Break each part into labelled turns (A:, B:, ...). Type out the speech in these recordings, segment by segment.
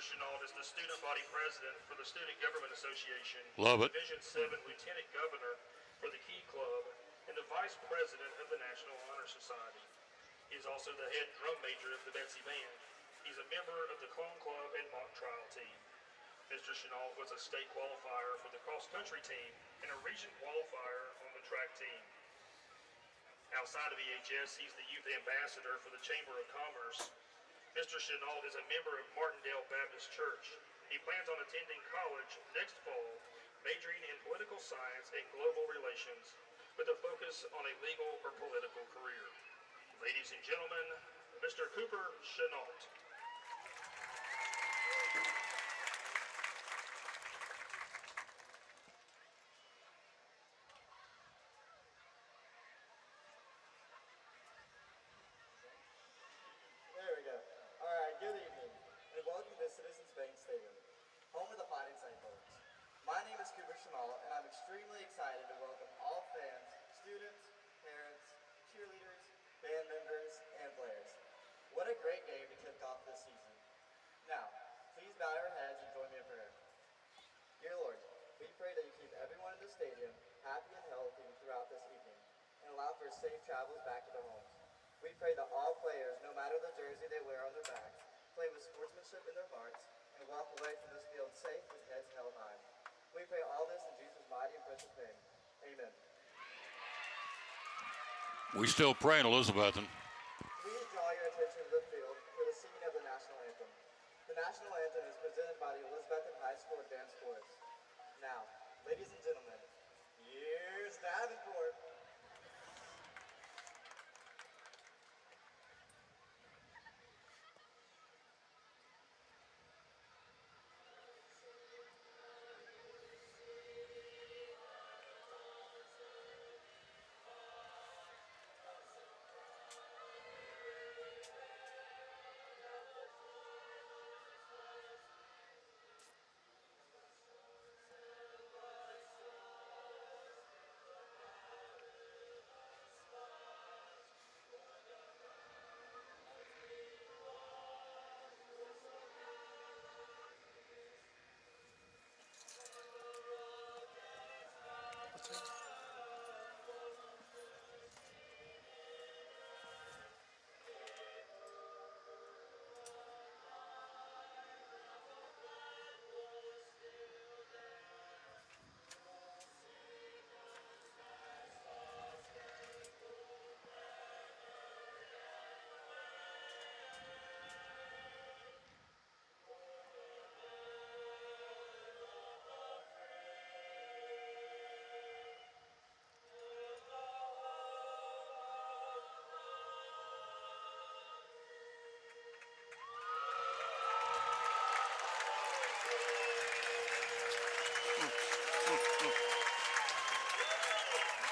A: Mr. Chenault is the student body president for the Student Government Association.
B: Love it.
A: Division 7 Lieutenant Governor for the Key Club and the Vice President of the National Honor Society. He is also the head drum major of the Betsy Band. He's a member of the Clone Club and mock trial team. Mr. Chenault was a state qualifier for the cross-country team and a region qualifier on the track team. Outside of EHS, he's the youth ambassador for the Chamber of Commerce. Mr. Chenault is a member of Martindale Baptist Church. He plans on attending college next fall, majoring in political science and global relations, with a focus on a legal or political career. Ladies and gentlemen, Mr. Cooper Chenault.
C: There we go. All right, good evening, and welcome to Citizens Bank Stadium, home of the Fighting Cyclones. My name is Cooper Chenault, and I'm extremely excited to welcome all fans, students, parents, cheerleaders, band members, and players. What a great game to kick off this season. Now, please bow your heads and join me in prayer. Dear Lord, we pray that you keep everyone in the stadium happy and healthy throughout this evening, and allow for safe travels back to their homes. We pray that all players, no matter the jersey they wear on their backs, play with sportsmanship in their hearts and walk away from this field safe with heads held high. We pray all this in Jesus' mighty and precious name. Amen.
B: We still praying, Elizabethan.
C: Please draw your attention to the field for the singing of the national anthem. The national anthem is presented by the Elizabethan High School Advanced Chorus. Now, ladies and gentlemen, here's Davenport.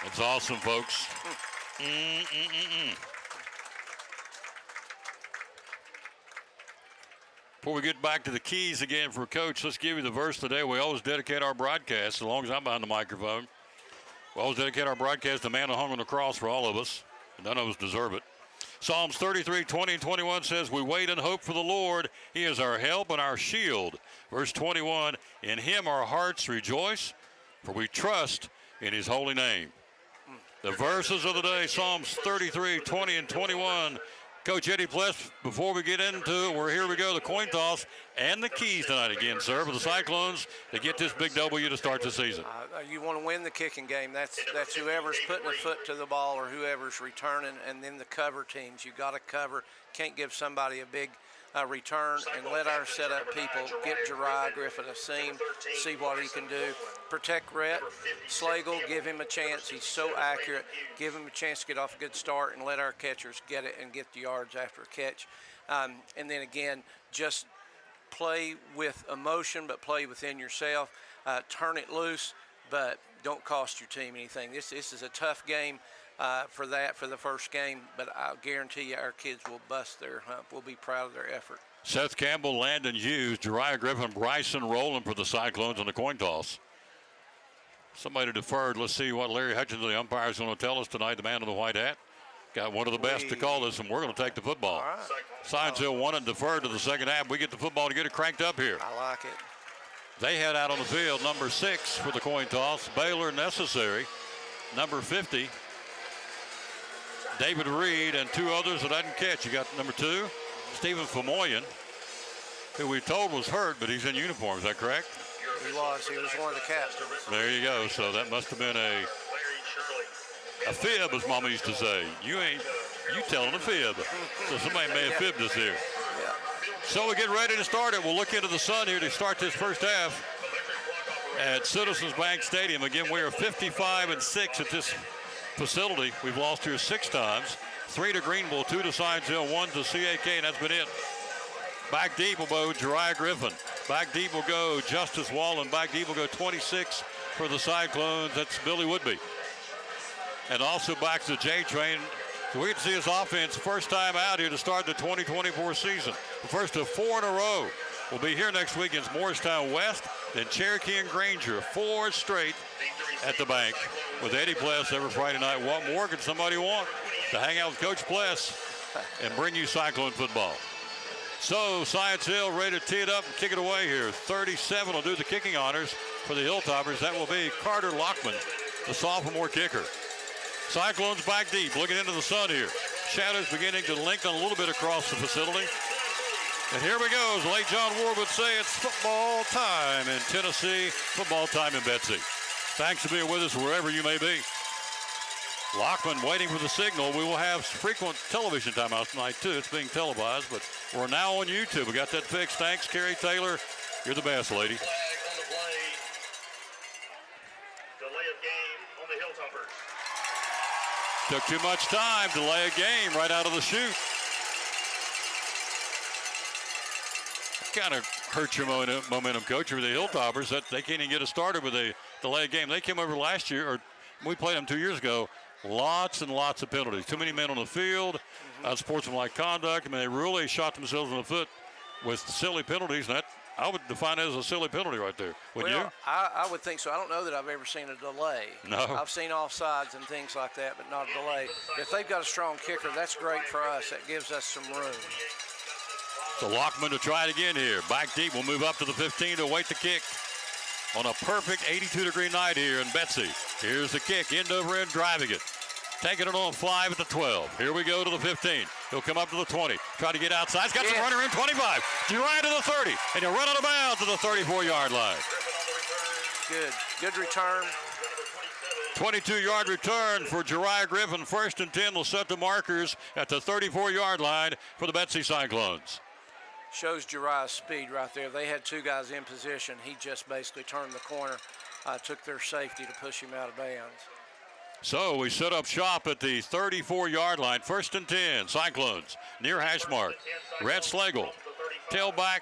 B: It's awesome, folks. Before we get back to the keys again for Coach, let's give you the verse today. We always dedicate our broadcast, as long as I'm behind the microphone. We always dedicate our broadcast to the man who hung on the cross for all of us. None of us deserve it. Psalms 33, 20 and 21 says, we wait and hope for the Lord. He is our help and our shield. Verse 21, in him our hearts rejoice, for we trust in his holy name. The verses of the day, Psalms 33, 20 and 21. Coach Eddie Pless, before we get into it, here we go, the coin toss and the keys tonight again, sir, for the Cyclones to get this big W to start the season.
D: You want to win the kicking game. That's whoever's putting a foot to the ball or whoever's returning, and then the cover teams. You got to cover. Can't give somebody a big return, and let our setup people get Jeriah Griffith a seam, see what he can do. Protect Rhett. Slagle, give him a chance. He's so accurate. Give him a chance to get off a good start, and let our catchers get it and get the yards after a catch. And then again, just play with emotion, but play within yourself. Turn it loose, but don't cost your team anything. This is a tough game for the first game, but I'll guarantee you our kids will bust their hump. We'll be proud of their effort.
B: Seth Campbell, Landon Hughes, Jeriah Griffin, Bryson Rowland for the Cyclones on the coin toss. Somebody deferred. Let's see what Larry Hutchins, the umpire, is going to tell us tonight, the man in the white hat. Got one of the best to call this, and we're going to take the football.
D: All right.
B: Science Hill won and deferred to the second half. We get the football to get it cranked up here.
D: I like it.
B: They head out on the field, number 6 for the coin toss. Baylor Necessary, number 50. David Reed and 2 others that I didn't catch. You got number 2, Stephen Famoyan, who we told was hurt, but he's in uniform. Is that correct?
D: He was. He was one of the captains.
B: There you go. So that must have been a fib, as Mama used to say. You telling a fib. So somebody may have fibbed us here.
D: Yeah.
B: So we get ready to start it. We'll look into the sun here to start this first half at Citizens Bank Stadium. Again, we are 55-6 at this facility. We've lost here 6 times. 3 to Greenville, 2 to Science Hill, 1 to CAK, and that's been it. Back deep will go Jeriah Griffin. Back deep will go Justice Wallen. Back deep will go 26 for the Cyclones. That's Billy Woodby. And also back to the J-Train. So we can see his offense first time out here to start the 2024 season. The first of 4 in a row. We'll be here next week against Morristown West, then Cherokee and Granger. 4 straight at the bank with Eddie Pless every Friday night. What more could somebody want to hang out with Coach Pless and bring you Cyclone football? So Science Hill ready to tee it up and kick it away here. 37 will do the kicking honors for the Hilltoppers. That will be Carter Lockman, the sophomore kicker. Cyclones back deep, looking into the sun here. Shadows beginning to lengthen a little bit across the facility. And here we go, as late John Ward would say, it's football time in Tennessee, football time in Betsy. Thanks for being with us wherever you may be. Lockman waiting for the signal. We will have frequent television timeouts tonight, too. It's being televised, but we're now on YouTube. We got that fixed. Thanks, Carrie Taylor. You're the best, lady.
A: Flag on the play. Delay of game on the Hilltoppers.
B: Took too much time, delay a game right out of the chute. Kind of hurt your momentum, Coach, for the Hilltoppers. That they can't even get us started with a delay game. They came over last year, or we played them 2 years ago. Lots and lots of penalties. Too many men on the field, unsportsmanlike conduct. I mean, they really shot themselves in the foot with silly penalties, and that I would define it as a silly penalty right there. Wouldn't you?
D: I would think so. I don't know that I've ever seen a delay.
B: No.
D: I've seen offsides and things like that, but not a delay. If they've got a strong kicker, that's great for us. That gives us some room.
B: So Lockman to try it again here. Back deep. We'll move up to the 15 to await the kick on a perfect 82-degree night here in Betsy. Here's the kick, end over end, driving it. Taking it on 5 at the 12. Here we go to the 15. He'll come up to the 20. Try to get outside. He's got some runner in 25. Jeriah to the 30. And he'll run out of bounds to the 34-yard line.
D: Good return.
B: 22-yard return for Jeriah Griffin. 1st and 10 will set the markers at the 34-yard line for the Betsy Cyclones.
D: Shows Jeriah's speed right there. They had 2 guys in position. He just basically turned the corner, took their safety to push him out of bounds.
B: So we set up shop at the 34-yard line. 1st and 10, Cyclones, near hash mark. Red Slagle. Tailback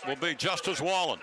B: will be Justice Wallen.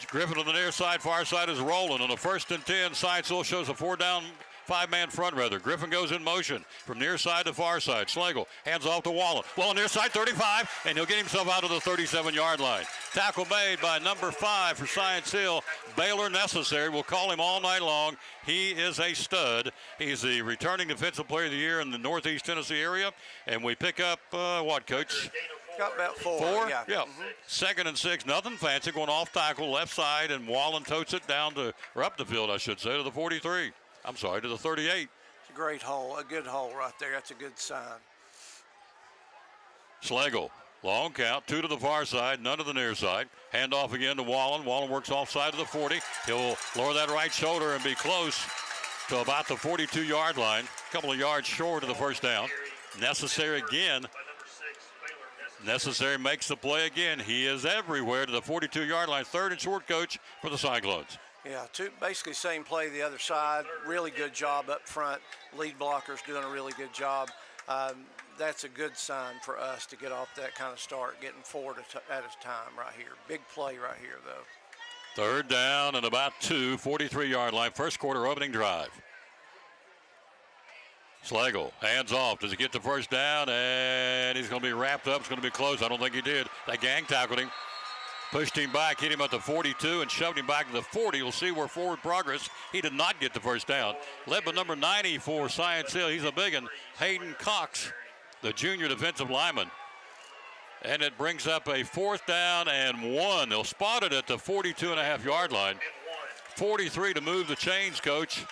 B: Griffin on the near side, far side is rolling. On the 1st and 10, Science Hill shows a 4-down, 5-man front rather. Griffin goes in motion from near side to far side. Slagle hands off to Wallen. Wallen near side, 35, and he'll get himself out of the 37-yard line. Tackle made by number 5 for Science Hill, Baylor Necessary. We'll call him all night long. He is a stud. He's the returning defensive player of the year in the Northeast Tennessee area. And we pick up, what, Coach?
D: Got about 4.
B: 4?
D: Yeah.
B: 2nd and 6, nothing fancy, going off tackle, left side, and Wallen totes it down to, or up the field, I should say, to the 43. I'm sorry, to the 38.
D: It's a great hole, a good hole right there. That's a good sign.
B: Slagle, long count, 2 to the far side, none to the near side. Hand off again to Wallen. Wallen works offside to the 40. He'll lower that right shoulder and be close to about the 42-yard line. A couple of yards short of the first down. Necessary again. Necessary makes the play again. He is everywhere to the 42-yard line. 3rd and short, Coach, for the Cyclones.
D: Yeah, basically same play the other side. Really good job up front. Lead blocker's doing a really good job. That's a good sign for us to get off that kind of start, getting 4 at a time right here. Big play right here, though.
B: 3rd down and about 2, 43-yard line. First quarter opening drive. Slagle, hands off. Does he get the first down? And he's going to be wrapped up. It's going to be close. I don't think he did. They gang tackled him. Pushed him back, hit him at the 42, and shoved him back to the 40. We'll see where forward progress. He did not get the first down. Led by number 90 for Science Hill. He's a big one. Hayden Cox, the junior defensive lineman. And it brings up a 4th down and 1. They'll spot it at the 42.5-yard line. 43 to move the chains, Coach.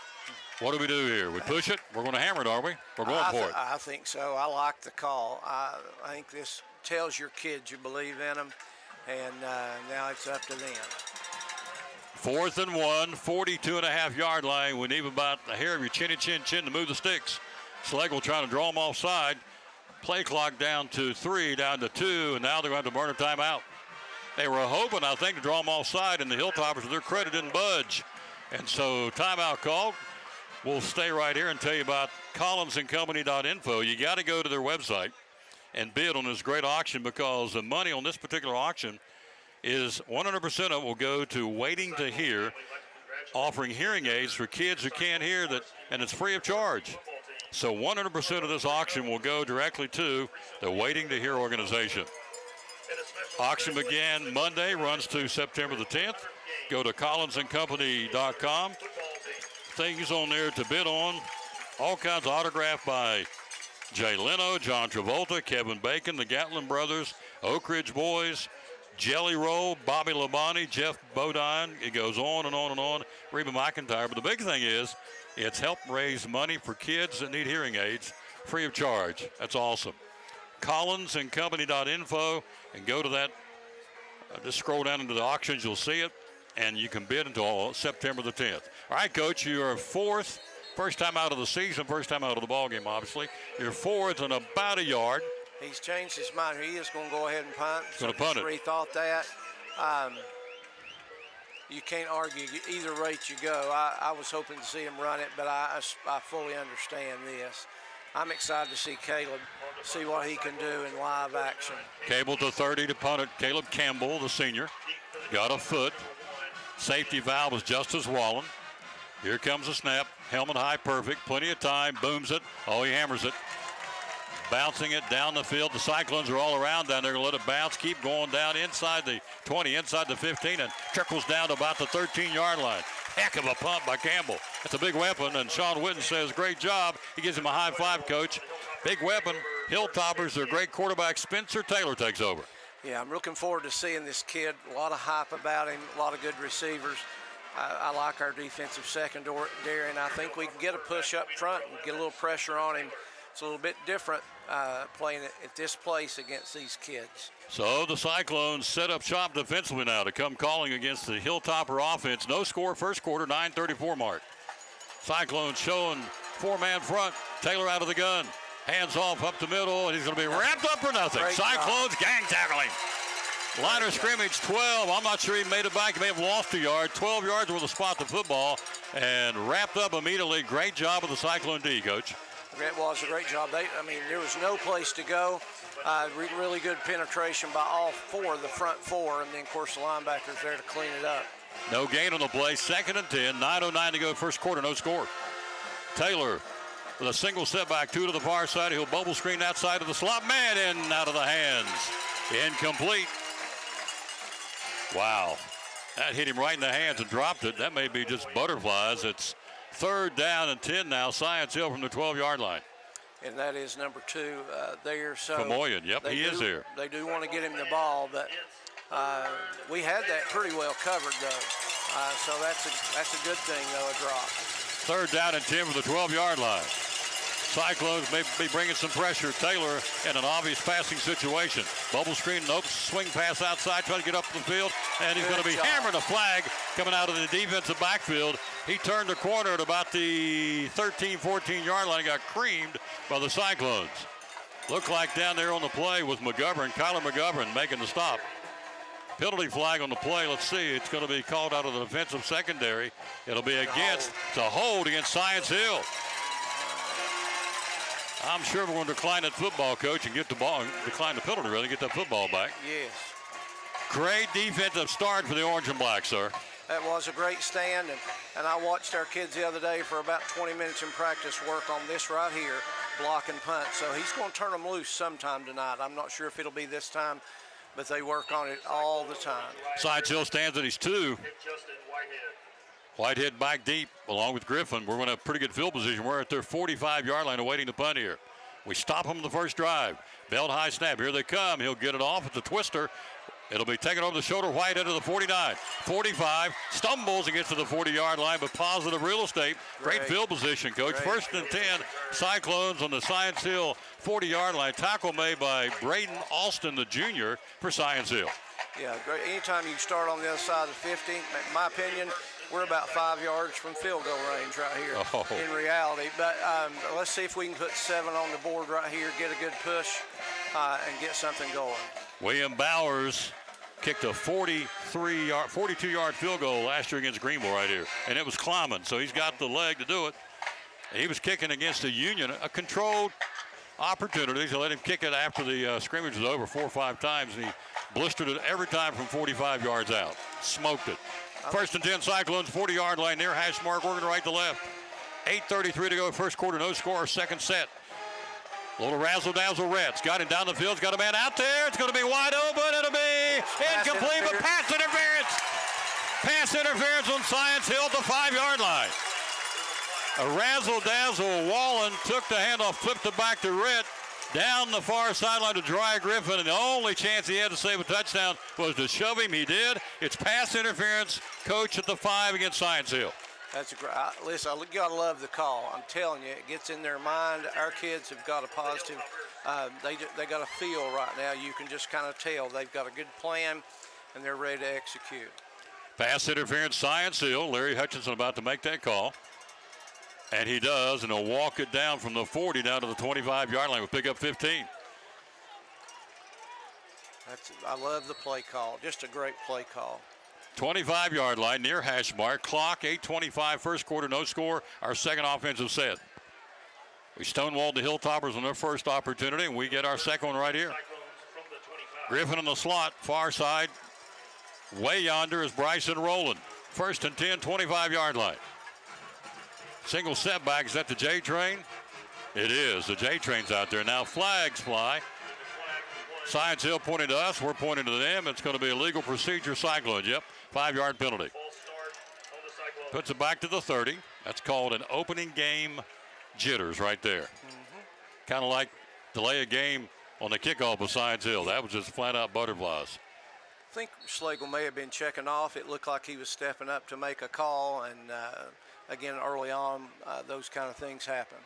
B: What do we do here? We push it? We're going to hammer it, are we? We're going for it.
D: I think so. I like the call. I think this tells your kids you believe in them, and now it's up to them.
B: 4th and 1, 42.5-yard line. We need about a hair of your chin to move the sticks. Schlegel trying to draw them offside. Play clock down to 3, down to 2, and now they're going to have to burn a timeout. They were hoping, I think, to draw them offside, and the Hilltoppers, to their credit, didn't budge. And so timeout called. We'll stay right here and tell you about collinsandcompany.info. You got to go to their website and bid on this great auction, because the money on this particular auction is 100% of it will go to Waiting to Hear, offering hearing aids for kids who can't hear, that, and it's free of charge. So 100% of this auction will go directly to the Waiting to Hear organization. Auction began Monday, runs to September the 10th. Go to collinsandcompany.com. Things on there to bid on. All kinds of autographed by Jay Leno, John Travolta, Kevin Bacon, the Gatlin Brothers, Oak Ridge Boys, Jelly Roll, Bobby Labonte, Jeff Bodine. It goes on and on and on. Reba McIntyre. But the big thing is, it's helped raise money for kids that need hearing aids free of charge. That's awesome. collinsandcompany.info, and go to that. Just scroll down into the auctions. You'll see it, and you can bid until September the 10th. All right, Coach, you're 4th. First time out of the season, first time out of the ball game, obviously. You're 4th and about a yard.
D: He's changed his mind. He is going to go ahead and punt.
B: He's going to punt it.
D: Rethought that. You can't argue either rate you go. I was hoping to see him run it, but I fully understand this. I'm excited to see Caleb, see what he can do in live action.
B: Cable to 30 to punt it. Caleb Campbell, the senior, got a foot. Safety valve was Justice Wallen. Here comes the snap. Helmet high, perfect. Plenty of time. Booms it. Oh, he hammers it. Bouncing it down the field. The Cyclones are all around down there. Going to let it bounce. Keep going down inside the 20, inside the 15, and trickles down to about the 13-yard line. Heck of a pump by Campbell. That's a big weapon, and Sean Witten says, great job. He gives him a high five, Coach. Big weapon. Hilltoppers, their great quarterback, Spencer Taylor, takes over.
D: Yeah, I'm looking forward to seeing this kid. A lot of hype about him, a lot of good receivers. I like our defensive secondary, and I think we can get a push up front and get a little pressure on him. It's a little bit different playing at this place against these kids.
B: So the Cyclones set up shop defensively now to come calling against the Hilltopper offense. No score first quarter, 9:34 mark. Cyclones showing 4-man front. Taylor out of the gun. Hands off up the middle, and he's going to be wrapped up for nothing.
D: Great
B: Cyclones
D: job.
B: gang tackling. Line of scrimmage 12. I'm not sure he made it back. He may have lost a yard. 12 yards were the spot the football, and wrapped up immediately. Great job of the Cyclone D, Coach.
D: It was a great job. There was no place to go. Really good penetration by all four of the front four, and then, of course, the linebackers there to clean it up.
B: No gain on the play. 2nd and 10. 9:09 to go first quarter. No score. Taylor with a single setback, 2 to the far side. He'll bubble screen that side of the slot. Man in, out of the hands. Incomplete. Wow. That hit him right in the hands and dropped it. That may be just butterflies. It's 3rd down and 10 now. Science Hill from the 12-yard line.
D: And that is number 2 there. So
B: Kamoyan, yep, he is there.
D: They do want to get him the ball, but we had that pretty well covered, though. So that's a good thing, though, a drop.
B: 3rd down and 10 from the 12-yard line. Cyclones may be bringing some pressure. Taylor in an obvious passing situation. Bubble screen, nope, swing pass outside, trying to get up the field, and he's going to be hammered. A flag coming out of the defensive backfield. He turned the corner at about the 13, 14-yard line and got creamed by the Cyclones. Looked like down there on the play was McGovern, Kyler McGovern making the stop. Penalty flag on the play. Let's see. It's going to be called out of the defensive secondary. It'll be against, it's a hold against Science Hill. I'm sure we're going to decline that football, Coach, and get the ball, decline the penalty, really, get that football back.
D: Yes.
B: Great defensive start for the Orange and Black, sir.
D: That was a great stand, and I watched our kids the other day for about 20 minutes in practice work on this right here, block and punt. So he's going to turn them loose sometime tonight. I'm not sure if it'll be this time but they work on it all the time.
B: Science Hill stands at his 2.
A: And Justin Whitehead.
B: Whitehead back deep along with Griffin. We're going to have pretty good field position. We're at their 45-yard line awaiting the punt here. We stop them the first drive. Belt high snap. Here they come. He'll get it off. It's a twister. It'll be taken over the shoulder. Whitehead to the 49. 45. Stumbles and gets to the 40-yard line, but positive real estate. Great field position, Coach. First and 10. Cyclones on the Science Hill 40-yard line. Tackle made by Braden Alston, the junior, for Science Hill.
D: Yeah, great. Anytime you start on the other side of the 50, in my opinion, we're about 5 yards from field goal range right here in reality. But let's see if we can put 7 on the board right here, get a good push, and get something going.
B: William Bowers kicked a 42-yard field goal last year against Greenville right here, and it was climbing, so he's got the leg to do it. He was kicking against the Union, a controlled opportunity. So let him kick it after the scrimmage was over 4 or 5 times, and he blistered it every time from 45 yards out. Smoked it. First and 10, Cyclones, 40-yard line near hash mark, working right to left. 8:33 to go, first quarter, no score, second set. Little razzle-dazzle Reds. Got him down the field. Got a man out there. It's going to be wide open. It'll be incomplete, but pass interference. Pass interference on Science Hill at the 5-yard line. A razzle-dazzle. Wallen took the handoff, flipped it back to Rhett. Down the far sideline to Dry Griffin, and the only chance he had to save a touchdown was to shove him. He did. It's pass interference. Coach at the 5 against Science Hill.
D: That's a great. Listen, you gotta love the call. I'm telling you, it gets in their mind. Our kids have got a positive. They got a feel right now. You can just kind of tell they've got a good plan, and they're ready to execute.
B: Pass interference, Science Hill. Larry Hutchinson about to make that call, and he does, and he'll walk it down from the 40 down to the 25-yard line. We'll pick up 15.
D: I love the play call. Just a great play call.
B: 25-yard line near hash mark. Clock, 8:25, first quarter, no score. Our second offensive set. We stonewalled the Hilltoppers on their first opportunity, and we get our second one right here. Griffin in the slot, far side. Way yonder is Bryson Rowland. First and 10, 25-yard line. Single setback. Is that the J train? It is. The J train's out there. Now flags fly. Science Hill pointing to us. We're pointing to them. It's going to be a legal procedure. Cyclones. Yep. 5-yard penalty. Puts it back to the 30. That's called an opening game jitters right there. Kind of like delay a game on the kickoff of Science Hill. That was just flat out butterflies.
D: I think Schlegel may have been checking off. It looked like he was stepping up to make a call, and again, early on, those kind of things happen.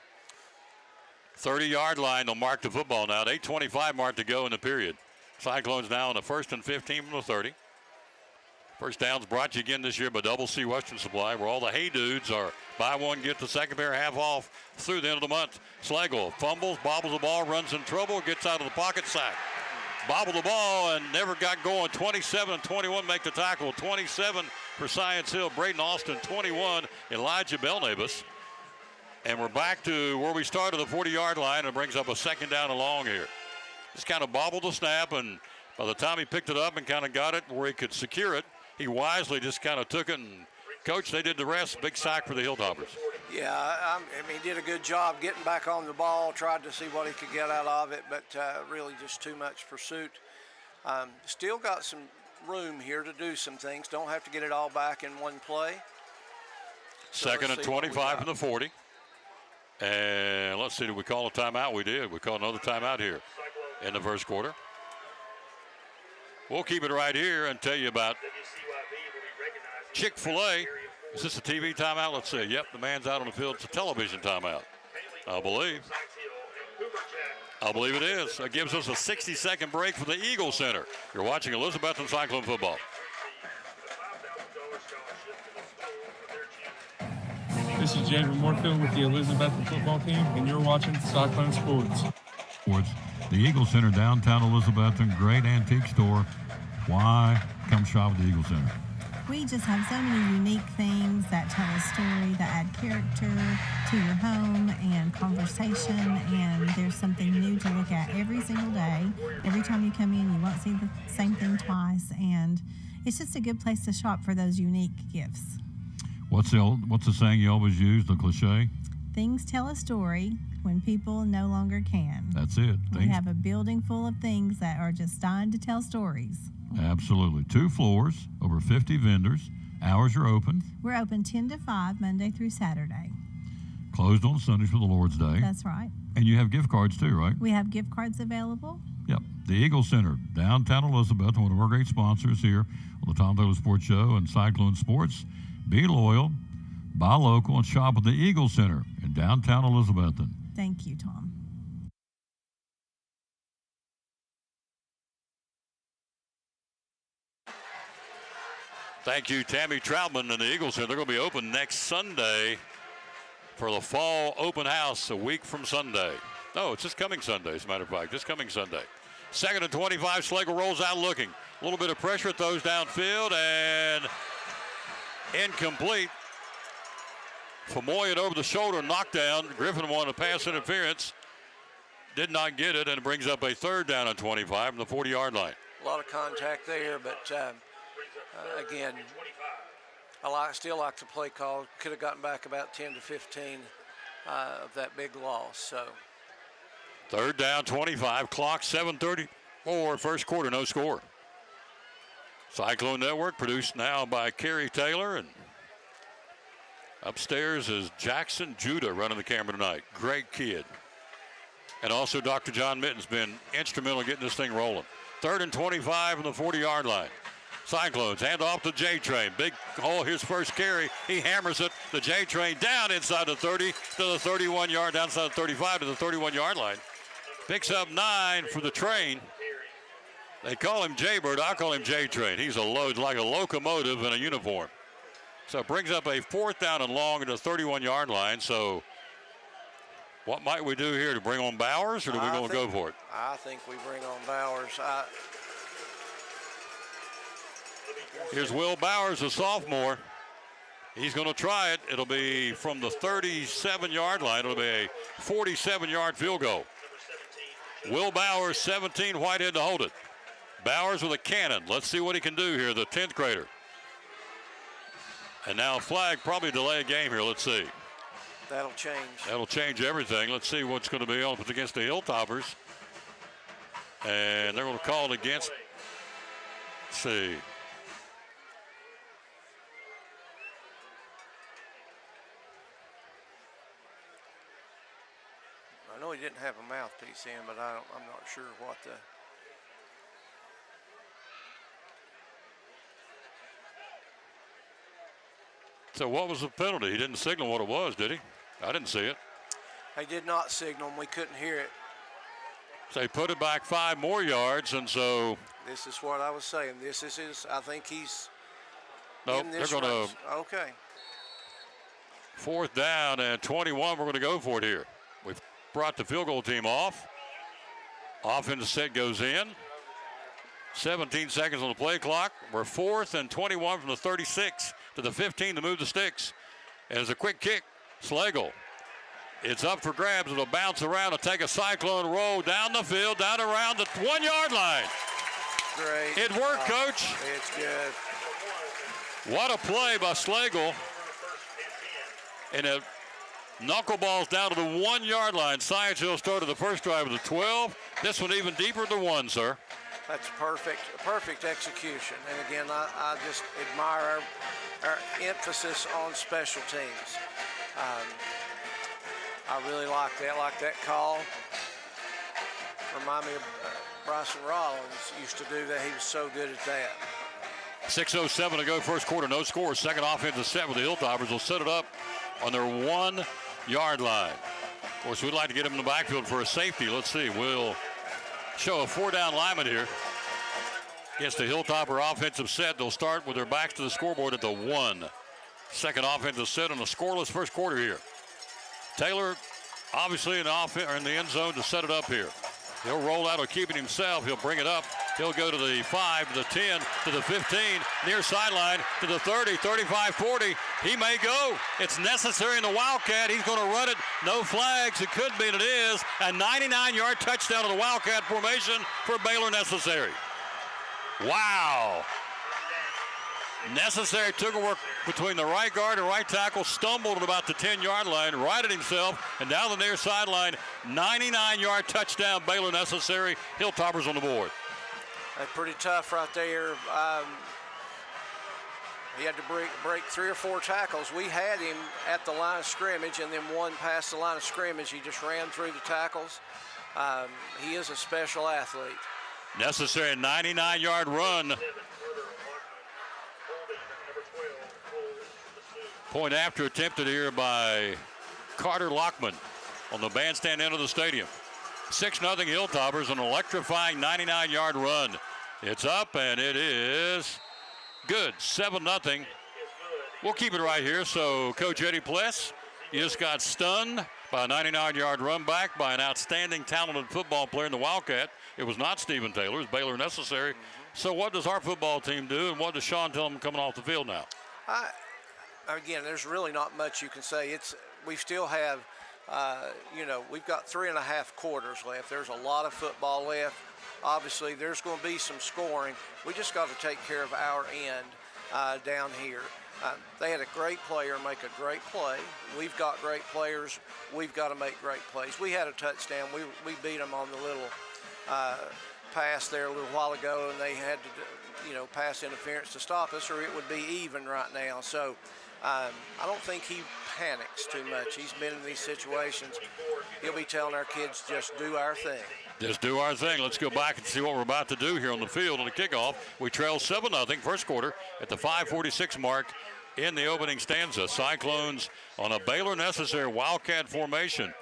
B: 30-yard line, they'll mark the football now. 8:25 mark to go in the period. Cyclones now on the first and 15 from the 30. First down's brought to you again this year by Double C Western Supply, where all the Hey Dudes are buy one, get the second pair half off through the end of the month. Schlegel fumbles, bobbles the ball, runs in trouble, gets out of the pocket, sack. Bobbled the ball and never got going. 27-21 make the tackle. 27 for Science Hill. Braden Austin, 21. Elijah Belnabus. And we're back to where we started, the 40-yard line, and brings up a second down and long here. Just kind of bobbled the snap, and by the time he picked it up and kind of got it where he could secure it, he wisely just kind of took it, and Coach, they did the rest. Big sack for the Hilltoppers.
D: Yeah, I mean, he did a good job getting back on the ball, tried to see what he could get out of it, but really just too much pursuit. Still got some room here to do some things. Don't have to get it all back in one play. So
B: second and 25 from the 40. And let's see, did we call a timeout? We did. We called another timeout here in the first quarter. We'll keep it right here and tell you about Chick-fil-A. Is this a TV timeout? Let's see. Yep, the man's out on the field. It's a television timeout, I believe. I believe it is. That gives us a 60-second break for the Eagle Center. You're watching Elizabethton Cyclone football.
E: This is James Moorfield with the Elizabethton football team, and you're watching Cyclone Sports.
B: The Eagle Center, downtown Elizabethton, great antique store. Why come shop at the Eagle Center?
F: We just have so many unique things that tell a story, that add character to your home and conversation, and there's something new to look at every single day. Every time you come in, you won't see the same thing twice, and it's just a good place to shop for those unique gifts.
B: What's the saying you always use, the cliche?
F: Things tell a story, when people no longer can.
B: That's it.
F: We have a building full of things that are just dying to tell stories.
B: Absolutely. 2 floors, over 50 vendors. Hours are open.
F: We're open 10 to 5, Monday through Saturday.
B: Closed on Sundays for the Lord's Day.
F: That's right.
B: And you have gift cards too, right?
F: We have gift cards available.
B: Yep. The Eagle Center, downtown Elizabeth, one of our great sponsors here on the Tom Taylor Sports Show and Cyclone Sports. Be loyal, buy local, and shop at the Eagle Center in downtown Elizabethton.
F: Thank you, Tom.
B: Thank you, Tammy Troutman and the Eagle Center. They're going to be open next Sunday for the fall open house a week from Sunday. No, it's this coming Sunday, as a matter of fact, this coming Sunday. 2nd and 25, Slagle rolls out looking. A little bit of pressure, throws downfield, and incomplete. Famoy it over the shoulder, knockdown. Griffin wanted a pass interference. Did not get it, and it brings up a 3rd down and 25 from the 40-yard line.
D: A lot of contact there, but again, I still like the play call. Could have gotten back about 10 to 15 of that big loss. So
B: 3rd down, 25. Clock 7:34. First quarter, no score. Cyclone Network produced now by Kerry Taylor, and upstairs is Jackson Judah running the camera tonight. Great kid. And also Dr. John Mitten's been instrumental in getting this thing rolling. 3rd and 25 on the 40-yard line. Cyclones hand off to J-Train. Big hole, his first carry. He hammers it. The J-Train down inside the 30 to the 31-yard, downside the 35 to the 31-yard line. Picks up 9 for the Train. They call him Jaybird. I call him J-Train. He's a load like a locomotive in a uniform. So it brings up a 4th down and long at the 31-yard line. So what might we do here? To bring on Bowers, or do we going to go for it?
D: I think we bring on Bowers.
B: Here's Will Bowers, a sophomore. He's going to try it. It'll be from the 37-yard line. It'll be a 47-yard field goal. Will Bowers, 17, Whitehead to hold it. Bowers with a cannon. Let's see what he can do here, the 10th grader. And now a flag, probably delay a game here. Let's see.
D: That'll change.
B: That'll change everything. Let's see what's going to be on. It's against the Hilltoppers. And they're going to call it against, let's see.
D: I know he didn't have a mouthpiece in, but I'm not sure what the.
B: So what was the penalty? He didn't signal what it was, did he? I didn't see it.
D: He did not signal him. We couldn't hear it.
B: So he put it back 5 more yards, and so.
D: This is what I was saying. This is his. I think he's.
B: Nope,
D: in this
B: they're going
D: race.
B: to.
D: Okay.
B: 4th down and 21. We're going to go for it here. We've brought the field goal team off. Offensive set goes in. 17 seconds on the play clock. We're 4th and 21 from the 36 to the 15 to move the sticks. And it's a quick kick. Slagle. It's up for grabs. It'll bounce around and take a cyclone roll down the field, down around the 1-yard line.
D: Great.
B: It worked, Coach.
D: It's good.
B: What a play by Slagle. And it knuckleballs down to the 1-yard line. Science Hill started the first drive with a 12. This one even deeper to 1, sir.
D: That's perfect execution. And again, I just admire our emphasis on special teams. I really like that call. Remind me of Bryson Rollins used to do that. He was so good at that.
B: 6:07 to go, first quarter, no score. Second offensive set with the Hilltoppers. Will set it up on their 1-yard line. Of course, we'd like to get him in the backfield for a safety. Let's see. We'll show a 4-down lineman here. Against the Hilltopper offensive set, they'll start with their backs to the scoreboard at the 1. Second offensive set on a scoreless first quarter here. Taylor, obviously in the end zone to set it up here. He'll roll out or keep it himself. He'll bring it up. He'll go to the 5, to the 10, to the 15, near sideline, to the 30, 35, 40. He may go. It's necessary in the Wildcat. He's going to run it. No flags. It could be, and it is. A 99-yard touchdown of the Wildcat formation for Baylor necessary. Wow. Necessary took a work between the right guard and right tackle, stumbled at about the 10-yard line, righted himself, and down the near sideline, 99-yard touchdown, Baylor Necessary. Hilltoppers on the board.
D: That's pretty tough right there. He had to break 3 or 4 tackles. We had him at the line of scrimmage, and then one past the line of scrimmage. He just ran through the tackles. He is a special athlete.
B: Necessary 99-yard run. Point after attempted here by Carter Lockman on the bandstand end of the stadium. 6-0 Hilltoppers, an electrifying 99-yard run. It's up, and it is good. 7-0. We'll keep it right here. So Coach Eddie Pless, you just got stunned by a 99-yard run back by an outstanding, talented football player in the Wildcat. It was not Stephen Taylor. It was Baylor Necessary. So what does our football team do, and what does Sean tell them coming off the field now?
D: Again, there's really not much you can say. We still have, we've got 3.5 quarters left. There's a lot of football left. Obviously, there's going to be some scoring. We just got to take care of our end down here. They had a great player make a great play. We've got great players. We've got to make great plays. We had a touchdown. We beat them on the little pass there a little while ago, and they had to, pass interference to stop us, or it would be even right now. So I don't think he panics too much. He's been in these situations. He'll be telling our kids, just do our thing.
B: Just do our thing. Let's go back and see what we're about to do here on the field on the kickoff. We trail 7-0 first quarter at the 5:46 mark in the opening stanza. Cyclones on a Baylor Necessary Wildcat formation.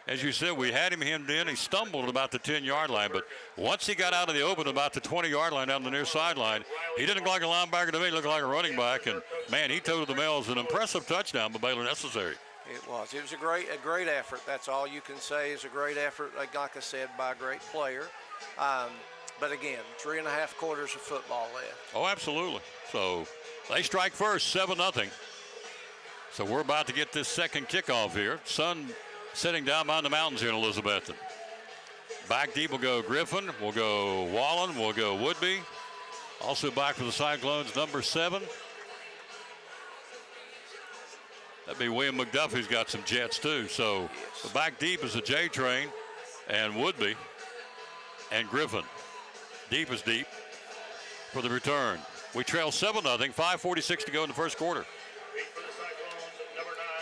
B: As you said, we had him hemmed in. He stumbled at about the 10-yard line, but once he got out of the open about the 20-yard line down the near sideline, he didn't look like a linebacker to me. He looked like a running back, and, man, he toted the mail. It was an impressive touchdown by Baylor Necessary.
D: It was. It was a great effort. That's all you can say is a great effort, like I said, by a great player. But, again, 3.5 quarters of football left.
B: Oh, absolutely. So they strike first, 7-0. So we're about to get this second kickoff here. Sun sitting down behind the mountains here in Elizabethton. Back deep will go Griffin. We'll go Wallen. We'll go Woodby. Also back for the Cyclones, number 7. That'd be William McDuffie's got some jets too. So the back deep is the J train and Woodby and Griffin. Deep is deep for the return. We trail 7-0, 5:46 to go in the first quarter.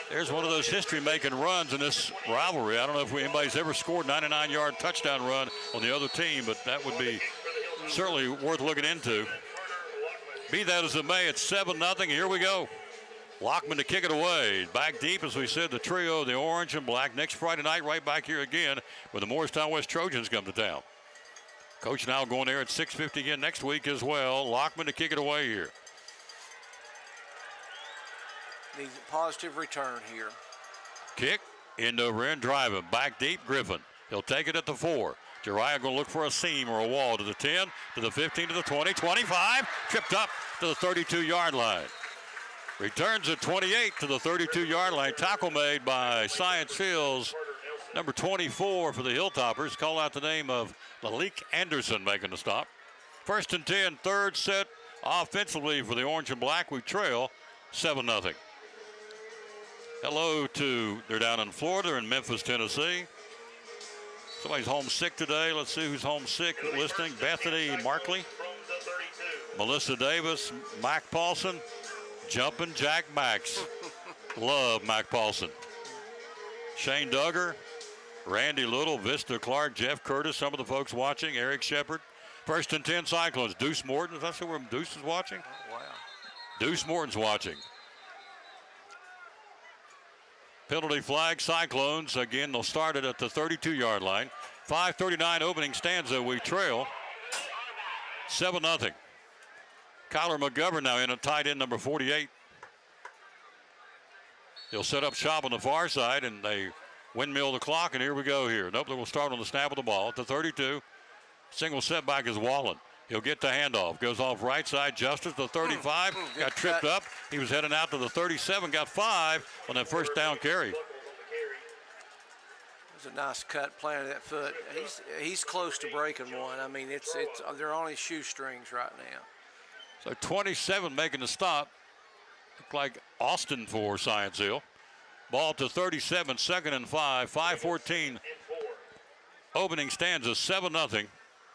B: There's one of those history-making runs in this rivalry. I don't know if anybody's ever scored a 99-yard touchdown run on the other team, but that would be certainly worth looking into. Be that as it may, it's 7-0. Here we go. Lockman to kick it away. Back deep, as we said, the trio, the orange and black. Next Friday night, right back here again, where the Morristown West Trojans come to town. Coach now going there at 6:50 again next week as well. Lockman to kick it away here.
D: Needs a positive return here.
B: Kick, end over end, driving. Back deep, Griffin. He'll take it at the 4. Jariah going to look for a seam or a wall to the 10, to the 15, to the 20, 25. Tripped up to the 32-yard line. Returns at 28 to the 32-yard line. Tackle made by Science Hill's number 24 for the Hilltoppers. Call out the name of Malik Anderson making the stop. 1st and 10, third set offensively for the orange and black. We trail 7-0. Hello to, they're down in Florida, they're in Memphis, Tennessee. Somebody's homesick today. Let's see who's homesick listening. Bethany Markley, Melissa Davis, Mac Paulson, Jumpin' Jack Max. Love Mac Paulson. Shane Duggar, Randy Little, Vista Clark, Jeff Curtis, some of the folks watching, Eric Shepard. 1st and 10 Cyclones. Deuce Morton, that's where Deuce is watching?
D: Oh, wow.
B: Deuce Morton's watching. Penalty flag, Cyclones. Again, they'll start it at the 32-yard line. 5:39 opening stanza. We trail 7-0. Kyler McGovern now in at tight end number 48. He'll set up shop on the far side, and they windmill the clock, and here we go here. Nope, they will start on the snap of the ball at the 32. Single setback is Wallen. He'll get the handoff. Goes off right side. Justice, the 35. Got tripped up. He was heading out to the 37. Got 5 on that first down carry.
D: It was a nice cut, planted that foot. He's close to breaking one. I mean, they're on his shoestrings right now.
B: So 27 making the stop. Looked like Austin for Science Hill. Ball to 37, 2nd and 5, 5:14. Opening stanza, 7-0,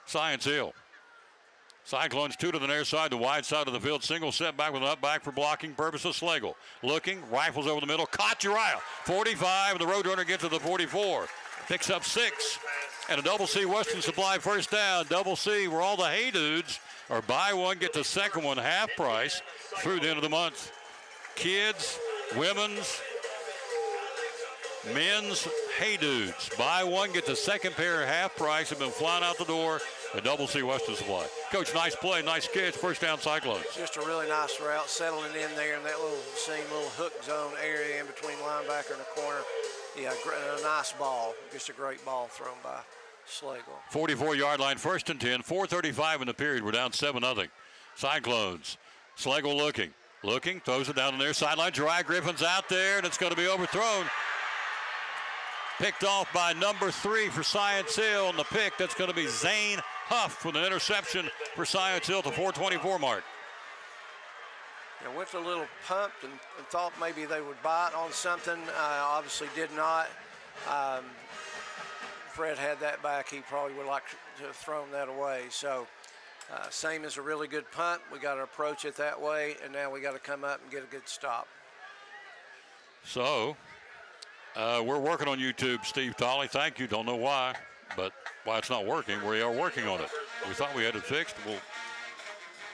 B: Science Hill. Cyclones 2 to the near side, the wide side of the field. Single set back with an up back for blocking purposes. Slagle looking, rifles over the middle. Caught Uriah. 45, and the Roadrunner gets to the 44. Picks up 6. And a Double C Western Supply first down. Double C, where all the Hey Dudes are buy one, get the second one half price through the end of the month. Kids, women's, men's Hey Dudes. Buy one, get the second pair half price. Have been flying out the door at Double C Western Supply. Coach, nice play, nice catch. First down, Cyclones.
D: Just a really nice route, settling in there in that little seam, little hook zone area in between linebacker and the corner. Yeah, a nice ball. Just a great ball thrown by Slagle.
B: 44-yard line, 1st and 10. 4:35 in the period. We're down 7-0. Cyclones. Slagle looking, throws it down on their sideline. Jeriah Griffin's out there, and it's going to be overthrown. Picked off by number 3 for Science Hill, and the pick, that's going to be Zane Huff with an interception for Science Hill to 4:24 mark.
D: Yeah, went a little pumped and thought maybe they would bite on something. Obviously did not. Fred had that back. He probably would like to have thrown that away. So same as a really good punt. We got to approach it that way, and now we got to come up and get a good stop.
B: So we're working on YouTube, Steve Tolley. Thank you. Don't know why, but why it's not working. We are working on it. We thought we had it fixed. We'll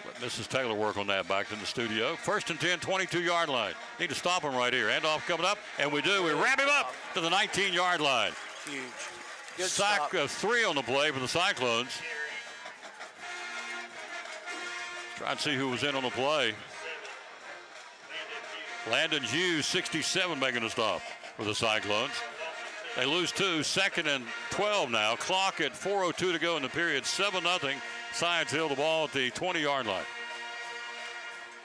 B: let Mrs. Taylor work on that back in the studio. 1st and 10, 22-yard line. Need to stop him right here. Handoff coming up, and we do. We wrap him up to the 19-yard line.
D: Huge. Good
B: sack
D: stop.
B: 3 on the play for the Cyclones. Try and see who was in on the play. Landon Hughes, 67, making a stop for the Cyclones. They lose 2, 2nd and 12 now. Clock at 4:02 to go in the period. 7-0. Science Hill, the ball at the 20-yard line.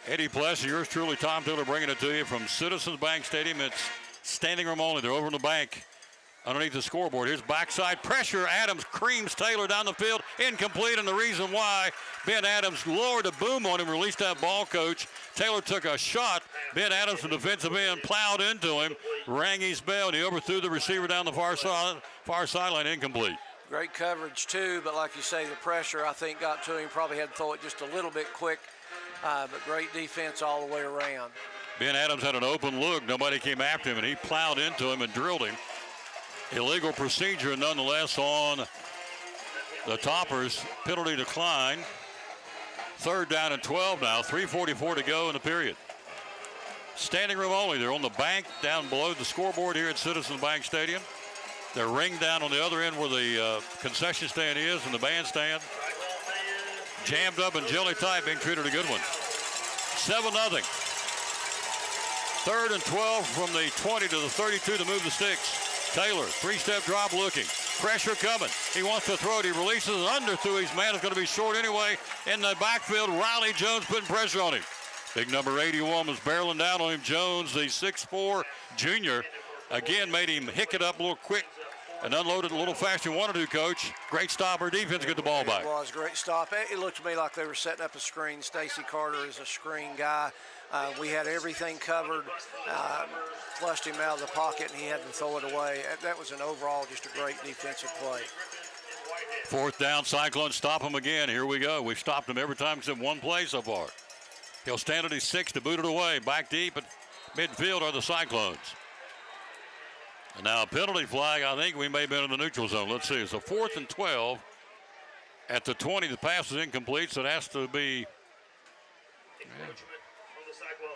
B: Eddie Pless, yours truly, Tom Taylor, bringing it to you from Citizens Bank Stadium. It's standing room only. They're over in the bank underneath the scoreboard. Here's backside pressure. Adams creams Taylor down the field. Incomplete, and the reason why, Ben Adams lowered a boom on him, released that ball, Coach. Taylor took a shot. Ben Adams, the defensive end, plowed into him, rang his bell, and he overthrew the receiver down the far sideline, incomplete.
D: Great coverage, too, but like you say, the pressure, I think, got to him. Probably had to throw it just a little bit quick, but great defense all the way around.
B: Ben Adams had an open look. Nobody came after him, and he plowed into him and drilled him. Illegal procedure, nonetheless, on the Toppers. Penalty decline. 3rd down and 12 now. 3:44 to go in the period. Standing room only. They're on the bank down below the scoreboard here at Citizens Bank Stadium. They're ringed down on the other end where the concession stand is and the bandstand. Jammed up and jelly tight, being treated a good one. 7-0. 3rd and 12 from the 20 to the 32 to move the sticks. Taylor, 3-step drop looking. Pressure coming. He wants to throw it. He releases it under through his man. It's going to be short anyway. In the backfield, Riley Jones putting pressure on him. Big number 81 was barreling down on him. Jones, the 6'4 junior, again made him hick it up a little quick and unloaded a little faster than wanted to, Coach. Great stopper defense, get the ball back.
D: It was a great stop. It looked to me like they were setting up a screen. Stacey Carter is a screen guy. We had everything covered. Flushed him out of the pocket, and he had to throw it away. That was an overall just a great defensive play.
B: 4th down, Cyclones stop him again. Here we go. We've stopped him every time except one play so far. He'll stand at his 6 to boot it away. Back deep at midfield are the Cyclones. And now a penalty flag. I think we may have been in the neutral zone. Let's see. It's a 4th and 12 at the 20. The pass is incomplete, so it has to be.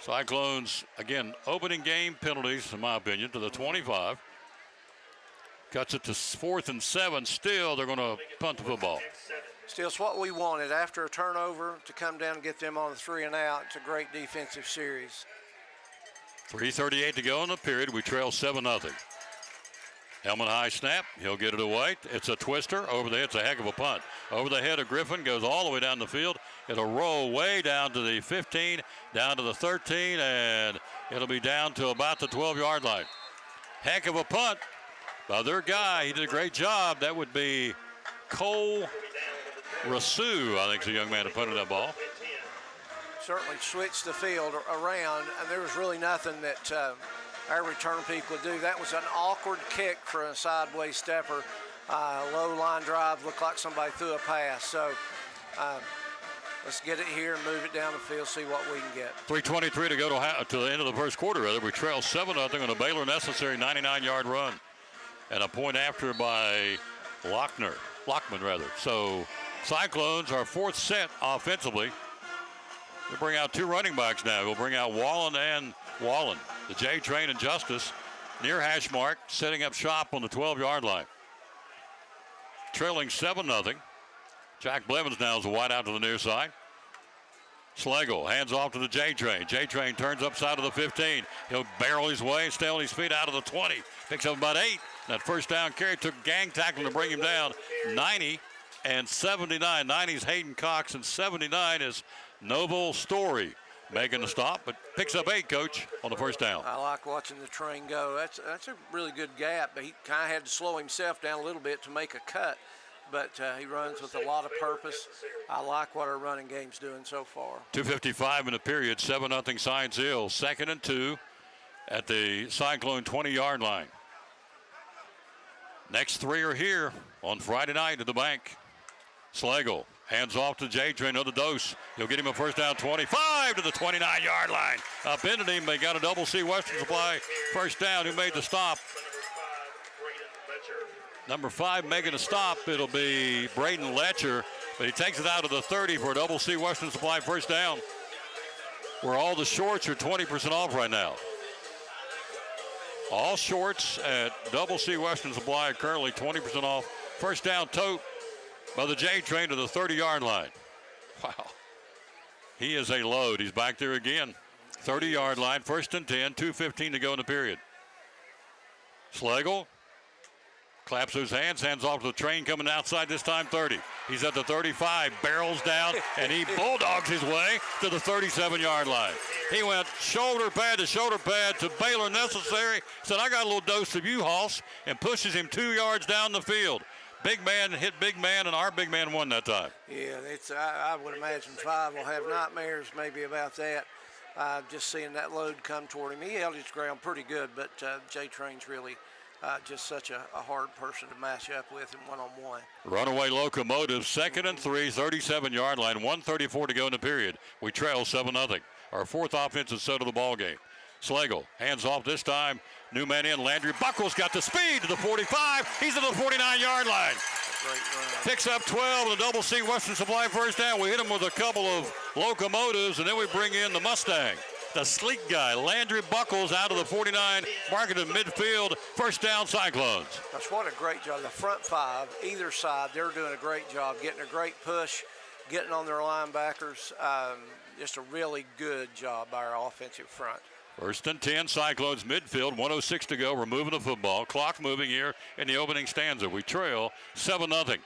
B: Cyclones, again, opening game penalties, in my opinion, to the 25. Cuts it to 4th and 7. Still, they're going to punt the football.
D: Still, it's what we wanted. After a turnover, to come down and get them on the 3 and out. It's a great defensive series.
B: 3:38 to go in the period. We trail 7-0. Helmet high snap. He'll get it away. It's a twister. Over the head. It's a heck of a punt. Over the head of Griffin. Goes all the way down the field. It'll roll way down to the 15, down to the 13, and it'll be down to about the 12-yard line. Heck of a punt by their guy. He did a great job. That would be Cole Rasu, I think is the young man who punted that ball.
D: certainly switched the field around, and there was really nothing that our return people could do. That was an awkward kick for a sideways stepper. Low line drive, looked like somebody threw a pass. So let's get it here and move it down the field, see what we can get.
B: 3:23 to go to the end of the first quarter. We trail 7-0 on a Baylor necessary 99-yard run. And a point after by Lockman. So Cyclones are fourth set offensively. We'll bring out two running backs now. We'll bring out Wallen and Wallen. The J Train and Justice near hash mark, setting up shop on the 12-yard line. Trailing 7-0. Jack Blevins now is a wide out to the near side. Schlegel hands off to the J Train. J Train turns upside of the 15. He'll barrel his way, stay on his feet out of the 20. Picks up about 8. That first down carry took gang tackling to bring him down. 90 and 79. 90's Hayden Cox and 79 is Noble Story. Making the stop, but picks up 8, Coach, on the first down.
D: I like watching the train go. That's a really good gap, but he kind of had to slow himself down a little bit to make a cut. But he runs with a lot of purpose. I like what our running game's doing so far.
B: 2:55 in the period, 7-0 Science Hill. 2nd and 2 at the Cyclone 20-yard line. Next 3 are here on Friday night at the bank. Schlegel hands off to J Train, another dose. He'll get him a first down, 25 to the 29-yard line. Up into him, they got a double C Western Supply first down. Who made the stop? Number 5 making a stop. It'll be Braden Letcher, but he takes it out of the 30 for a double C Western Supply first down, where all the shorts are 20% off right now. All shorts at double C Western Supply are currently 20% off. First down tote by the J Train to the 30-yard line. Wow. He is a load. He's back there again. 30-yard line, 1st and 10, 2:15 to go in the period. Schlegel claps his hands off to the Train coming outside this time, 30. He's at the 35, barrels down, and he bulldogs his way to the 37-yard line. He went shoulder pad to Baylor necessary, said, I got a little dose of you, Hoss, and pushes him 2 yards down the field. Big man hit big man, and our big man won that time.
D: Yeah, I would imagine 5 will have nightmares maybe about that. Just seeing that load come toward him. He held his ground pretty good, but J Train's really just such a hard person to match up with him one-on-one.
B: Runaway Locomotive, 2nd and 3, 37-yard line, 1:34 to go in the period. We trail 7-0. Our 4th offensive set of the ball game. Schlegel hands off this time. New man in. Landry Buckles got the speed to the 45. He's at the 49-yard line. Picks up 12 and the double C Western Supply first down. We hit him with a couple of locomotives, and then we bring in the Mustang. The sleek guy, Landry Buckles, out of the 49, marking in midfield. First down, Cyclones.
D: That's what a great job. The front 5, either side, they're doing a great job, getting a great push, getting on their linebackers. Just a really good job by our offensive front.
B: 1st and 10, Cyclones midfield, 1:06 to go. We're moving the football. Clock moving here in the opening stanza. We trail 7-0.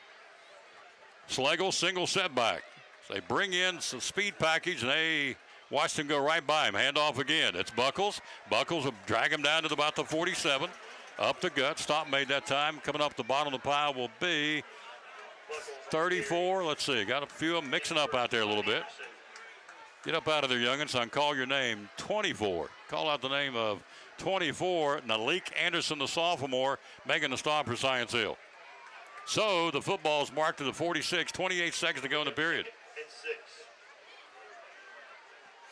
B: Schlegel single setback. So they bring in some speed package, and they watched him go right by him. Hand off again. It's Buckles. Buckles will drag him down to about the 47. Up the gut. Stop made that time. Coming up the bottom of the pile will be 34. Let's see. Got a few of them mixing up out there a little bit. Get up out of there, youngins, and call your name. 24. Call out the name of 24. Nalik Anderson, the sophomore, making the stop for Science Hill. So the football's marked to the 46. 28 seconds to go in the period.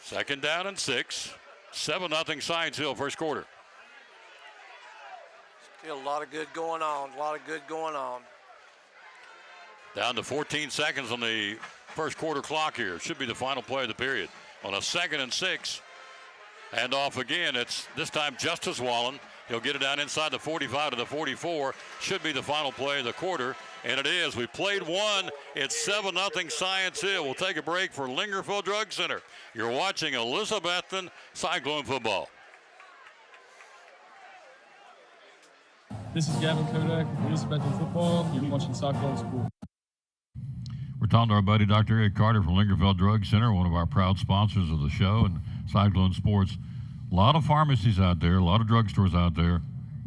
B: 2nd down and 6. 7-0 Science Hill first quarter.
D: Still a lot of good going on.
B: Down to 14 seconds on the first quarter clock here. Should be the final play of the period. On a 2nd and 6. Hand off again. It's this time Justice Wallen. He'll get it down inside the 45 to the 44. Should be the final play of the quarter. And it is. We played one. It's 7-0 Science Hill. We'll take a break for Lingerfield Drug Center. You're watching Elizabethton Cyclone football.
E: This is Gavin Kodak with Elizabethton football. You're watching Cyclone Sports.
B: We're talking to our buddy Dr. Ed Carter from Lingerfield Drug Center, one of our proud sponsors of the show and Cyclone Sports. A lot of pharmacies out there, a lot of drugstores out there.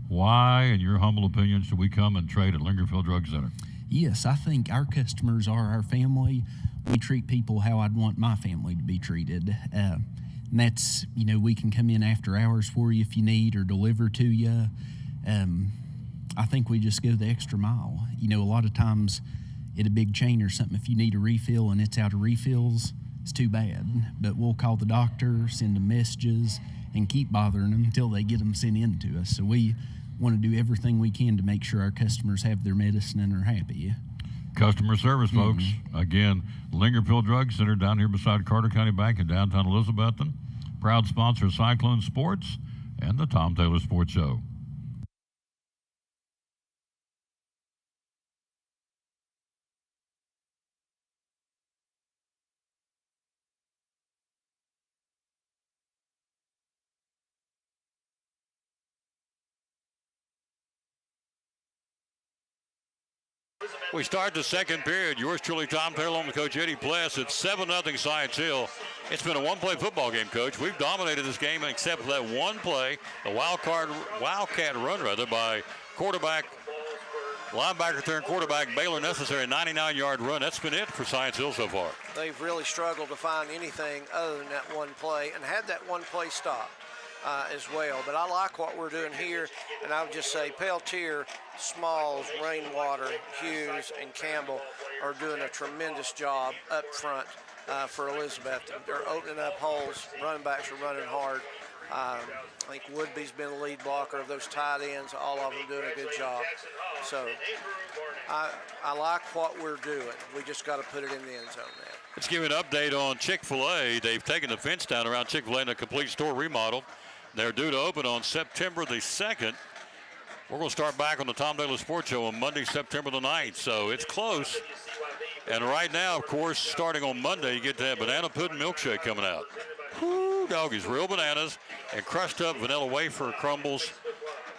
B: Why, in your humble opinion, should we come and trade at Lingerfield Drug Center?
G: Yes, I think our customers are our family. we treat people how I'd want my family to be treated. And that's, we can come in after hours for you if you need, or deliver to you. I think we just go the extra mile. A lot of times at a big chain or something, if you need a refill and it's out of refills, it's too bad. But we'll call the doctor, send them messages, and keep bothering them until they get them sent in to us. So we want to do everything we can to make sure our customers have their medicine and are happy.
B: Customer service, folks. Again, Lingerfield Drug Center down here beside Carter County Bank in downtown Elizabethton. Proud sponsor of Cyclone Sports and the Tom Taylor Sports Show. We start the second period. Yours truly, Tom Taylor, with Coach Eddie Pless. It's 7-0 Science Hill. It's been a one-play football game, Coach. We've dominated this game except for that one play, a wildcat run, by linebacker turned quarterback Baylor, necessary 99-yard run. That's been it for Science Hill so far.
D: They've really struggled to find anything other than that one play, and had that one play stopped as well. But I like what we're doing here, and I would just say Peltier, Smalls, Rainwater, Hughes, and Campbell are doing a tremendous job up front for Elizabeth. They're opening up holes. Running backs are running hard. I think Woodby's been the lead blocker of those tight ends. All of them doing a good job. So I like what we're doing. We just got to put it in the end zone now.
B: Let's give an update on Chick-fil-A. They've taken the fence down around Chick-fil-A in a complete store remodel. They're due to open on September the 2nd. We're going to start back on the Tom Taylor Sports Show on Monday, September the 9th. So it's close. And right now, of course, starting on Monday, you get that banana pudding milkshake coming out. Whoo, doggies, real bananas and crushed up vanilla wafer crumbles.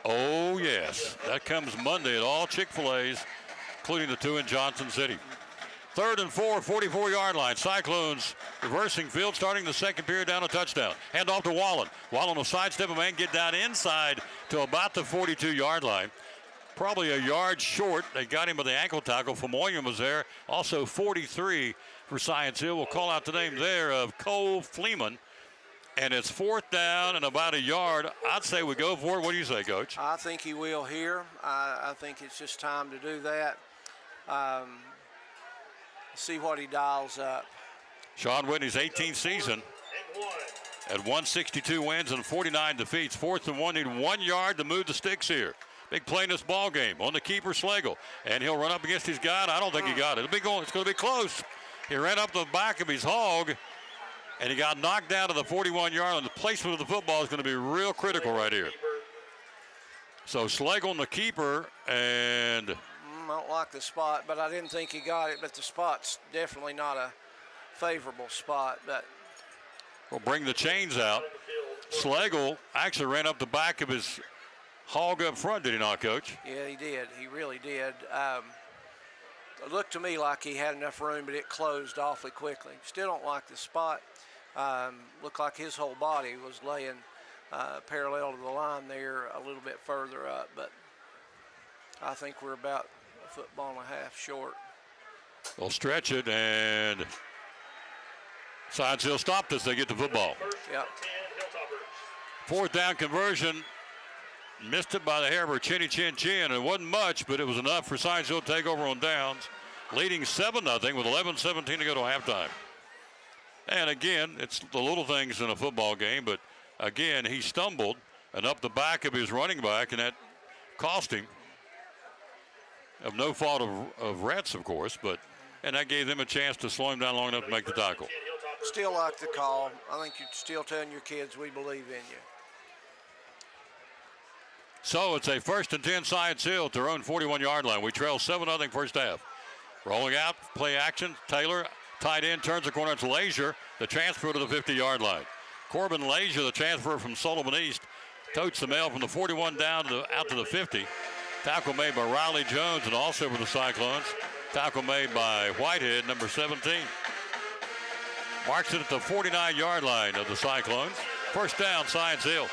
B: Oh, yes. That comes Monday at all Chick-fil-A's, including the 2 in Johnson City. 3rd and 4, 44-yard line. Cyclones reversing field, starting the second period down a touchdown. Hand off to Wallen. Wallen will sidestep a man, get down inside to about the 42-yard line. Probably a yard short. They got him with the ankle tackle. Famoyan was there. Also 43 for Science Hill. We'll call out the name there of Cole Fleeman. And it's 4th down and about a yard. I'd say we go for it. What do you say, Coach?
D: I think he will here. I think it's just time to do that. See what he dials up.
B: Sean Whitney's 18th season at 162 wins and 49 defeats. 4th and 1, need 1 yard to move the sticks here. Big play in this ball game on the keeper, Slagle. And he'll run up against his guy. I don't think he got it. It's going to be close. He ran up the back of his hog, and he got knocked down to the 41-yard line. The placement of the football is going to be real critical right here. So Slagle and the keeper, and
D: I don't like the spot, but I didn't think he got it. But the spot's definitely not a favorable spot. But
B: we'll bring the chains out. Slagle actually ran up the back of his hog up front, did he not, Coach?
D: Yeah, he did. He really did. It looked to me like he had enough room, but it closed awfully quickly. Still don't like the spot. Looked like his whole body was laying parallel to the line there a little bit further up, but I think we're about a football and a half short.
B: They'll stretch it, and Science Hill stopped as they get the football.
D: Yep.
B: 4th down conversion. Missed it by the hair of her chinny chin chin. It wasn't much, but it was enough for Science Hill to take over on downs, leading 7-0 with 11:17 to go to halftime. And again, it's the little things in a football game, but again, he stumbled and up the back of his running back, and that cost him. Of no fault of Rhett's, of course, and that gave them a chance to slow him down long enough to make the tackle.
D: Still like the call. I think you're still telling your kids we believe in you.
B: So it's a 1st and 10 Science Hill to their own 41-yard line. We trail 7-0 first half. Rolling out, play action. Taylor, tight end, turns the corner. It's Leisure, the transfer to the 50-yard line. Corbin Leisure, the transfer from Sullivan East, totes the mail from the 41 down out to the 50. Tackle made by Riley Jones, and also for the Cyclones. Tackle made by Whitehead, number 17. Marks it at the 49-yard line of the Cyclones. 1st down, Science Hill.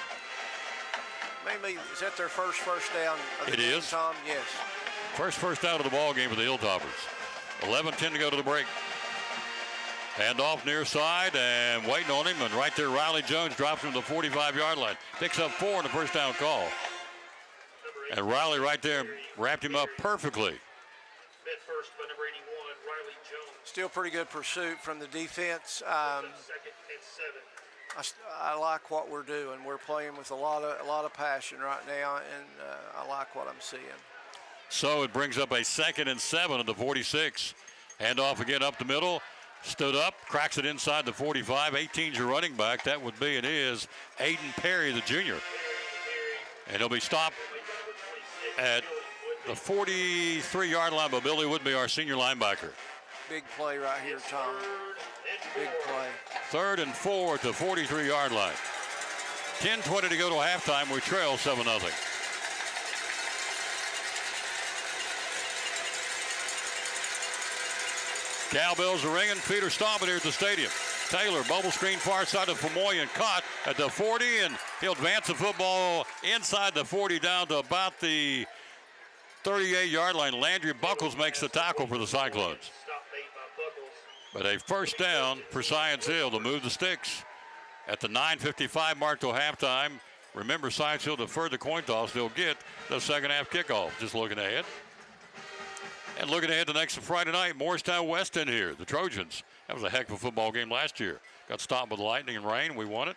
D: Maybe, is that their first down of the game, Tom? Yes.
B: First down of the ball game for the Hilltoppers. 11:10 to go to the break. Hand off near side and waiting on him. And right there, Riley Jones drops him to the 45-yard line. Picks up 4 on the first down call. And Riley right there wrapped him up perfectly.
A: Met first by number 81, Riley Jones.
D: Still pretty good pursuit from the defense.
A: Second and 7.
D: I like what we're doing. We're playing with a lot of passion right now, and I like what I'm seeing.
B: So it brings up a 2nd and 7 at the 46. Handoff again up the middle. Stood up, cracks it inside the 45. 18's your running back. That would be and is Aiden Perry, the junior. And he'll be stopped at the 43-yard line by Billy Woodby, our senior linebacker.
D: Big play right here, Tom. Big play.
B: 3rd and 4 at the 43-yard line. 10:20 to go to halftime. We trail 7-0. Cowbells are ringing. Feet are stomping here at the stadium. Taylor, bubble screen far side of Famoyan, caught at the 40, and he'll advance the football inside the 40 down to about the 38-yard line. Landry Buckles makes the tackle for the Cyclones. But a first down for Science Hill to move the sticks at the 9:55 mark till halftime. Remember, Science Hill deferred the coin toss. They'll get the second half kickoff. Just looking ahead. And looking ahead to next Friday night, Morristown West in here. The Trojans. That was a heck of a football game last year. Got stopped by the lightning and rain. We won it.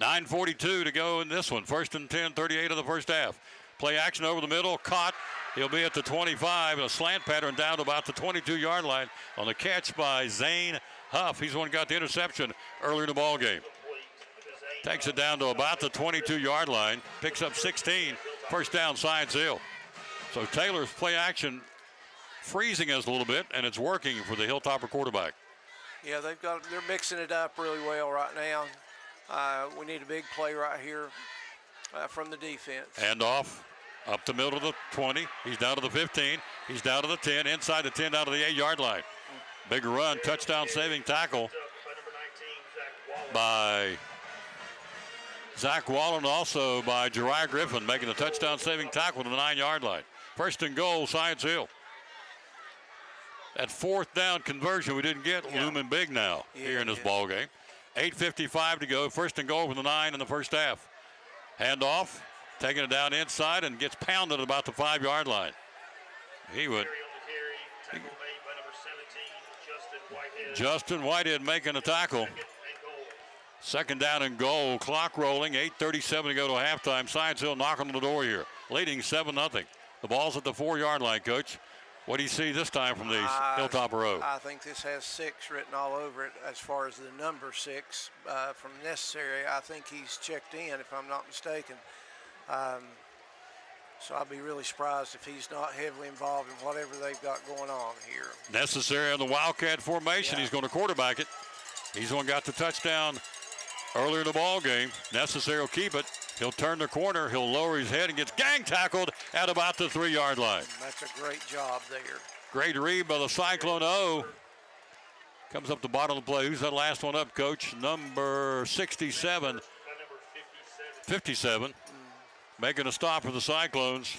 B: 9:42 to go in this one. 1st and 10, 38 of the first half. Play action over the middle. Caught. He'll be at the 25 in a slant pattern down to about the 22-yard line on the catch by Zane Huff. He's the one who got the interception earlier in the ball game. Takes it down to about the 22-yard line. Picks up 16. First down, Science Hill. So Taylor's play action freezing us a little bit, and it's working for the Hilltopper quarterback.
D: Yeah, they're mixing it up really well right now. We need a big play right here from the defense.
B: Hand off up the middle of the 20. He's down to the 15. He's down to the 10. Inside the 10, down to the 8-yard line. Big run, touchdown saving tackle by Zach Wallen, also by Jariah Griffin, making a touchdown saving tackle to the 9-yard line. 1st and goal, Science Hill. That 4th down conversion we didn't get, looming big now here in this ball game. 8:55 to go. 1st and goal from the 9 in the first half. Hand off, taking it down inside and gets pounded at about the 5-yard line. He would. Justin Whitehead making a tackle. 2nd down and goal. Clock rolling. 8:37 to go to halftime. Science Hill knocking on the door here, leading 7-0. The ball's at the 4-yard line, Coach. What do you see this time from the Hilltopper Road?
D: I think this has 6 written all over it as far as the number 6 from Necessary. I think he's checked in, if I'm not mistaken. So I'll be really surprised if he's not heavily involved in whatever they've got going on here.
B: Necessary on the Wildcat formation. He's going to quarterback it. He's the one got the touchdown earlier in the ball game. Necessary will keep it. He'll turn the corner. He'll lower his head and gets gang tackled at about the 3-yard line.
D: That's a great job there.
B: Great read by the Cyclone O. Comes up the bottom of the play. Who's that last one up, Coach? Number 67. 57. Making a stop for the Cyclones.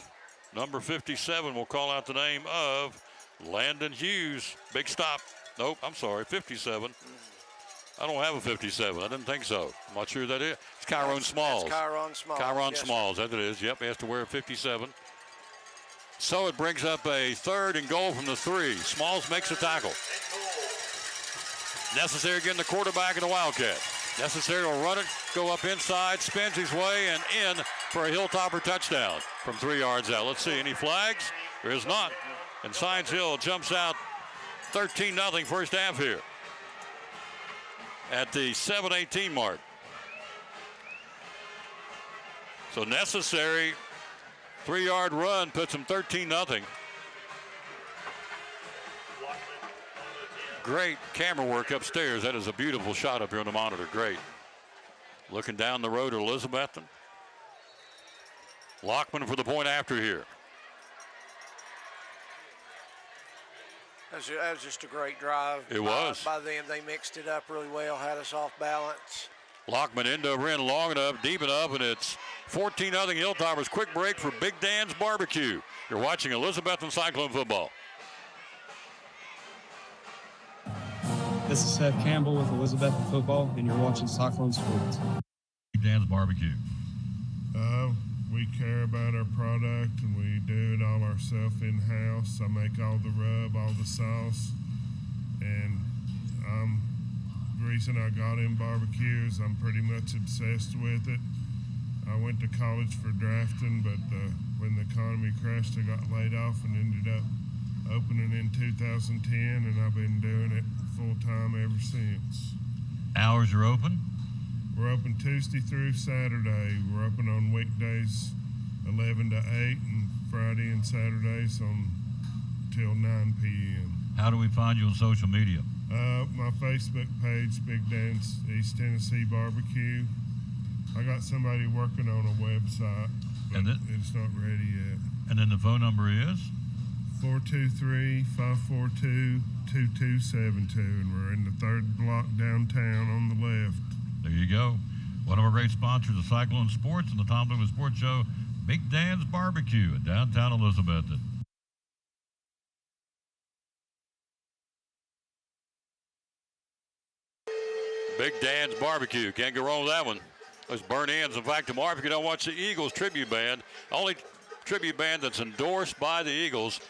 B: Number 57 will call out the name of Landon Hughes. Big stop. Nope, I'm sorry, 57. I don't have a 57. I didn't think so. I'm not sure that is. It's Kyron Smalls.
D: That's Kyron Smalls.
B: Kyron Smalls, that it is. Yep, he has to wear a 57. So it brings up a 3rd and goal from the 3. Smalls makes a tackle. Necessary getting the quarterback and the Wildcat. Necessary will run it, go up inside, spins his way, and in for a Hilltopper touchdown from 3 yards out. Let's see, any flags? There is not. And Science Hill jumps out 13-0 first half here at the 7:18 mark. So Necessary, 3-yard run puts him 13-0. Great camera work upstairs. That is a beautiful shot up here on the monitor. Great. Looking down the road at Elizabethton. Lockman for the point after here.
D: That was just a great drive.
B: It was.
D: By them, they mixed it up really well, had us off balance.
B: Lockman into over in long enough, deep enough, and it's 14-0 Hilltoppers. Quick break for Big Dan's Barbecue. You're watching Elizabethton Cyclone football.
E: This is Seth Campbell with Elizabethan Football, and you're watching Cyclone Sports.
B: Dan's Barbecue.
H: We care about our product, and we do it all ourselves in-house. I make all the rub, all the sauce, and the reason I got in barbecue is I'm pretty much obsessed with it. I went to college for drafting, but when the economy crashed, I got laid off and ended up opening in 2010, and I've been doing it full-time ever since.
B: Hours are open?
H: We're open Tuesday through Saturday. We're open on weekdays 11 to 8 and Friday and Saturdays till 9 p.m.
B: How do we find you on social media?
H: My Facebook page, Big Dan's East Tennessee Barbecue. I got somebody working on a website, but it's not ready yet.
B: And then the phone number is?
H: 423-542-2272, and we're in the 3rd block downtown on the left.
B: There you go. One of our great sponsors of Cyclone Sports and the Tom Lewis Sports Show, Big Dan's Barbecue in downtown Elizabethton. Big Dan's Barbecue. Can't go wrong with that one. Those burn ends. In fact, tomorrow, if you don't watch the Eagles tribute band, only tribute band that's endorsed by the Eagles,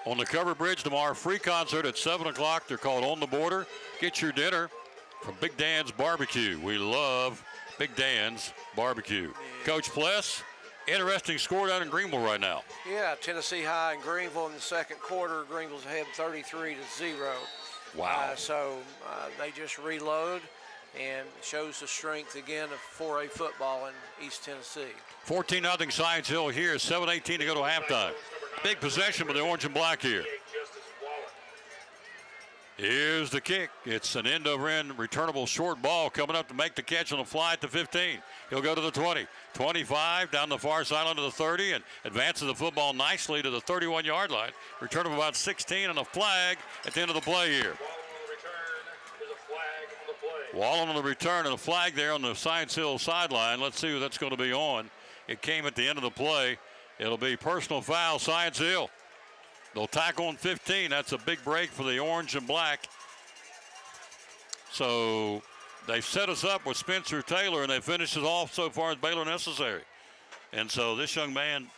B: on the Covered Bridge tomorrow, free concert at 7 o'clock. They're called On the Border. Get your dinner from Big Dan's Barbecue. We love Big Dan's Barbecue. Coach Pless, interesting score down in Greenville right now.
D: Yeah, Tennessee High and Greenville in the second quarter. Greenville's ahead 33-0.
B: Wow.
D: So they just reload, and shows the strength again of 4A football in East Tennessee.
B: 14-0 Science Hill here, 7:18 to go to halftime. Big possession with the orange and black here. Here's the kick. It's an end-over-end returnable short ball coming up to make the catch on the fly at the 15. He'll go to the 20, 25, down the far sideline to the 30, and advances the football nicely to the 31-yard line. Return of about 16 and a flag at the end of the play here. Wallen on the return and a flag there on the Science Hill sideline. Let's see who that's going to be on. It came at the end of the play. It'll be personal foul, Science Hill. They'll tackle on 15. That's a big break for the orange and black. So they set us up with Spencer Taylor, and they finished it off so far as Baylor necessary. And so this young man,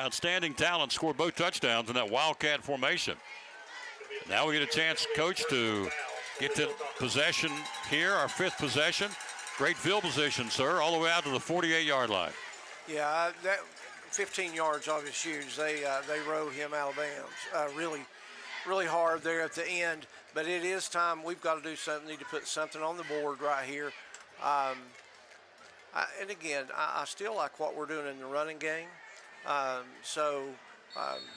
B: outstanding talent, scored both touchdowns in that Wildcat formation. Now we get a chance, Coach, to get to possession here, our 5th possession. Great field position, sir, all the way out to the 48-yard line.
D: Yeah, that 15 yards off his shoes. They rode him out of bounds really hard there at the end. But it is time. We've got to do something. Need to put something on the board right here. And again, I still like what we're doing in the running game.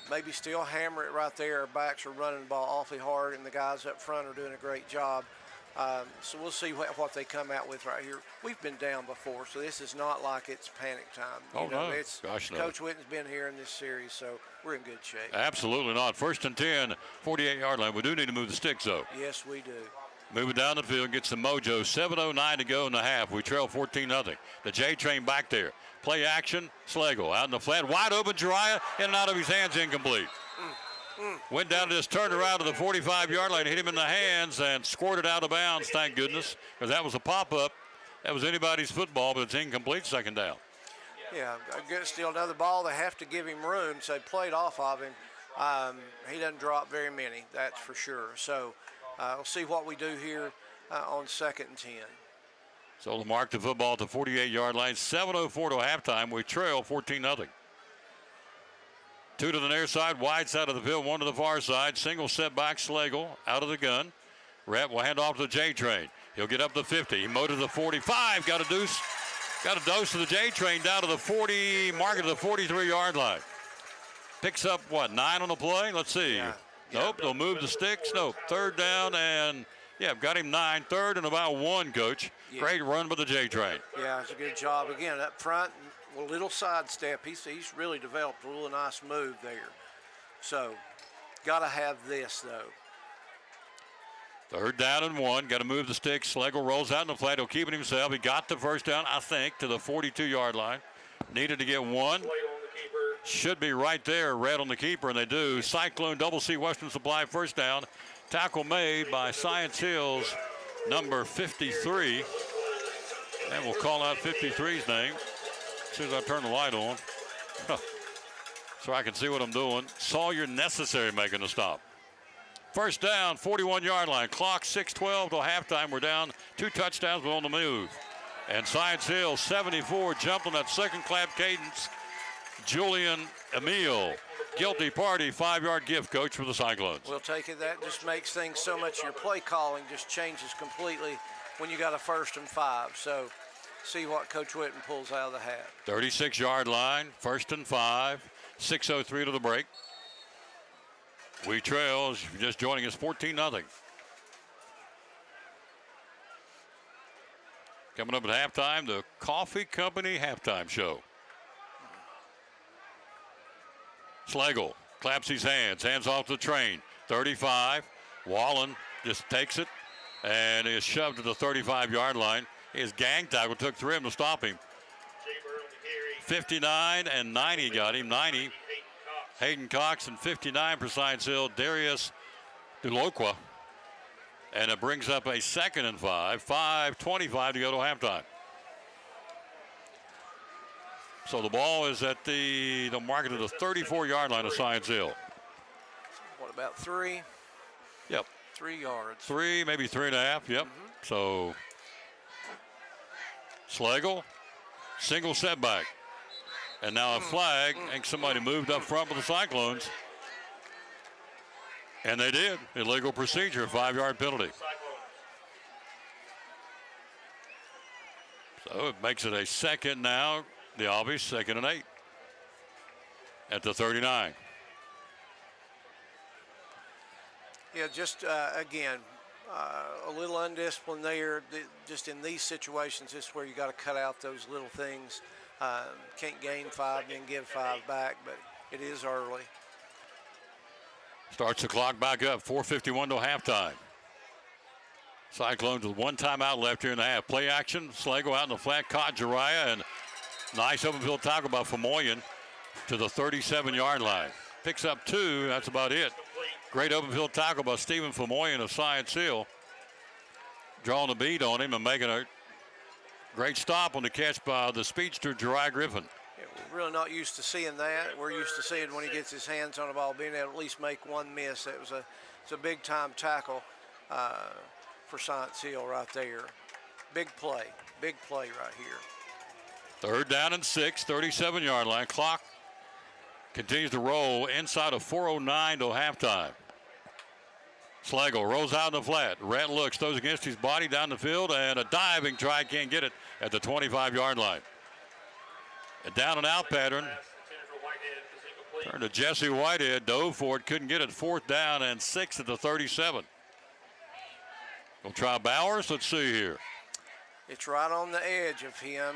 D: Maybe still hammer it right there. Our backs are running the ball awfully hard, and the guys up front are doing a great job. So we'll see what they come out with right here. We've been down before, so this is not like it's panic time.
B: No.
D: Coach Whitten's been here in this series, so we're in good shape.
B: Absolutely not. 1st and 10, 48-yard line. We do need to move the sticks, though.
D: Yes, we do.
B: Moving down the field, gets some mojo. 7:09 to go in the half. We trail 14-0. The J train back there. Play action. Slagle out in the flat. Wide open. Jariah in and out of his hands. Incomplete. Went down to just turned around to the 45-yard line, hit him in the hands, and squirted out of bounds, thank goodness, because that was a pop-up. That was anybody's football, but it's incomplete, second down.
D: Yeah, still another ball. They have to give him room, so they played off of him. He doesn't drop very many, that's for sure. So we'll see what we do here on 2nd and 10.
B: So they'll mark the football at the 48-yard line. 7:04 to halftime. We trail 14-0. 2 to the near side, wide side of the field, 1 to the far side. Single set back, Slagle out of the gun. Rhett will hand off to the J train. He'll get up to 50. He motored to the 45. Got a dose to the J train down to the 40, mark it to the 43-yard line. Picks up, 9 on the play? Let's see.
D: Yeah.
B: Nope, they'll move the sticks. Nope, 3rd down, and got him 9, 3rd and about 1, Coach. Yeah. Great run by the J train.
D: Yeah, it's a good job. Again, up front, a little sidestep. He's really developed a little nice move there. So, got to have this, though.
B: 3rd down and 1. Got to move the sticks. Slagle rolls out in the flat. He'll keep it himself. He got the 1st down, I think, to the 42-yard line. Needed to get 1. Should be right there, red on the keeper, and they do. Cyclone Double C Western Supply 1st down Tackle made by Science Hill's number 53. And we'll call out 53's name as soon as I turn the light on. So I can see what I'm doing. Sawyer Necessary making the stop. First down, 41-yard line. Clock 6:12 till halftime. We're down 2 touchdowns, but on the move. And Science Hill, 74, jumped on that second clap cadence. Julian Emile, guilty party, 5-yard gift, coach, for the Cyclones.
D: We'll take it. That just makes things so much. Your play calling just changes completely when you got a 1st and 5. So see what Coach Witten pulls out of the hat.
B: 36-yard line, 1st and 5, 6:03 to the break. We trail, as you're just joining us, 14-0. Coming up at halftime, the Coffee Company halftime show. Slagle claps his hands off the train. 35. Wallen just takes it and is shoved to the 35-yard line. His gang tackle took 3 of them to stop him. 59 and 90 got him. 90. Hayden Cox, and 59 for Science Hill, Darius Duloqua. And it brings up a 2nd and 5. 5:25 to go to halftime. So the ball is at the mark of the 34-yard line of Science Hill.
D: What about 3?
B: Yep.
D: 3 yards.
B: 3, maybe 3.5. Yep. So Slagle, single setback. And now a flag. I think somebody moved up front with the Cyclones. And they did. Illegal procedure, 5-yard penalty. So it makes it a 2nd now. The obvious 2nd and 8 at the 39.
D: Yeah, just again, a little undisciplined there. Just in these situations, this is where you got to cut out those little things. Can't gain 5 and then give 5 back, but it is early.
B: Starts the clock back up, 4:51 till halftime. Cyclones with 1 timeout left here in the half. Play action, Slagle out in the flat, caught Jariah, and nice open field tackle by Famoyan to the 37-yard line. Picks up 2, that's about it. Great open field tackle by Stephen Famoyan of Science Hill. Drawing the beat on him and making a great stop on the catch by the speedster Jariah Griffin.
D: Yeah, we're really not used to seeing that. We're used to seeing when he gets his hands on the ball, being able to at least make 1 miss. It's a big-time tackle for Science Hill right there. Big play right here.
B: 3rd down and 6, 37-yard line. Clock continues to roll inside of 4:09 till halftime. Slagle rolls out in the flat. Rhett looks, throws against his body down the field, and a diving try, can't get it at the 25-yard line. A down and out pattern. Turned to Jesse Whitehead, dove for it, couldn't get it. 4th down and 6 at the 37. We'll try Bowers. Let's see here.
D: It's right on the edge of him.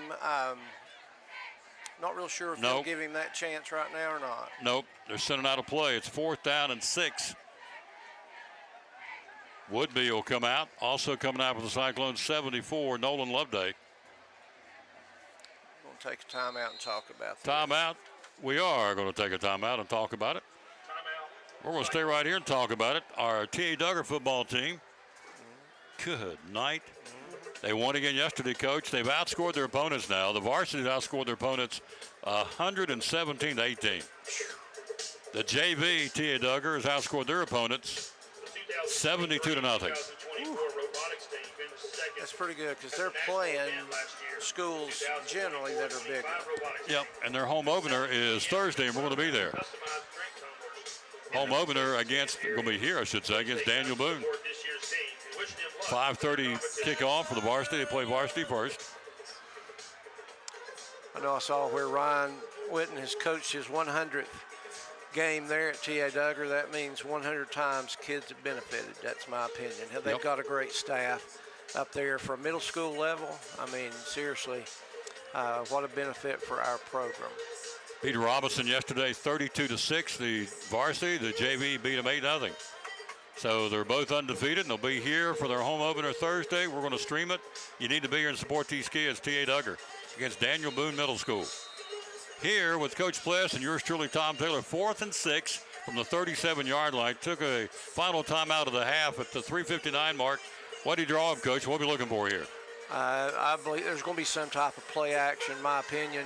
D: Not real sure if they'll give him that chance right now or not.
B: Nope, they're sending out a play. It's 4th down and 6. Woodby will come out. Also coming out for the Cyclones, 74, Nolan Loveday.
D: We'll take a timeout and talk about that.
B: Timeout. We are going to take a timeout and talk about it. We're going to stay right here and talk about it. Our T.A. Duggar football team. Good night. They won again yesterday, Coach. They've outscored their opponents now. The varsity outscored their opponents 117-18. The JV, T.A. Duggar, has outscored their opponents 72-0.
D: That's pretty good because they're playing schools generally that are bigger.
B: Yep, and their home opener is Thursday, and we're going to be there. Home opener against Daniel Boone. 5:30 kickoff for the varsity. They play varsity first.
D: I know I saw where Ryan Witten has coached his 100th game there at T.A. Duggar. That means 100 times kids have benefited. That's my opinion. They've got a great staff up there for a middle school level. I mean, seriously, what a benefit for our program.
B: Peter Robinson yesterday, 32-6. The varsity, the JV beat them 8-0. So they're both undefeated, and they'll be here for their home opener Thursday. We're going to stream it. You need to be here and support these kids, T.A. Duggar, against Daniel Boone Middle School. Here with Coach Pless and yours truly, Tom Taylor, 4th and 6 from the 37-yard line. Took a final timeout of the half at the 3:59 mark. What did he draw up, Coach? What are we looking for here?
D: I believe there's going to be some type of play action, in my opinion.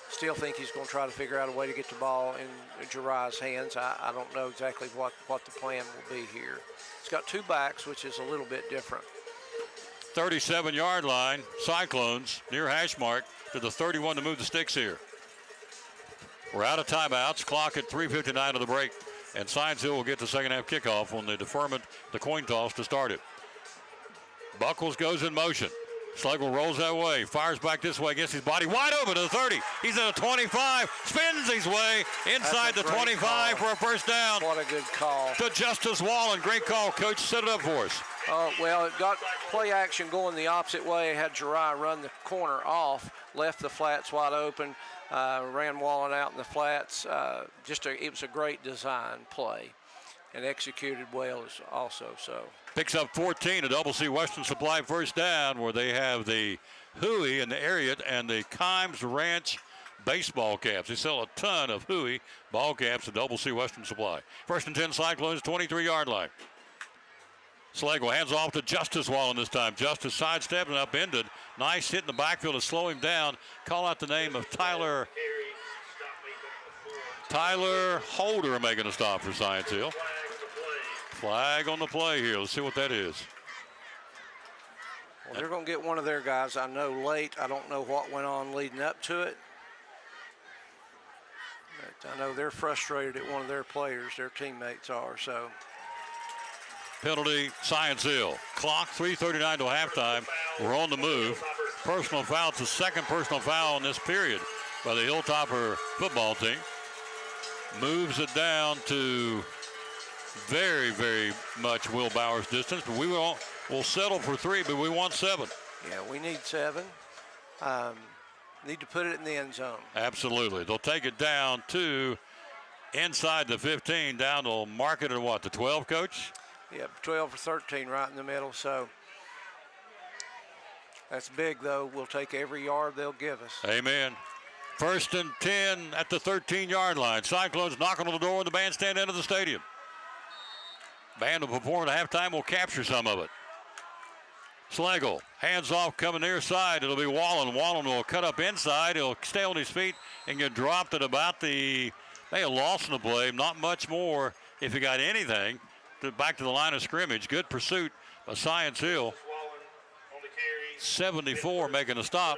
D: Still think he's going to try to figure out a way to get the ball in Jariah's hands. I don't know exactly what the plan will be here. He's got two backs, which is a little bit different.
B: 37-yard line, Cyclones near hash mark to the 31 to move the sticks here. We're out of timeouts. Clock at 3:59 of the break. And Science Hill will get the second half kickoff on the deferment, the coin toss to start it. Buckles goes in motion. Schlegel rolls that way, fires back this way against his body, wide open to the 30. He's at a 25, spins his way inside the 25 for a first down.
D: What a good call.
B: To Justice Wallen. Great call, Coach. Set it up for us.
D: Well, it got play action going the opposite way. Had Jariah run the corner off, left the flats wide open, ran Wallen out in the flats. It was a great design play and executed well also. So
B: picks up 14, a Double C Western Supply first down, where they have the Huey and the Ariat and the Kimes Ranch baseball caps. They sell a ton of Huey ball caps at Double C Western Supply. First and 10 Cyclones, 23-yard line. Schlegel hands off to Justice Wallen this time. Justice sidestepped and upended. Nice hit in the backfield to slow him down. Call out the name of Tyler Holder making a stop for Science Hill. Flag on the play here. Let's see what that is.
D: Well, they're going to get one of their guys, I know, late. I don't know what went on leading up to it. But I know they're frustrated at one of their players, their teammates are, so.
B: Penalty, Science Hill. Clock, 3:39 to halftime. We're on the move. Personal foul. It's the second personal foul in this period by the Hilltopper football team. Moves it down to very, very much Will Bauer's distance, but we'll settle for 3, but we want 7.
D: Yeah, we need 7. Need to put it in the end zone.
B: Absolutely. They'll take it down to inside the 15, down to mark it at what, the 12, Coach?
D: Yep, 12 or 13 right in the middle, so that's big, though. We'll take every yard they'll give us.
B: Amen. First and 10 at the 13-yard line. Cyclones knocking on the door in the bandstand end of the stadium. Band will perform at halftime. We'll capture some of it. Schlegel, hands off, coming near side. It'll be Wallen. Wallen will cut up inside. He'll stay on his feet and get dropped at about the, they a loss in the play. Not much more if he got anything. Back to the line of scrimmage. Good pursuit by Science Hill. 74 making a stop.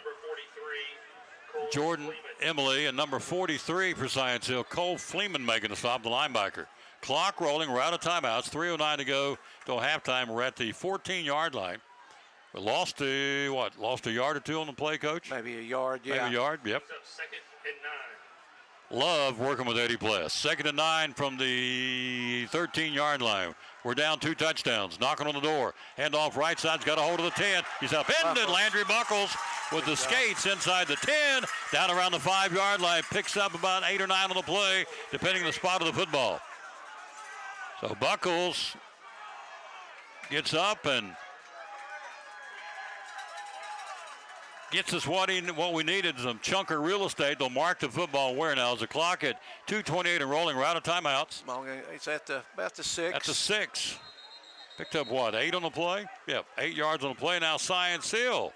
B: Jordan Emily and number 43 for Science Hill, Cole Fleeman making a stop, the linebacker. Clock rolling, we're out of timeouts, 3:09 to go till halftime. We're at the 14-yard line. We lost a yard or two on the play, Coach?
D: Maybe a yard, yeah.
B: Maybe a yard, yep.
A: Second and 9.
B: Love working with Eddie Pless. Second and 9 from the 13-yard line. We're down 2 touchdowns. Knocking on the door. Hand off right side's got a hold of the 10. He's upended. Landry Buckles with the skates inside the 10. Down around the 5-yard line. Picks up about 8 or 9 on the play, depending on the spot of the football. So Buckles gets up and gets us what we needed, some chunker real estate. They'll mark the football where now is the clock at 2:28 and rolling. We're out of timeouts.
D: It's at about the 6.
B: That's a 6. Picked up what, 8 on the play? Yep, 8 yards on the play. Now Science Hill,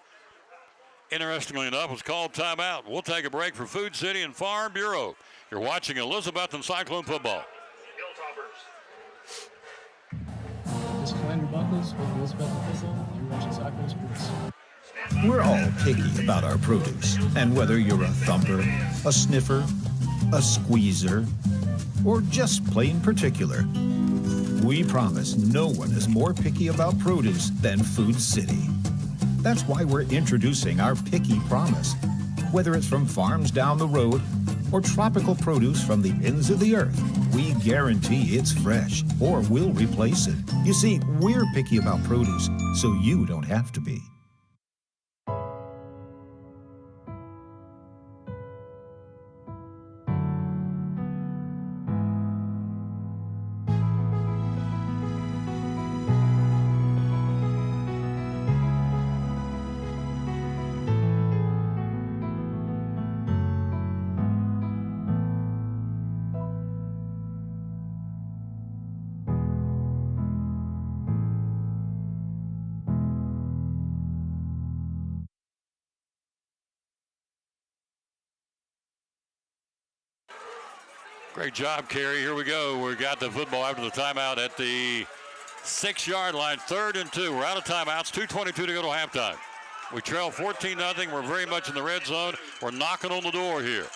B: interestingly enough, was called timeout. We'll take a break for Food City and Farm Bureau. You're watching Elizabethton Cyclone football.
E: This is Landry Buckles with Elizabethton Football. You're watching Cyclone Sports.
I: We're all picky about our produce, and whether you're a thumper, a sniffer, a squeezer, or just plain particular, we promise no one is more picky about produce than Food City. That's why we're introducing our Picky Promise. Whether it's from farms down the road or tropical produce from the ends of the earth, we guarantee it's fresh or we'll replace it. You see, we're picky about produce, so you don't have to be.
B: Great job, Kerry. Here we go. We got the football after the timeout at the 6-yard line, 3rd and 2. We're out of timeouts, 2:22 to go to halftime. We trail 14-0. We're very much in the red zone. We're knocking on the door here.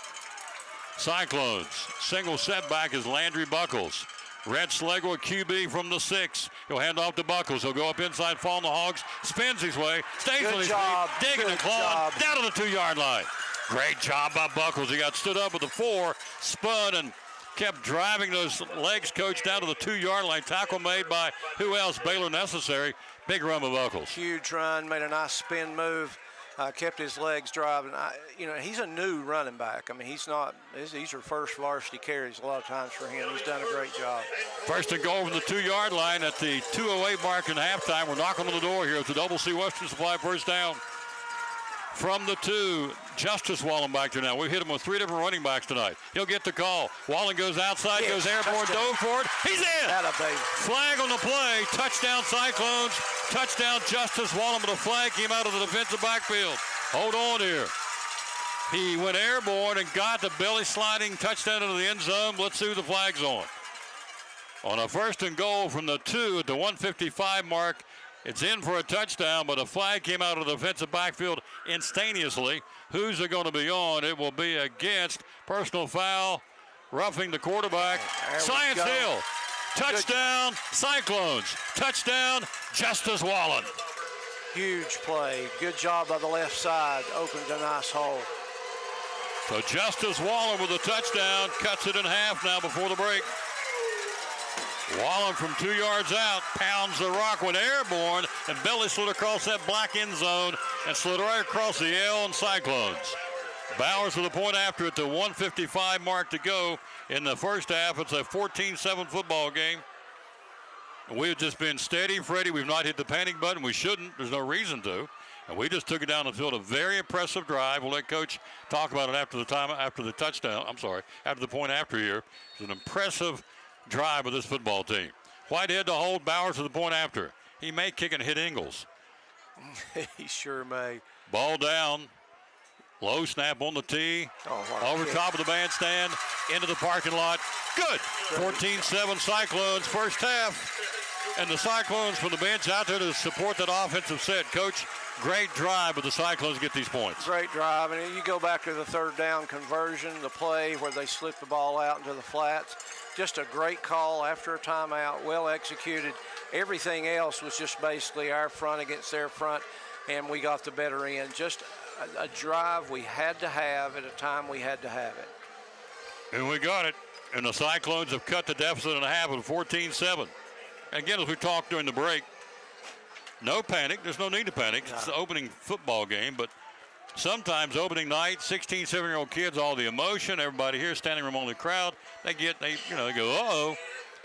B: Cyclones, single setback is Landry Buckles. Red Schlegel, QB from the 6. He'll hand off to Buckles. He'll go up inside, fall on the Hogs, spins his way, stays on his feet, digging and clawing, down to the 2-yard line. Great job by Buckles. He got stood up with the 4, spun, and kept driving those legs, Coach, down to the 2-yard line. Tackle made by who else? Baylor Necessary. Big run by Buckles.
D: Huge run, made a nice spin move. Kept his legs driving. He's a new running back. I mean, these are first varsity carries a lot of times for him. He's done a great job.
B: 1st and goal from the 2-yard line at the 2:08 mark in halftime. We're knocking on the door here. It's a Double C Western Supply first down. From the 2, Justice Wallen back there now. We've hit him with 3 different running backs tonight. He'll get the call. Wallen goes outside, goes airborne, dove for it. He's in! Flag on the play. Touchdown Cyclones. Touchdown Justice Wallen, but a flag came out of the defensive backfield. Hold on here. He went airborne and got the belly sliding touchdown into the end zone. Let's see who the flag's on. On a 1st and goal from the 2 at the 1:55 mark, it's in for a touchdown, but a flag came out of the defensive backfield instantaneously. Who's it going to be on? It will be against personal foul, roughing the quarterback. Science Hill. Touchdown, Cyclones. Touchdown, Justice Wallen.
D: Huge play. Good job by the left side. Opened a nice hole.
B: So Justice Wallen with a touchdown. Cuts it in half now before the break. Wallen from 2 yards out, pounds the rock, went airborne, and belly slid across that black end zone and slid right across the L and Cyclones. Bowers with a point after at the 1:55 mark to go in the first half. It's a 14-7 football game. We've just been steady, Freddie. We've not hit the panic button. We shouldn't. There's no reason to. And we just took it down the field. A very impressive drive. We'll let Coach talk about it after the touchdown. After the point after here. It's an impressive drive of this football team. Whitehead to hold, Bowers to the point after. He may kick and hit Ingles.
D: He sure may.
B: Ball down. Low snap on the tee. Over top of the bandstand. Into the parking lot. Good. 14-7 Cyclones first half. And the Cyclones from the bench out there to support that offensive set. Coach, great drive, but the Cyclones get these points.
D: Great drive. And you go back to the 3rd down conversion, the play where they slip the ball out into the flats. Just a great call after a timeout, well executed. Everything else was just basically our front against their front, and we got the better end. Just a drive we had to have at a time we had to have it.
B: And we got it. And the Cyclones have cut the deficit in half at 14-7. Again, as we talked during the break, no panic. There's no need to panic. No. It's the opening football game, but sometimes opening night, 16, 17-year-old kids, all the emotion, everybody here, standing room only crowd, they go, uh-oh.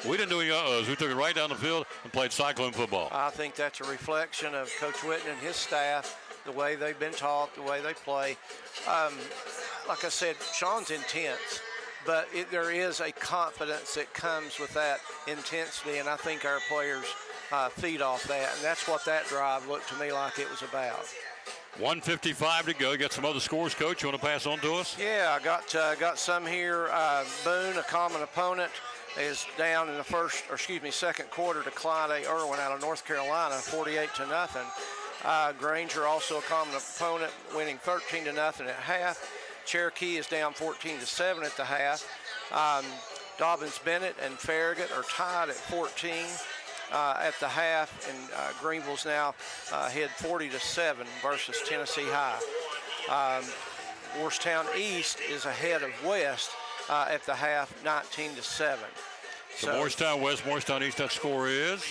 B: We didn't do any uh-ohs. We took it right down the field and played Cyclone football.
D: I think that's a reflection of Coach Whitten and his staff, the way they've been taught, the way they play. Like I said, Sean's intense, but there is a confidence that comes with that intensity, and I think our players feed off that, and that's what that drive looked to me like it was about.
B: 1:55 to go. You got some other scores, Coach, you want to pass on to us?
D: Yeah, I got some here. Boone, a common opponent, is down in the second quarter to Clyde A. Irwin out of North Carolina, 48-0. Granger, also a common opponent, winning 13-0 at half. Cherokee is down 14-7 at the half. Dobbins-Bennett and Farragut are tied at 14 at the half, and Greenville's now head 40-7 versus Tennessee High. Morristown East is ahead of West at the half, 19-7.
B: So Morristown West, Morristown East, that score is?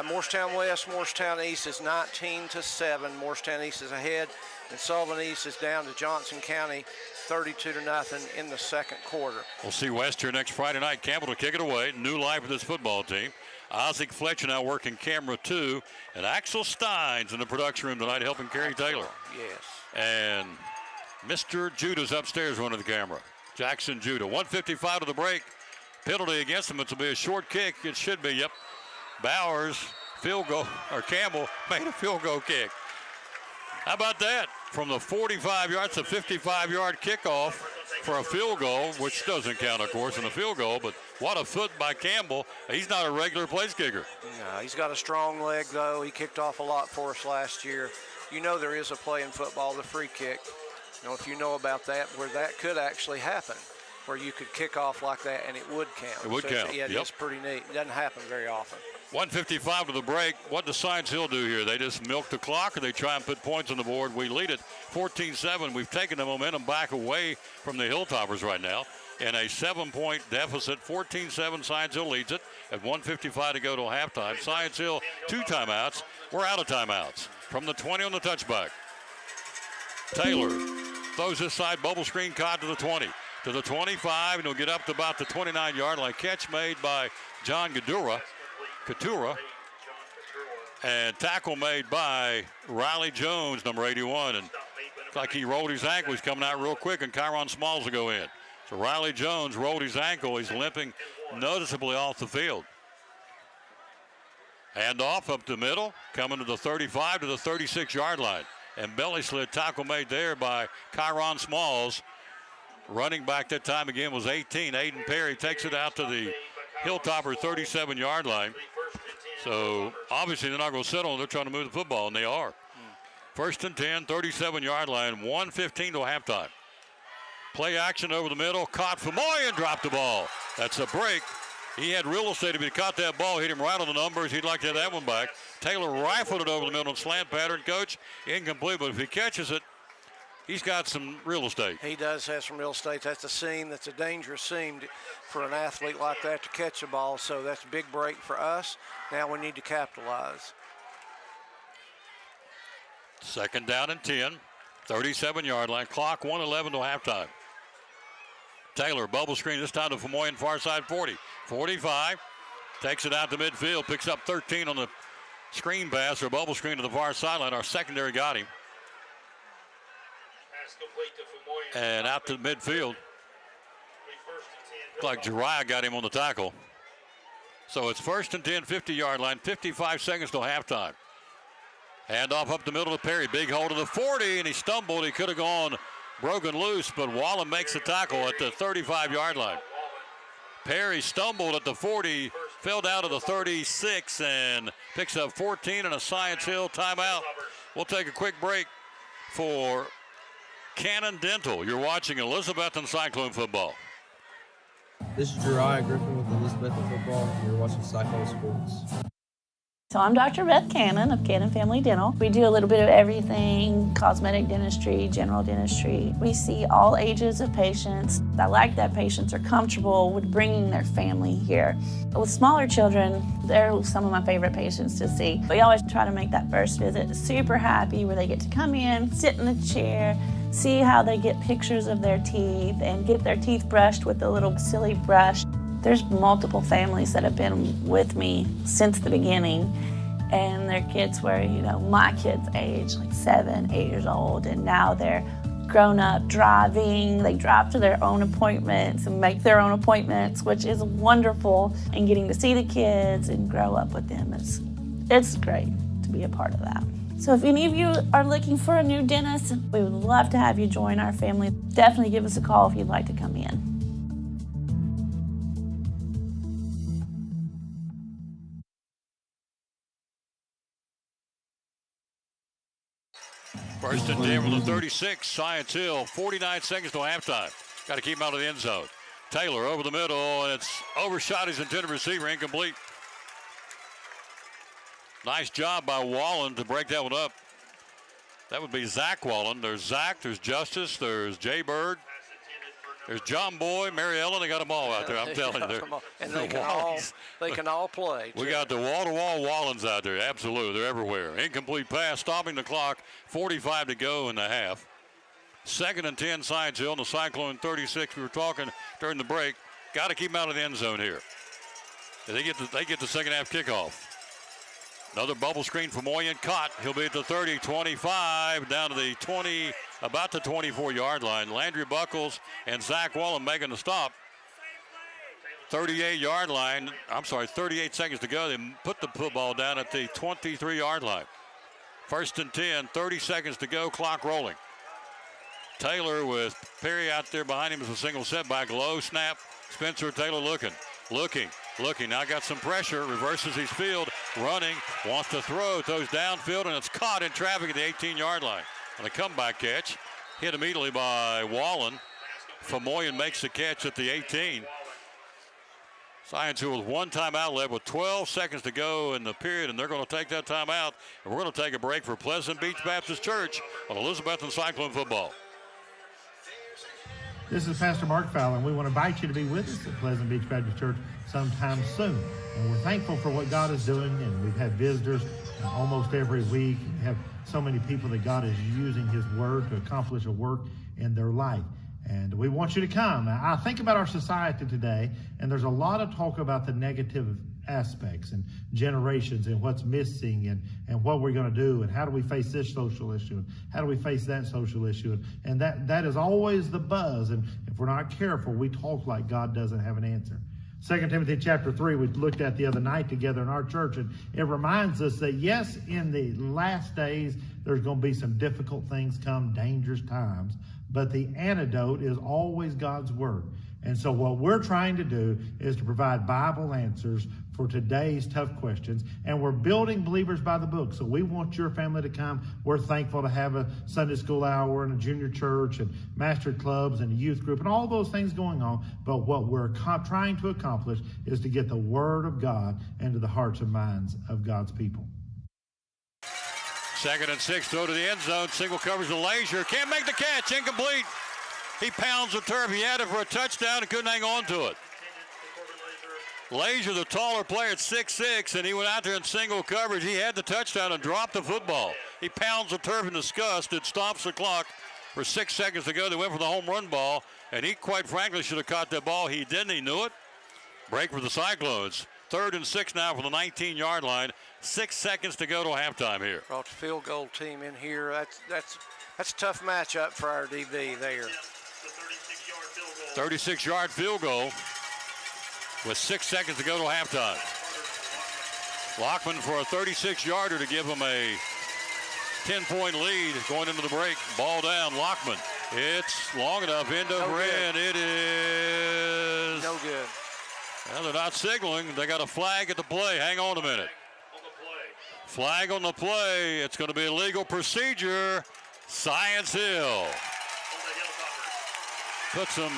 D: Morristown West, Morristown East is 19-7. Morristown East is ahead, and Sullivan East is down to Johnson County, 32-0 in the second quarter.
B: We'll see West here next Friday night. Campbell to kick it away. New life for this football team. Isaac Fletcher now working camera 2, and Axel Steins in the production room tonight helping Kerry Taylor.
D: Yes.
B: And Mr. Judah's upstairs running the camera. Jackson Judah. 1:55 to the break. Penalty against him. It will be a short kick. It should be, yep. Bowers, field goal, or Campbell made a field goal kick. How about that? From the 45 yards to 55-yard kickoff for a field goal, which doesn't count, of course, in a field goal, but what a foot by Campbell. He's not a regular place kicker.
D: No, he's got a strong leg, though. He kicked off a lot for us last year. You know there is a play in football, the free kick. You know, if you know about that, where that could actually happen, where you could kick off like that and it would count.
B: It would count.
D: Yeah, it's pretty neat. It doesn't happen very often.
B: 1:55 to the break. What does Science Hill do here? They just milk the clock, or they try and put points on the board? We lead it 14-7. We've taken the momentum back away from the Hilltoppers right now. In a 7-point deficit, 14-7, Science Hill leads it at 1:55 to go till halftime. Science Hill, 2 timeouts. We're out of timeouts. From the 20 on the touchback. Taylor throws this side bubble screen caught to the 20. To the 25, and he'll get up to about the 29-yard line. Catch made by John Couture. And tackle made by Riley Jones, number 81. And it's like he rolled his ankle. He's coming out real quick, and Kyron Smalls will go in. So Riley Jones rolled his ankle. He's limping noticeably off the field. Hand off up the middle, coming to the 35 to the 36-yard line. And belly slid tackle made there by Kyron Smalls. Running back that time again was 18. Aiden Perry takes it out to the Hilltopper 37-yard line. So obviously they're not going to settle. They're trying to move the football, and they are. 1st and 10, 37-yard line, 1:15 to halftime. Play action over the middle. Caught Famoyan, dropped the ball. That's a break. He had real estate. If he caught that ball, hit him right on the numbers, he'd like to have that one back. Taylor rifled it over the middle and slant pattern, coach. Incomplete, but if he catches it, he's got some real estate.
D: He does have some real estate. That's a seam. That's a dangerous seam for an athlete like that to catch the ball. So that's a big break for us. Now we need to capitalize.
B: 2nd down and 10. 37-yard line. Clock 1:11 to halftime. Taylor bubble screen this time to Famoyan, far side 40. 45. Takes it out to midfield. Picks up 13 on the screen pass or bubble screen to the far sideline. Our secondary got him. And out to midfield. Looks like Jariah got him on the tackle. So it's 1st and 10, 50-yard line, 55 seconds till halftime. Handoff up the middle to Perry. Big hold of the 40, and he stumbled. He could have gone broken loose, but Wallen makes the tackle at the 35-yard line. Perry stumbled at the 40, fell down to the 36, and picks up 14 and a Science Hill timeout. We'll take a quick break for Cannon Dental. You're watching Elizabethton Cyclone football.
J: This is Jariah Griffin with Elizabethton football. You're watching Cyclone Sports.
K: So I'm Dr. Beth Cannon of Cannon Family Dental. We do a little bit of everything, cosmetic dentistry, general dentistry. We see all ages of patients. I like that patients are comfortable with bringing their family here. With smaller children, they're some of my favorite patients to see. We always try to make that first visit super happy, where they get to come in, sit in the chair, see how they get pictures of their teeth and get their teeth brushed with a little silly brush. There's multiple families that have been with me since the beginning, and their kids were, my kids' age, like 7, 8 years old, and now they're grown up driving. They drive to their own appointments and make their own appointments, which is wonderful, and getting to see the kids and grow up with them. It's great to be a part of that. So if any of you are looking for a new dentist, we would love to have you join our family. Definitely give us a call if you'd like to come in.
B: First and 10 from the 36, Science Hill, 49 seconds till halftime. Got to keep him out of the end zone. Taylor over the middle, and it's overshot his intended receiver, incomplete. Nice job by Wallen to break that one up. That would be Zach Wallen. There's Zach, there's Justice, there's Jay Bird, there's John Boy, Mary Ellen. They got them all out there, I'm telling you.
D: And they can all play, too.
B: We got the wall-to-wall Wallens out there, absolutely. They're everywhere. Incomplete pass, stopping the clock, 45 to go in the half. 2nd and 10, Science Hill, and the Cyclone 36. We were talking during the break. Got to keep them out of the end zone here. They get the second half kickoff. Another bubble screen for Moyen, caught. He'll be at the 30, 25, down to the 20, about the 24-yard line. Landry Buckles and Zach Wallen making the stop. 38-yard line, 38 seconds to go. They put the football down at the 23-yard line. 1st and 10, 30 seconds to go, clock rolling. Taylor with Perry out there behind him as a single setback. Low snap. Spencer Taylor looking. Now got some pressure. Reverses his field. Running. Wants to throw. Throws downfield, and it's caught in traffic at the 18-yard line. On a comeback catch. Hit immediately by Wallen. Famoyan makes the catch at the 18. Science Hill with one timeout left with 12 seconds to go in the period, and they're going to take that timeout. And we're going to take a break for Pleasant Beach Baptist Church on Elizabethton Cyclone football.
L: This is Pastor Mark Fowler, and we want to invite you to be with us at Pleasant Beach Baptist Church sometime soon. And we're thankful for what God is doing, and we've had visitors almost every week. We have so many people that God is using His Word to accomplish a work in their life. And we want you to come. Now, I think about our society today, and there's a lot of talk about the negative aspects and generations and what's missing and what we're going to do and how do we face this social issue and how do we face that social issue. And that is always the buzz. And if we're not careful, we talk like God doesn't have an answer. 2 Timothy chapter 3 we looked at the other night together in our church, and it reminds us that yes, in the last days there's going to be some difficult things come, dangerous times, but the antidote is always God's Word. And so what we're trying to do is to provide Bible answers for today's tough questions. And we're building Believers by the Book. So we want your family to come. We're thankful to have a Sunday school hour and a junior church and master clubs and a youth group and all those things going on. But what we're trying to accomplish is to get the Word of God into the hearts and minds of God's people.
B: 2nd and 6, throw to the end zone. Single coverage to Leisure. Can't make the catch. Incomplete. He pounds the turf. He had it for a touchdown and couldn't hang on to it. Leisure, the taller player at 6'6", and he went out there in single coverage. He had the touchdown and dropped the football. He pounds the turf in disgust. It stops the clock for 6 seconds to go. They went for the home run ball, and he, quite frankly, should have caught that ball. He didn't. He knew it. Break for the Cyclones. 3rd and 6 now from the 19-yard line. 6 seconds to go to halftime here.
D: Brought the field goal team in here. That's a tough matchup for our DB there.
B: 36-yard field goal with 6 seconds to go to halftime. Lockman for a 36-yarder to give him a 10-point lead going into the break. Ball down, Lockman. It's long enough, end over end. It is
D: no good.
B: Well, they're not signaling. They got a flag at the play. Hang on a minute. Flag on the play. It's going to be a legal procedure. Science Hill. Puts them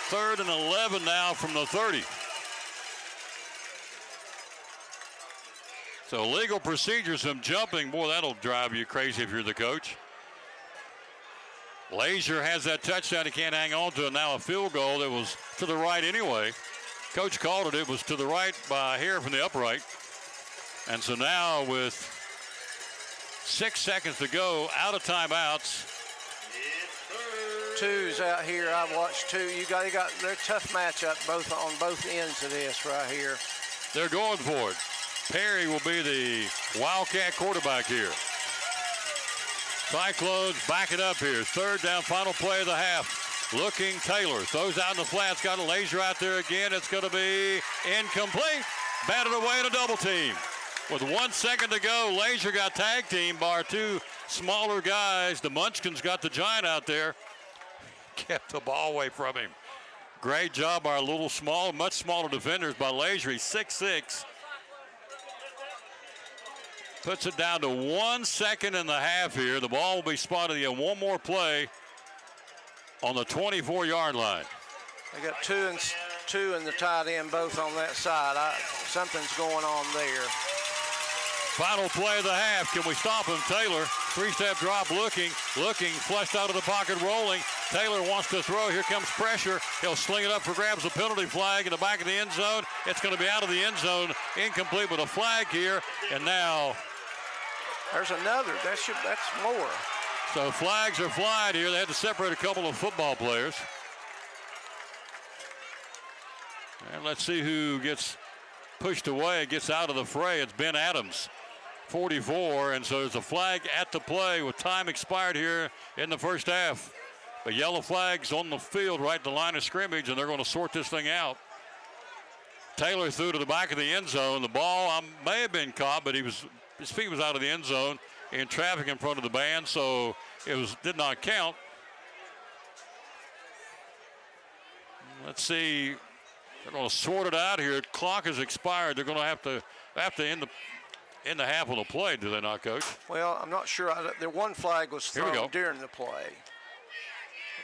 B: 3rd and 11 now from the 30. So legal procedure, some jumping. Boy, that'll drive you crazy if you're the coach. Leisure has that touchdown. He can't hang on to it. Now a field goal that was to the right anyway. Coach called it. It was to the right by a hair from the upright. And so now with 6 seconds to go, out of timeouts.
D: Twos out here. I've watched two. They're a tough matchup on both ends of this right here.
B: They're going for it. Perry will be the Wildcat quarterback here. Cyclones back it up here. 3rd down, final play of the half. Looking, Taylor throws out in the flats. Got a Leisure out there again. It's going to be incomplete. Batted away in a double team. With 1 second to go, Leisure got tag teamed by our two smaller guys. The Munchkins got the giant out there. Kept the ball away from him. Great job by our little small, much smaller defenders by Leisure. He's 6'6". Puts it down to 1 second and a half here. The ball will be spotted in one more play on the 24-yard line.
D: They got two in the tight end, both on that side. Something's going on there.
B: Final play of the half. Can we stop him? Taylor, 3-step drop, looking, flushed out of the pocket, rolling. Taylor wants to throw. Here comes pressure. He'll sling it up for grabs. A penalty flag in the back of the end zone. It's going to be out of the end zone. Incomplete with a flag here. And now
D: there's another. That's more.
B: So flags are flying here. They had to separate a couple of football players. And let's see who gets pushed away, gets out of the fray. It's Ben Adams, 44. And so there's a flag at the play with time expired here in the first half. But yellow flags on the field right at the line of scrimmage, and they're going to sort this thing out. Taylor threw to the back of the end zone. The ball may have been caught, but his feet was out of the end zone in traffic in front of the band, so it did not count. Let's see. They're going to sort it out here. Clock has expired. They're going to have to end the half of the play, do they not, Coach?
D: Well, I'm not sure. The one flag was thrown during the play.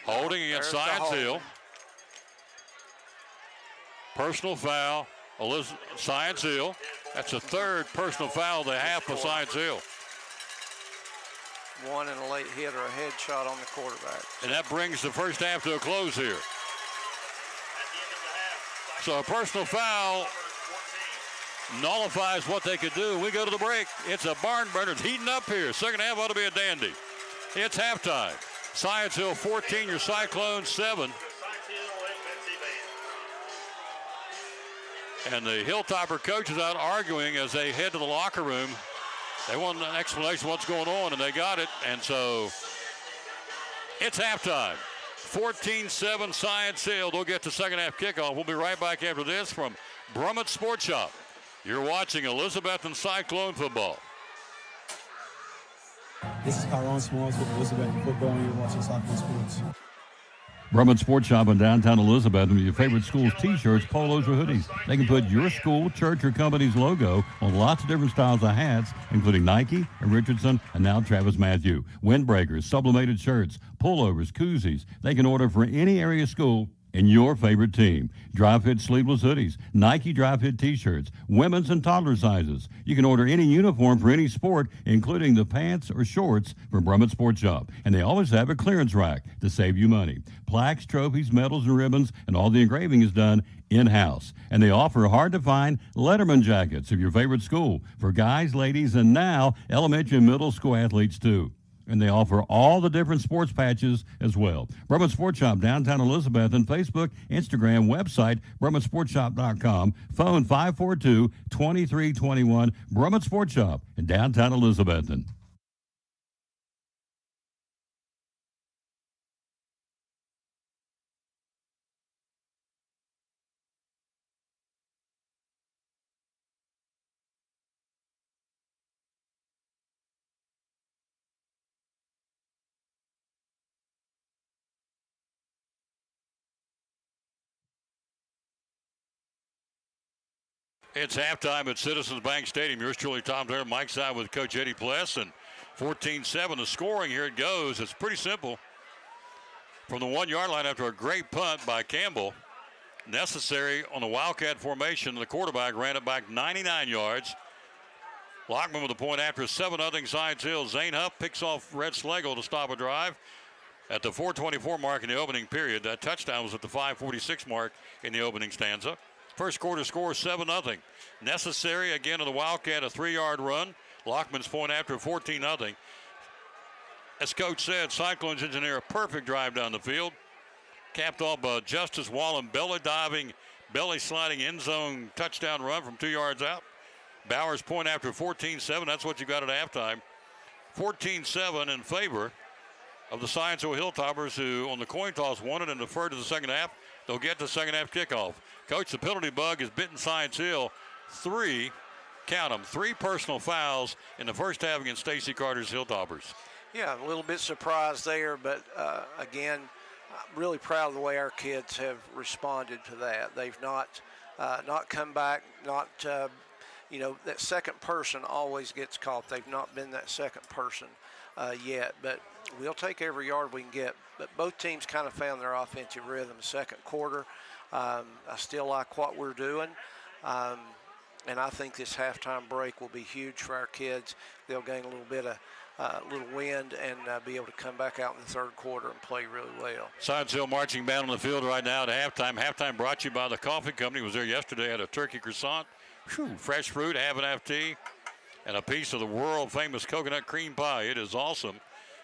B: Holding against Science Hill. Personal foul, Science Hill. That's the third personal foul of the half for Science Hill.
D: One and a late hit or a headshot on the quarterback.
B: And that brings the first half to a close here. So a personal foul nullifies what they could do. We go to the break. It's a barn burner. It's heating up here. Second half ought to be a dandy. It's halftime. Science Hill 14, your Cyclones 7. And the Hilltopper coaches out arguing as they head to the locker room. They want an explanation of what's going on, and they got it. And so it's halftime. 14-7 Science Hill. They'll get to second half kickoff. We'll be right back after this from Brummett Sports Shop. You're watching Elizabethton Cyclone football.
M: This is Tyrone Smalls with Elizabethton football, and you're watching Cyclone Sports.
B: Brummett Sports Shop in downtown Elizabeth with your favorite school's t-shirts, polos, or hoodies. They can put your school, church, or company's logo on lots of different styles of hats, including Nike and Richardson and now Travis Matthew. Windbreakers, sublimated shirts, pullovers, koozies. They can order for any area school and your favorite team. Dry fit sleeveless hoodies, Nike dry fit t-shirts, women's and toddler sizes. You can order any uniform for any sport, including the pants or shorts from Brummett Sports Shop. And they always have a clearance rack to save you money. Plaques, trophies, medals, and ribbons, and all the engraving is done in-house. And they offer hard-to-find Letterman jackets of your favorite school for guys, ladies, and now elementary and middle school athletes too. And they offer all the different sports patches as well. Brummett Sports Shop, downtown Elizabeth, and Facebook, Instagram, website, BrummettSportsShop.com, phone 542-2321, Brummett Sports Shop in downtown Elizabethton. It's halftime at Citizens Bank Stadium. Yours truly, Tom Turner, Mike Side with Coach Eddie Pless, and 14-7. The scoring, here it goes. It's pretty simple. From the 1 yard line after a great punt by Campbell, necessary on the Wildcat formation, the quarterback ran it back 99 yards. Lockman with a point after 7-0 Science Hill. Zane Huff picks off Red Schlegel to stop a drive at the 4:24 mark in the opening period. That touchdown was at the 5:46 mark in the opening stanza. First quarter score 7-0. Necessary again of the Wildcat, a 3-yard run. Lockman's point after 14-0. As Coach said, Cyclones engineer a perfect drive down the field. Capped off by Justice Wallen, belly diving, belly sliding end zone touchdown run from 2 yards out. Bowers point after 14-7. That's what you got at halftime. 14-7 in favor of the Science Hill Hilltoppers, who on the coin toss won it and deferred to the second half. They'll get the second half kickoff. Coach, the penalty bug has bitten Science Hill. Three personal fouls in the first half against Stacy Carter's Hilltoppers.
D: Yeah, a little bit surprised there, but again, I'm really proud of the way our kids have responded to that. They've not come back, that second person always gets caught. They've not been that second person yet, but we'll take every yard we can get. But both teams kind of found their offensive rhythm second quarter. I still like what we're doing. And I think this halftime break will be huge for our kids. They'll gain a little bit of little wind and be able to come back out in the third quarter and play really well.
B: Science Hill marching band on the field right now at halftime. Halftime brought to you by the Coffee Company. Was there yesterday, had a turkey croissant, fresh fruit, half and half tea, and a piece of the world-famous coconut cream pie. It is awesome.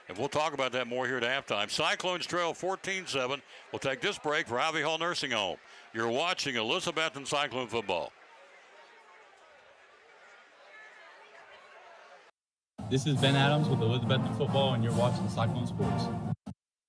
B: And we'll talk about that more here at halftime. Cyclones trail 14-7. We'll take this break for Ivy Hall Nursing Home. You're watching Elizabethton Cyclone football.
E: This is Ben Adams with Elizabethton Football, and you're watching Cyclone Sports.
B: One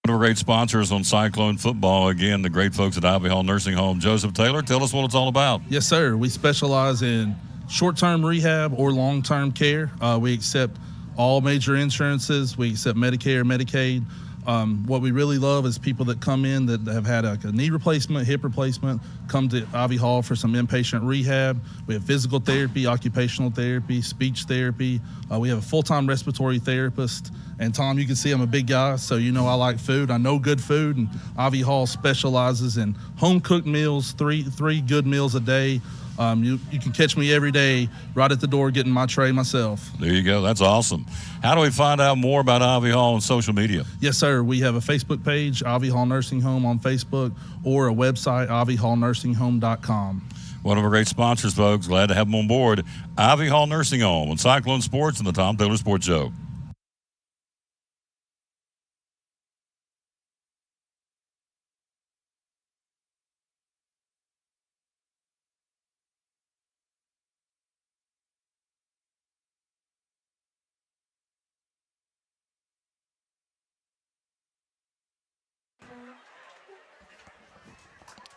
B: of our great sponsors on Cyclone football, again, the great folks at Ivy Hall Nursing Home. Joseph Taylor, tell us what it's all about.
N: Yes, sir. We specialize in short-term rehab or long-term care. We accept all major insurances. We accept Medicare, Medicaid. What we really love is people that come in that have had a knee replacement, hip replacement, come to Ivy Hall for some inpatient rehab. We have physical therapy, occupational therapy, speech therapy. We have a full-time respiratory therapist. And Tom, you can see I'm a big guy, so you know I like food. I know good food, and Ivy Hall specializes in home-cooked meals, three good meals a day. You can catch me every day right at the door getting my tray myself.
B: There you go. That's awesome. How do we find out more about Ivy Hall on social media?
N: Yes, sir. We have a Facebook page, Ivy Hall Nursing Home on Facebook, or a website, ivyhallnursing.com.
B: One of our great sponsors, folks. Glad to have them on board. Ivy Hall Nursing Home on Cyclone Sports and the Tom Taylor Sports Show.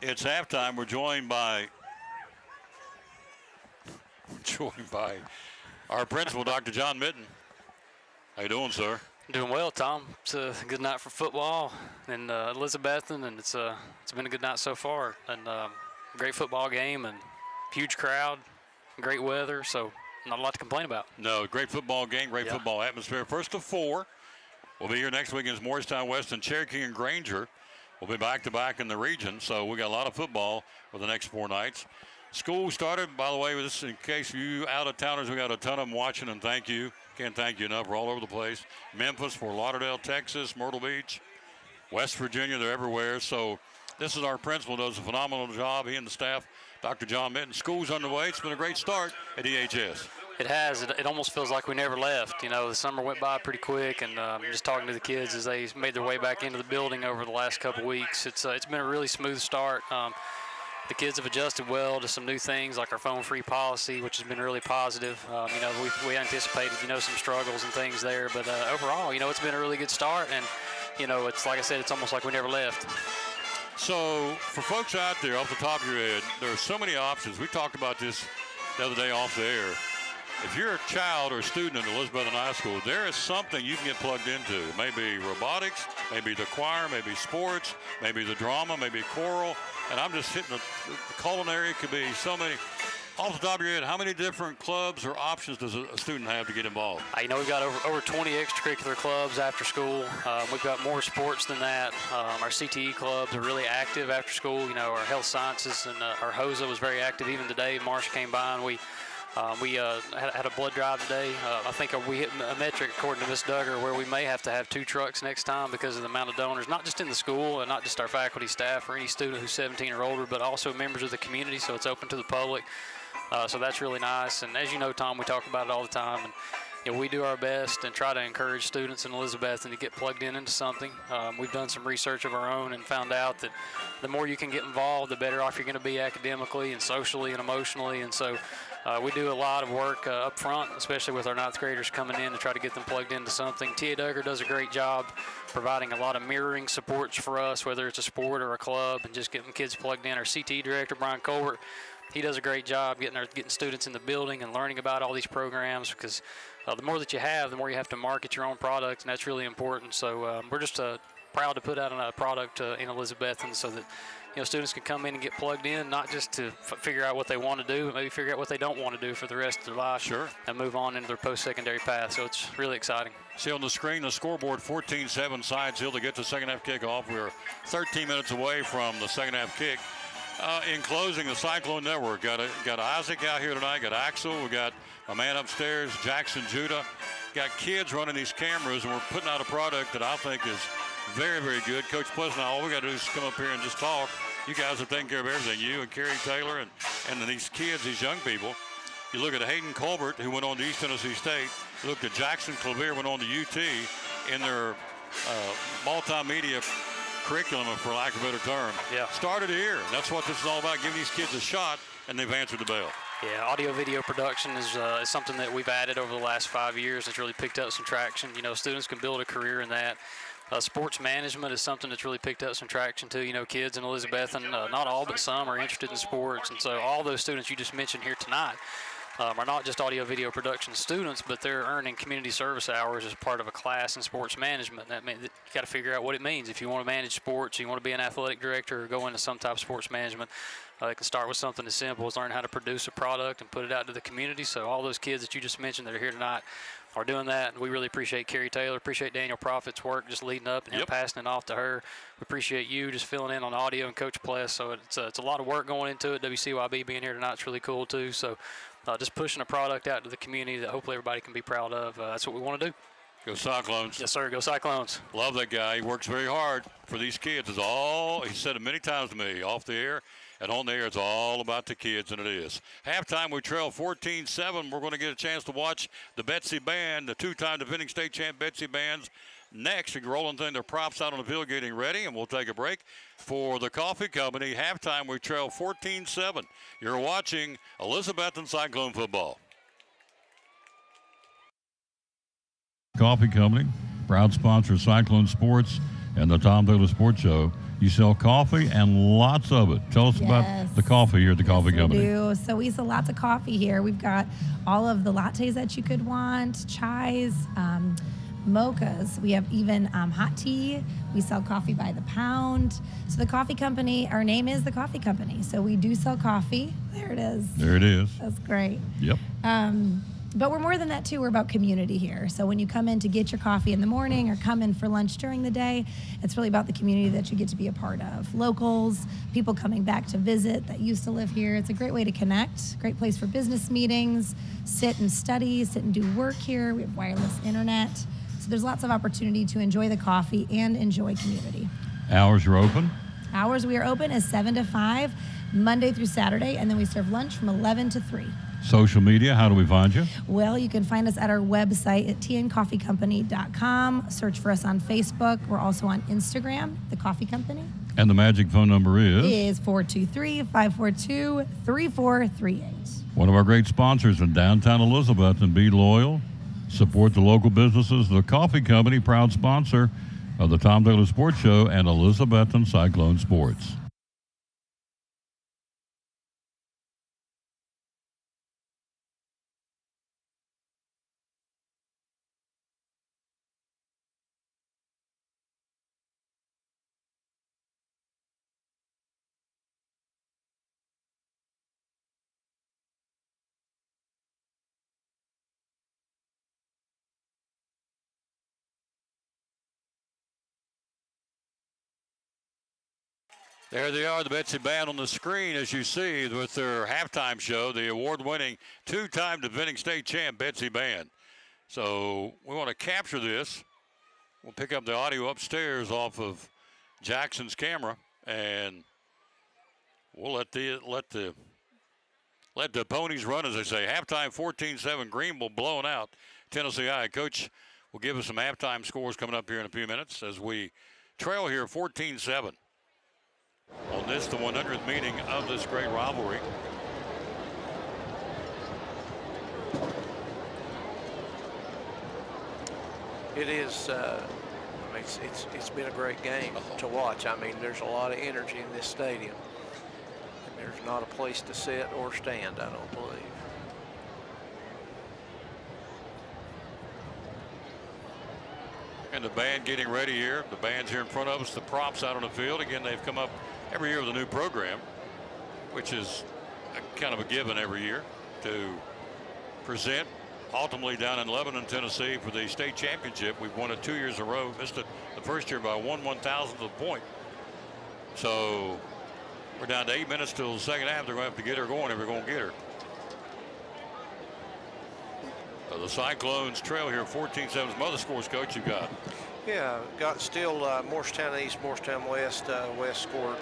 B: It's halftime. We're joined by our principal, Dr. John Mitten. How you doing, sir?
O: Doing well, Tom. It's a good night for football in Elizabethton, and it's been a good night so far. And great football game and huge crowd, great weather, so not a lot to complain about.
B: No, great football game, great football atmosphere. First of 4. We'll be here next week against Morristown West and Cherokee and Granger. We'll be back-to-back in the region, so we got a lot of football for the next 4 nights. School started, by the way, with this in case you out-of-towners, we got a ton of them watching, and thank you. Can't thank you enough. We're all over the place. Memphis, Fort Lauderdale, Texas, Myrtle Beach, West Virginia, they're everywhere. So this is our principal, does a phenomenal job. He and the staff, Dr. John Mitten. School's underway. It's been a great start at EHS.
O: It has. It almost feels like we never left. You know, the summer went by pretty quick, and just talking to the kids as they made their way back into the building over the last couple weeks, it's been a really smooth start. The kids have adjusted well to some new things like our phone-free policy, which has been really positive. You know, we anticipated, some struggles and things there, but overall, it's been a really good start, and, it's like I said, it's almost like we never left.
B: So for folks out there, off the top of your head, there are so many options. We talked about this the other day off the air. If you're a child or a student in Elizabethton High School, there is something you can get plugged into. It may be robotics, maybe the choir, maybe sports, maybe the drama, maybe choral. And I'm just hitting the culinary. It could be so many. Off the top of your head, how many different clubs or options does a student have to get involved?
O: We've got over 20 extracurricular clubs after school. We've got more sports than that. Our CTE clubs are really active after school. Our health sciences and our HOSA was very active even today. Marsh came by and we had a blood drive today. I think we hit a metric, according to Ms. Duggar, where we may have to have 2 trucks next time because of the amount of donors, not just in the school and not just our faculty, staff, or any student who's 17 or older, but also members of the community, so it's open to the public. So that's really nice. And as you know, Tom, we talk about it all the time. And we do our best and try to encourage students in Elizabethton to get plugged into something. We've done some research of our own and found out that the more you can get involved, the better off you're going to be academically and socially and emotionally. And so we do a lot of work up front, especially with our 9th graders coming in to try to get them plugged into something. Tia Duggar does a great job providing a lot of mirroring supports for us, whether it's a sport or a club, and just getting kids plugged in. Our CT director, Brian Colbert, he does a great job getting students in the building and learning about all these programs, because the more that you have, the more you have to market your own product, and that's really important. So we're just proud to put out a product in Elizabethton so that students can come in and get plugged in, not just to figure out what they want to do, but maybe figure out what they don't want to do for the rest of their life.
B: Sure.
O: And move on into their post-secondary path. So it's really exciting.
B: See on the screen the scoreboard, 14-7 Science Hill to get the second half kickoff. We're 13 minutes away from the second half kick. In closing, the Cyclone Network got Isaac out here tonight, got Axel, we got a man upstairs, Jackson Judah, got kids running these cameras, and we're putting out a product that I think is very, very good. Coach Pleasant, all we got to do is come up here and just talk. You guys are taking care of everything, you and Kerry Taylor and these kids, these young people. You look at Hayden Colbert, who went on to East Tennessee State. You look at Jackson Clavier, went on to UT in their multimedia curriculum, for lack of a better term.
O: Yeah.
B: Started here. That's what this is all about, giving these kids a shot, and they've answered the bell.
O: Yeah, audio-video production is something that we've added over the last 5 years. It's really picked up some traction. Students can build a career in that. Sports management is something that's really picked up some traction too. Kids in Elizabethton, not all but some, are interested in sports, and so all those students you just mentioned here tonight, are not just audio video production students, but they're earning community service hours as part of a class in sports management. That means you got to figure out what it means. If you want to manage sports, you want to be an athletic director or go into some type of sports management, it can start with something as simple as learn how to produce a product and put it out to the community. So all those kids that you just mentioned that are here tonight are doing that, and we really appreciate Carrie Taylor, appreciate Daniel Prophet's work just leading up and him passing it off to her. We appreciate you just filling in on audio and Coach Pless. So it's a lot of work going into it. WCYB being here tonight is really cool too. So just pushing a product out to the community that hopefully everybody can be proud of. That's what we want to do.
B: Go Cyclones.
O: Yes, sir. Go Cyclones.
B: Love that guy. He works very hard for these kids. It's all, he said it many times to me, off the air and on the air, it's all about the kids, and it is. Halftime, we trail 14-7. We're going to get a chance to watch the Betsy Band, the two-time defending state champ Betsy Bands. Next, we're rolling their props out on the field, getting ready, and we'll take a break. For the coffee company, halftime, we trail 14-7. You're watching Elizabethton Cyclone football. Coffee Company, proud sponsor of Cyclone Sports and the Tom Taylor Sports Show. You sell coffee and lots of it. Tell us about the coffee here at the Coffee Company.
P: We do. So we sell lots of coffee here. We've got all of the lattes that you could want, chais, mochas. We have even hot tea. We sell coffee by the pound. So the Coffee Company, our name is the Coffee Company. So we do sell coffee. There it is.
B: There it is.
P: That's great.
B: Yep.
P: But we're more than that too. We're about community here. So when you come in to get your coffee in the morning or come in for lunch during the day, it's really about the community that you get to be a part of. Locals, people coming back to visit that used to live here. It's a great way to connect. Great place for business meetings, sit and study, sit and do work here. We have wireless internet. So there's lots of opportunity to enjoy the coffee and enjoy community.
B: Hours are open?
P: Hours we are open is 7 to 5, Monday through Saturday, and then we serve lunch from 11 to 3.
B: Social media, how do we find you?
P: Well, you can find us at our website at tncoffeecompany.com. Search for us on Facebook. We're also on Instagram, The Coffee Company.
B: And the magic phone number
P: is 423-542-3438.
B: One of our great sponsors in downtown Elizabeth, and be loyal. Support the local businesses. The Coffee Company, proud sponsor of the Tom Taylor Sports Show and Elizabethton Cyclone Sports. There they are, the Betsy Band on the screen, as you see, with their halftime show, the award-winning two-time defending state champ Betsy Band. So we want to capture this. We'll pick up the audio upstairs off of Jackson's camera, and we'll let the ponies run, as they say. Halftime 14-7, Greenville blowing out Tennessee High. Coach will give us some halftime scores coming up here in a few minutes as we trail here 14-7. On this, the 100th meeting of this great rivalry.
D: It is, it's been a great game to watch. I mean, there's a lot of energy in this stadium. And there's not a place to sit or stand, I don't believe.
B: And the band getting ready here. The band's here in front of us. The props out on the field. Again, they've come up every year with a new program, which is kind of a given every year to present. Ultimately down in Lebanon, Tennessee for the state championship. We've won it 2 years in a row. Missed it the first year by 1/1000th of a point. So we're down to 8 minutes till the second half. They're going to have to get her going if they're going to get her. So the Cyclones trail here 14-7. Some other scores, Coach, you got?
D: Yeah, got still Morristown East, Morristown West. West scored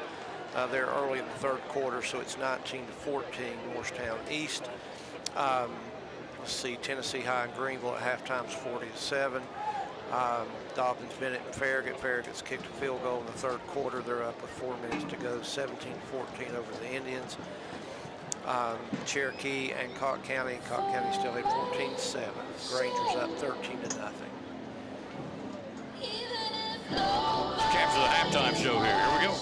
D: there early in the third quarter, so it's 19-14 Morristown East. Let's see, Tennessee High and Greenville at halftime is 40-7. Dobbins, Bennett, and Farragut's kicked a field goal in the third quarter. They're up with 4 minutes to go, 17-14 over the Indians. Cherokee and Cocke County still at 14-7. Granger's up 13-0.
B: Let's capture the halftime show here. Here we go.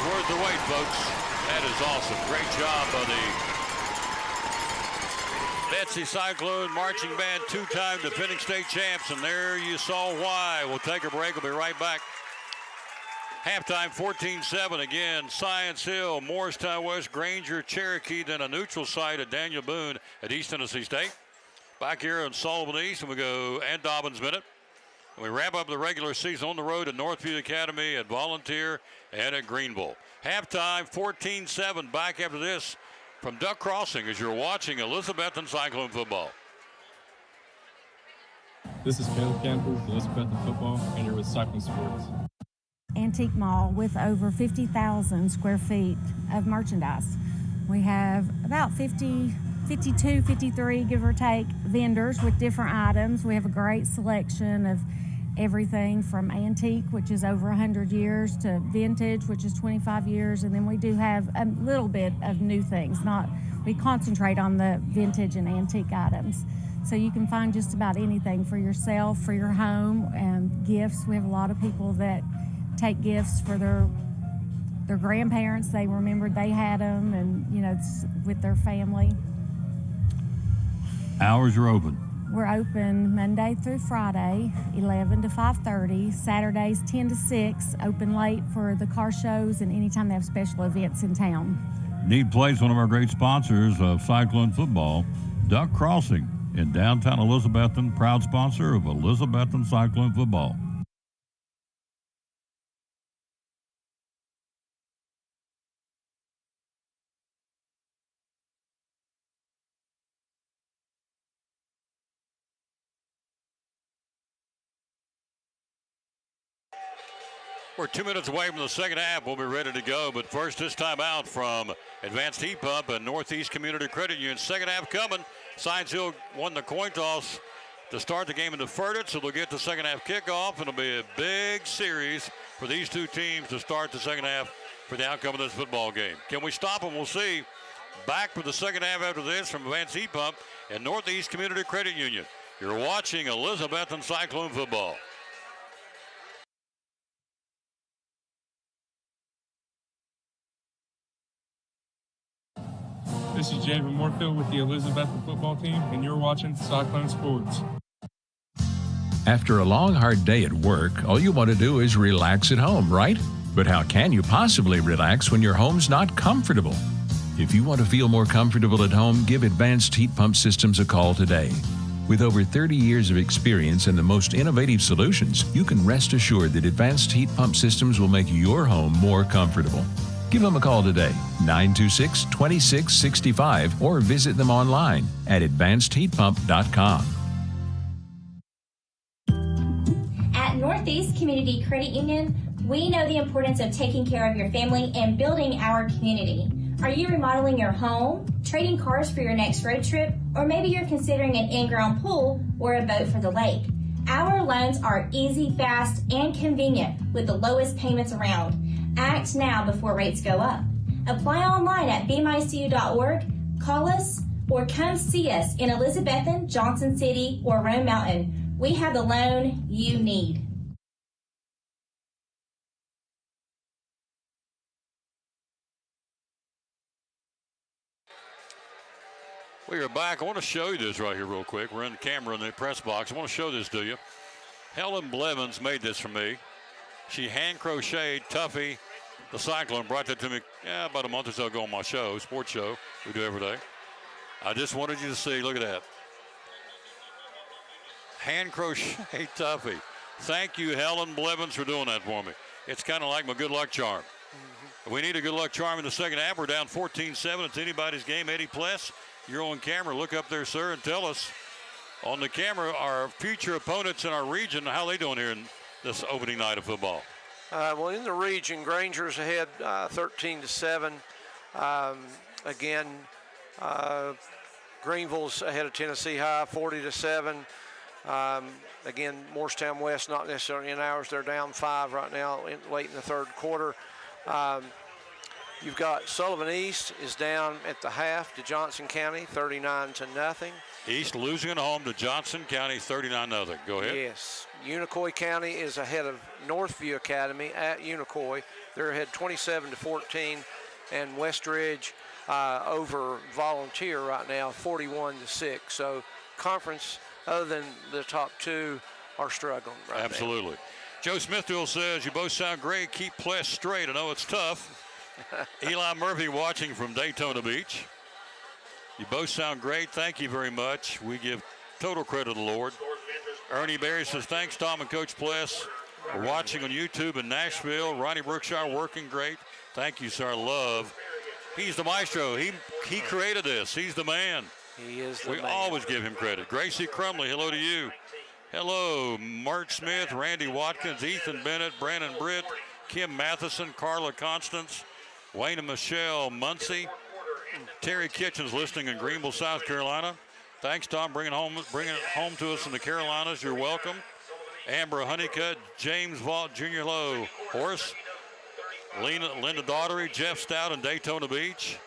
B: Worth the wait, folks. That is awesome. Great job by the Betsy Cyclone Marching Band, two-time defending state champs, and there you saw why. We'll take a break. We'll be right back. Halftime, 14-7. Again, Science Hill, Morristown West, Granger, Cherokee, then a neutral site at Daniel Boone at East Tennessee State. Back here in Sullivan East, and we go at Dobbins Minute. And we wrap up the regular season on the road at Northview Academy, at Volunteer, and at Greenville. Halftime, 14-7. Back after this from Duck Crossing as you're watching Elizabethton Cyclone football.
E: This is Caleb Campbell with Elizabethton football, and you're with Cyclone Sports.
Q: Antique mall with over 50,000 square feet of merchandise. We have about 52, 53, give or take, vendors with different items. We have a great selection of everything from antique, which is over 100 years, to vintage, which is 25 years, and then we do have a little bit of new things. We concentrate on the vintage and antique items. So you can find just about anything for yourself, for your home, and gifts. We have a lot of people that take gifts for their grandparents. They remembered they had them, and it's with their family.
B: Hours are open.
Q: We're open Monday through Friday, 11 to 5:30. Saturdays, 10 to 6, open late for the car shows and anytime they have special events in town.
B: Need Place, one of our great sponsors of Cyclone football, Duck Crossing in downtown Elizabethton, proud sponsor of Elizabethton Cyclone football. We're 2 minutes away from the second half. We'll be ready to go. But first, this time out from Advanced Heat Pump and Northeast Community Credit Union. Second half coming. Science Hill won the coin toss to start the game and deferred it, so they'll get the second half kickoff. And it'll be a big series for these two teams to start the second half for the outcome of this football game. Can we stop them? We'll see. Back for the second half after this from Advanced Heat Pump and Northeast Community Credit Union. You're watching Elizabethton Cyclone football.
E: This is Javen Moorfield with the Elizabethton football team, and you're watching Cyclone Sports.
R: After a long, hard day at work, all you want to do is relax at home, right? But how can you possibly relax when your home's not comfortable? If you want to feel more comfortable at home, give Advanced Heat Pump Systems a call today. With over 30 years of experience and the most innovative solutions, you can rest assured that Advanced Heat Pump Systems will make your home more comfortable. Give them a call today, 926-2665, or visit them online at advancedheatpump.com.
S: At Northeast Community Credit Union, we know the importance of taking care of your family and building our community. Are you remodeling your home, trading cars for your next road trip, or maybe you're considering an in-ground pool or a boat for the lake? Our loans are easy, fast, and convenient with the lowest payments around. Act now before rates go up. Apply online at bmycu.org, call us, or come see us in Elizabethton, Johnson City, or Rome Mountain. We have the loan you need.
B: We are back. I want to show you this right here real quick. We're in the camera in the press box. I want to show this to you. Helen Blevins made this for me. She hand crocheted Tuffy, the Cyclone, brought that to me about a month or so ago on my show, sports show we do every day. I just wanted you to see, look at that. Hand crochet Tuffy. Thank you, Helen Blevins, for doing that for me. It's kind of like my good luck charm. We need a good luck charm in the second half. We're down 14-7. It's anybody's game. Eddie Pless, you're on camera. Look up there, sir, and tell us on the camera our future opponents in our region, how they doing here in this opening night of football.
D: Well, in the region, Granger's ahead 13-7. Again, Greenville's ahead of Tennessee High 40-7. Again, Morristown West not necessarily in ours. They're down 5 right now late in the third quarter. You've got Sullivan East is down at the half to Johnson County 39-0.
B: East losing at home to Johnson County 39-0. Go ahead.
D: Yes. Unicoi County is ahead of Northview Academy at Unicoi. They're ahead 27-14. And Westridge over Volunteer right now 41-6. So conference, other than the top two, are struggling right
B: Absolutely.
D: now.
B: Joe Smithville says, you both sound great. Keep Pless straight. I know it's tough. Eli Murphy watching from Daytona Beach. You both sound great. Thank you very much. We give total credit to the Lord. Ernie Berry says, thanks, Tom and Coach Pless. We're watching on YouTube in Nashville. Ronnie Brookshire working great. Thank you, sir. Love. He's the maestro. He created this. He's the man.
D: He is the man.
B: We always give him credit. Gracie Crumley, hello to you. Hello, Mark Smith, Randy Watkins, Ethan Bennett, Brandon Britt, Kim Matheson, Carla Constance, Wayne and Michelle Muncie, Terry Kitchens listening in Greenville, South Carolina. Thanks, Tom, bringing it home to us in the Carolinas. You're welcome. Amber Honeycutt, James Vaught, Junior Low, Horace, Linda Daughtery, Jeff Stout in Daytona Beach.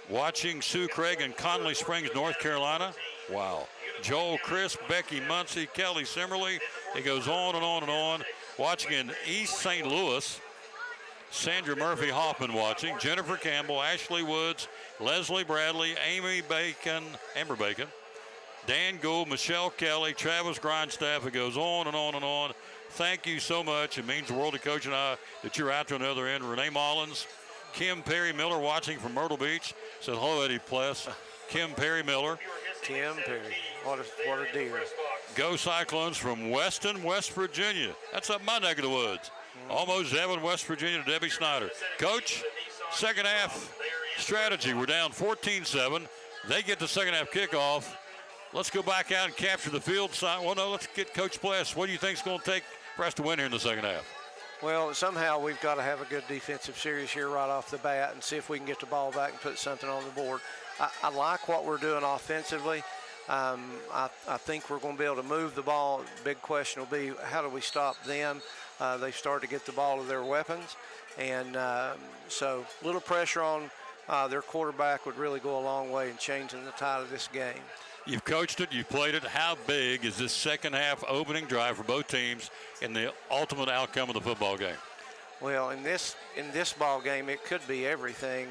B: Watching Sue Craig in Conley Springs, North Carolina. Wow. Joel Crisp, Becky Muncie, Kelly Simmerly. It goes on and on and on. Watching in East St. Louis, Sandra Murphy Hoffman watching. Jennifer Campbell, Ashley Woods, Leslie Bradley, Amy Bacon, Amber Bacon, Dan Gould, Michelle Kelly, Travis Grindstaff. It goes on and on and on. Thank you so much. It means the world to Coach and I that you're out to another end. Renee Mullins, Kim Perry Miller watching from Myrtle Beach. Said hello, Eddie Pless. Kim Perry Miller.
D: Tim Perry. What a dear.
B: Go Cyclones from Weston, West Virginia. That's up my neck of the woods. Almost Evan, West Virginia to Debbie Snyder. Coach, second half strategy. We're down 14-7. They get the second half kickoff. Let's go back out and capture the field side. Well, no, let's get Coach Pless. What do you think is going to take for us to win here in the second half?
D: Well, somehow we've got to have a good defensive series here right off the bat and see if we can get the ball back and put something on the board. I like what we're doing offensively. I think we're going to be able to move the ball. Big question will be, how do we stop them? They've started to get the ball to their weapons. And so a little pressure on their quarterback would really go a long way in changing the tide of this game.
B: You've coached it, you've played it. How big is this second half opening drive for both teams in the ultimate outcome of the football game?
D: Well, in this ball game, it could be everything.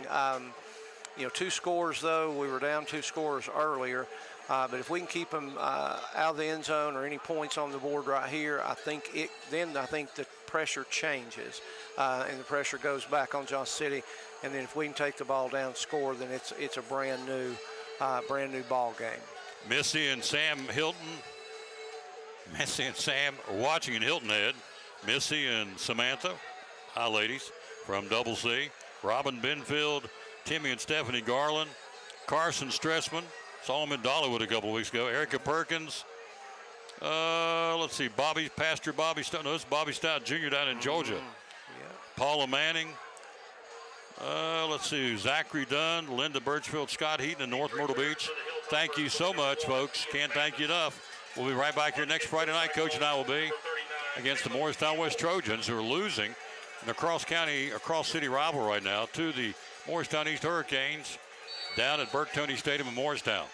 D: 2 scores though. We were down 2 scores earlier, but if we can keep them out of the end zone or any points on the board right here, I think the pressure changes and the pressure goes back on Johnson City. And then if we can take the ball down, score, then it's a brand new ball game.
B: Missy and Sam Hilton. Missy and Sam are watching in Hilton Head. Missy and Samantha, hi ladies, from Double C. Robin Benfield, Timmy and Stephanie Garland, Carson Stressman, saw him in Dollywood a couple weeks ago. Erica Perkins, let's see, Pastor Bobby Stout, no, this is Bobby Stout Jr. down in Georgia. Paula Manning, let's see, Zachary Dunn, Linda Birchfield, Scott Heaton in North Myrtle Beach. Thank you so much, folks. Can't thank you enough. We'll be right back here next Friday night. Coach and I will be against the Morristown West Trojans, who are losing in the cross-city rival right now to the Morristown East Hurricanes down at Burke Tony Stadium in Morristown.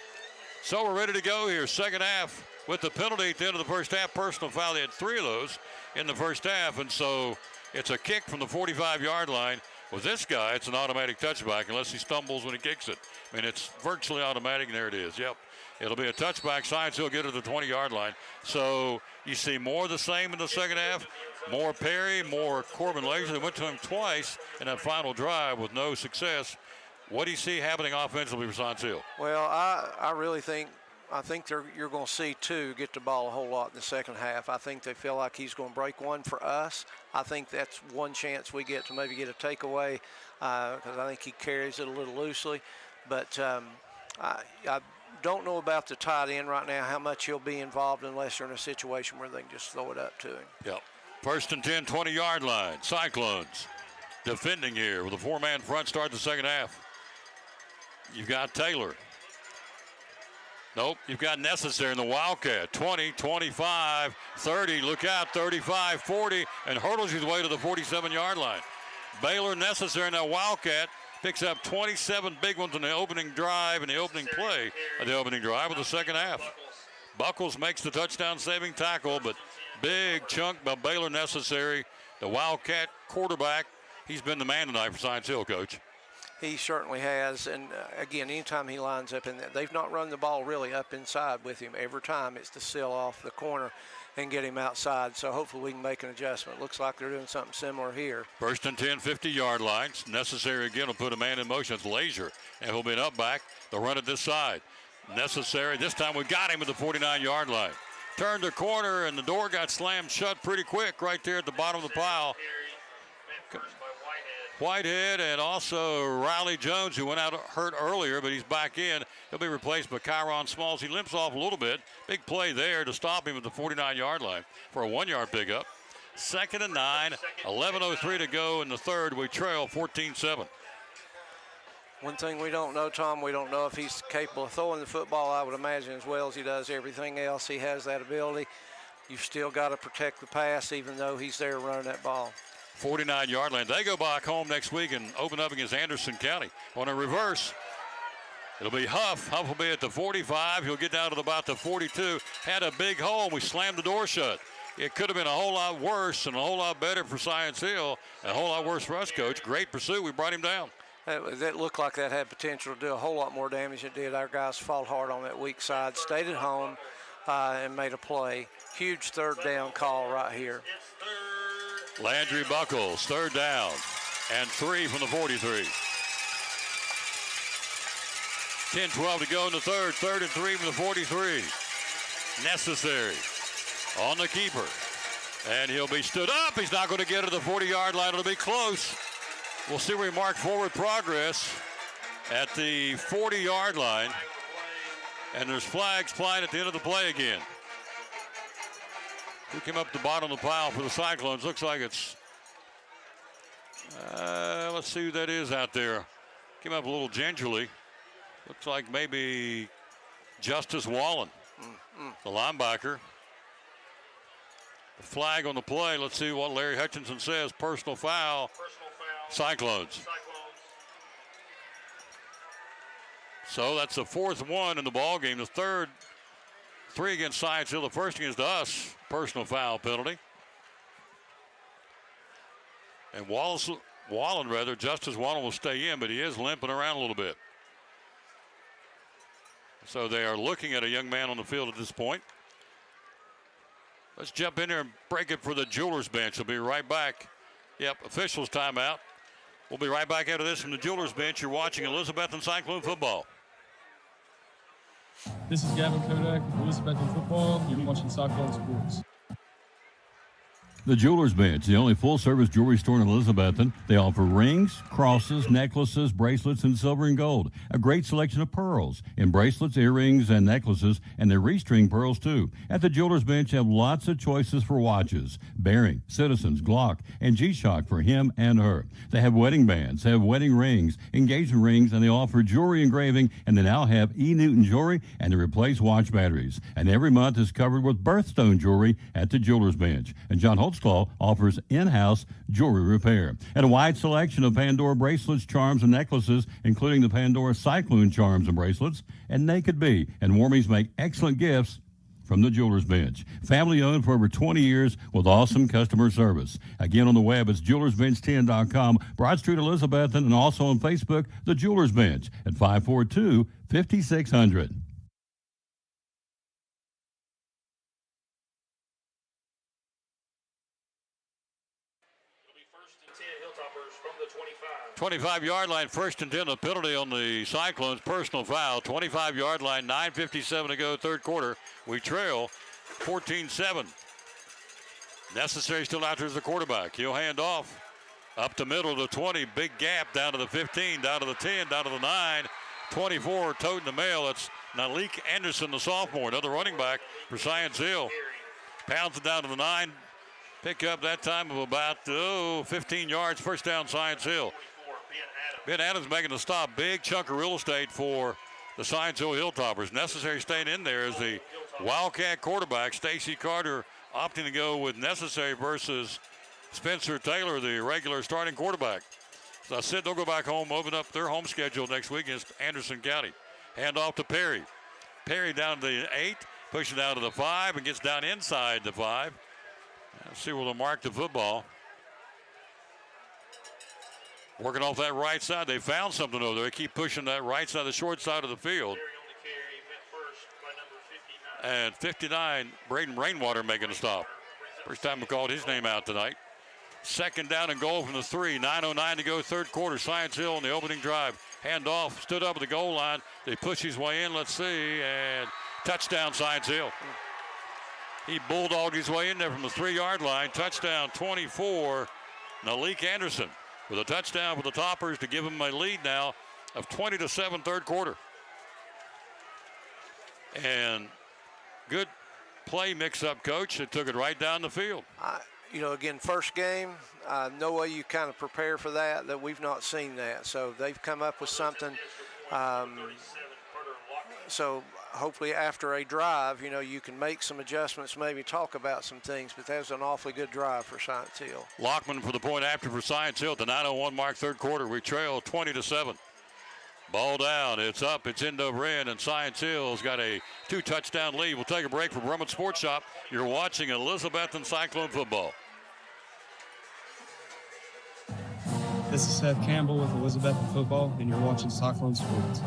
B: So we're ready to go here. Second half with the penalty at the end of the first half. Personal foul. They had 3 of those in the first half, and so it's a kick from the 45-yard line. With this guy, it's an automatic touchback unless he stumbles when he kicks it. I mean, it's virtually automatic, and there it is. Yep. It'll be a touchback. Science Hill get to the 20-yard line. So you see more of the same in the second half. More Perry, more Corbin Laser. They went to him twice in that final drive with no success. What do you see happening offensively for Science Hill?
D: Well, I really think you're going to see 2 get the ball a whole lot in the second half. I think they feel like he's going to break one for us. I think that's one chance we get to maybe get a takeaway because I think he carries it a little loosely. But I don't know about the tight end right now, how much he'll be involved unless they're in a situation where they can just throw it up to him.
B: Yep. First and 10, 20-yard line. Cyclones defending here with a 4-man front start the second half. You've got Taylor. Nope, you've got Necessary in the Wildcat. 20, 25, 30, look out, 35, 40, and hurdles his way to the 47-yard line. Baylor Necessary in that Wildcat picks up 27 big ones in the opening drive and the opening play of the opening drive of the second half. Buckles makes the touchdown-saving tackle, but big chunk by Baylor Necessary, the Wildcat quarterback. He's been the man tonight for Science Hill, Coach.
D: He certainly has, and again, anytime he lines up in there, they've not run the ball really up inside with him. Every time it's to seal off the corner and get him outside, so hopefully we can make an adjustment. Looks like they're doing something similar here.
B: First and 10, 50-yard lines. Necessary again will put a man in motion. It's Laser, and he'll be an up back. They'll run it this side. Necessary, this time we got him at the 49-yard line. Turned the corner, and the door got slammed shut pretty quick right there at the bottom of the pile. Whitehead and also Riley Jones, who went out hurt earlier, but he's back in. He'll be replaced by Kyron Smalls. He limps off a little bit. Big play there to stop him at the 49-yard line for a 1-yard pickup. Second and 9, 11:03 to go in the third. We trail 14-7.
D: One thing we don't know, Tom, we don't know if he's capable of throwing the football, I would imagine, as well as he does everything else. He has that ability. You've still got to protect the pass, even though he's there running that ball.
B: 49-yard line. They go back home next week and open up against Anderson County. On a reverse, it'll be Huff. Huff will be at the 45. He'll get down to about the 42. Had a big hole. We slammed the door shut. It could have been a whole lot worse and a whole lot better for Science Hill. A whole lot worse for us, Coach. Great pursuit. We brought him down.
D: That looked like that had potential to do a whole lot more damage than it did. Our guys fought hard on that weak side, stayed at home, and made a play. Huge third down call right here.
B: Landry Buckles, third down, and 3 from the 43. 10-12 to go in the third. Third and 3 from the 43. Necessary on the keeper. And he'll be stood up. He's not going to get to the 40-yard line. It'll be close. We'll see where he marked forward progress at the 40-yard line. And there's flags flying at the end of the play again. Who came up the bottom of the pile for the Cyclones? Looks like it's, let's see who that is out there. Came up a little gingerly. Looks like maybe Justice Wallen, the linebacker. The flag on the play. Let's see what Larry Hutchinson says. Personal foul. Cyclones. So that's the fourth one in the ball game. The third, 3 against Science Hill. The first against us. Personal foul penalty. And Wallen, Justice Wallen will stay in, but he is limping around a little bit. So they are looking at a young man on the field at this point. Let's jump in there and break it for the Jewelers bench. We'll be right back. Yep, officials timeout. We'll be right back after this from the Jewelers bench. You're watching Elizabethton Cyclone football.
E: This is Gavin Kodak with Elizabethton Football. You're watching Cyclone Sports.
B: The Jewelers Bench, the only full-service jewelry store in Elizabethton. They offer rings, crosses, necklaces, bracelets, and silver and gold. A great selection of pearls in bracelets, earrings, and necklaces, and their restring pearls, too. At the Jewelers Bench, have lots of choices for watches. Bearing, Citizens, Glock, and G-Shock for him and her. They have wedding bands, have wedding rings, engagement rings, and they offer jewelry engraving, and they now have E. Newton jewelry, and they replace watch batteries. And every month is covered with birthstone jewelry at the Jewelers Bench. And John Holtzclaw offers in-house jewelry repair and a wide selection of Pandora bracelets, charms, and necklaces, including the Pandora Cyclone charms and bracelets. And Naked Bee and Warmies make excellent gifts from the Jewelers Bench. Family owned for over 20 years with awesome customer service. Again, on the web, it's jewelersbench10.com, Broad Street, Elizabethton, and also on Facebook, the Jewelers Bench at 542-5600.
A: From the 25.
B: 25-yard line, first and 10, a penalty on the Cyclones, personal foul. 25-yard line, 9:57 to go, third quarter. We trail 14-7. Necessary still out there as the quarterback. He'll hand off up to middle to 20, big gap down to the 15, down to the 10, down to the 9, 24, toting the mail. It's Nalik Anderson, the sophomore, another running back for Science Hill. Pounds it down to the 9. Pick up that time of about 15 yards, first down, Science Hill. Ben Adams making the stop. Big chunk of real estate for the Science Hill Hilltoppers. Necessary staying in there as the Wildcat quarterback, Stacy Carter, opting to go with Necessary versus Spencer Taylor, the regular starting quarterback. So I said they'll go back home, open up their home schedule next week against Anderson County. Hand off to Perry. Perry down to the 8, pushing down to the 5, and gets down inside the 5. Let's see where they'll mark the football. Working off that right side. They found something over there. They keep pushing that right side, the short side of the field. And 59, Braden Rainwater making a stop. First time we called his name out tonight. Second down and goal from the 3. 9:09 to go, third quarter. Science Hill on the opening drive. Hand off, stood up at the goal line. They push his way in. Let's see. And touchdown, Science Hill. He bulldogged his way in there from the 3-yard line. Touchdown, 24, Nalik Anderson with a touchdown for the Toppers to give him a lead now of 20-7, third quarter. And good play mix-up, Coach. They took it right down the field.
D: Again, first game, no way you kind of prepare for that we've not seen that. So they've come up with something. So hopefully after a drive, you can make some adjustments, maybe talk about some things, but that was an awfully good drive for Science Hill.
B: Lockman for the point after for Science Hill at the 9:01 mark, third quarter. We trail 20-7. Ball down, it's up, it's end over end, and Science Hill's got a 2-touchdown lead. We'll take a break from Brummett Sports Shop. You're watching Elizabethton Cyclone football.
E: This is Seth Campbell with Elizabethton Football, and you're watching Cyclone Sports.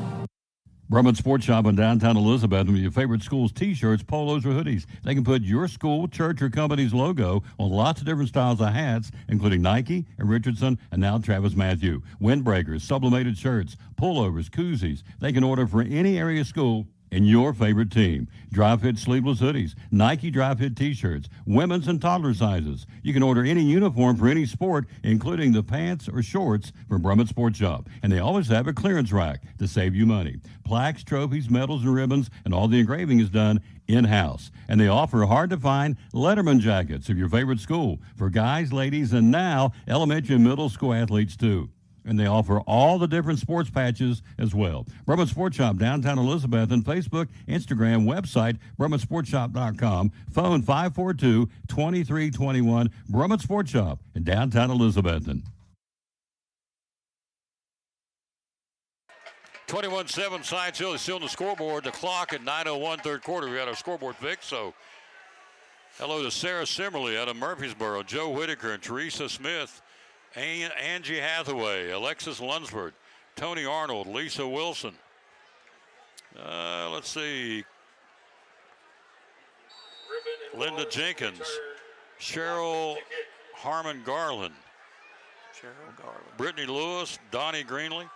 B: Brummett Sports Shop in downtown Elizabeth with your favorite school's T-shirts, polos, or hoodies. They can put your school, church, or company's logo on lots of different styles of hats, including Nike and Richardson and now Travis Matthew. Windbreakers, sublimated shirts, pullovers, koozies. They can order for any area school and your favorite team. Dry fit sleeveless hoodies, Nike dry fit T-shirts, women's and toddler sizes. You can order any uniform for any sport, including the pants or shorts from Brummett Sports Shop. And they always have a clearance rack to save you money. Plaques, trophies, medals, and ribbons, and all the engraving is done in-house. And they offer hard-to-find Letterman jackets of your favorite school for guys, ladies, and now elementary and middle school athletes too. And they offer all the different sports patches as well. Brummett Sports Shop, downtown Elizabeth, and Facebook, Instagram, website, BrummettSportsShop.com, phone 542-2321, Brummett Sports Shop in downtown Elizabethton. 21-7, Science Hill is still on the scoreboard. The clock at 9:01, third quarter. We got our scoreboard fixed, so hello to Sarah Simmerly out of Murfreesboro, Joe Whitaker, and Teresa Smith, Angie Hathaway, Alexis Lunsford, Tony Arnold, Lisa Wilson. Let's see. Linda Jenkins, Cheryl Harmon Garland, Brittany Lewis, Donnie Greenley,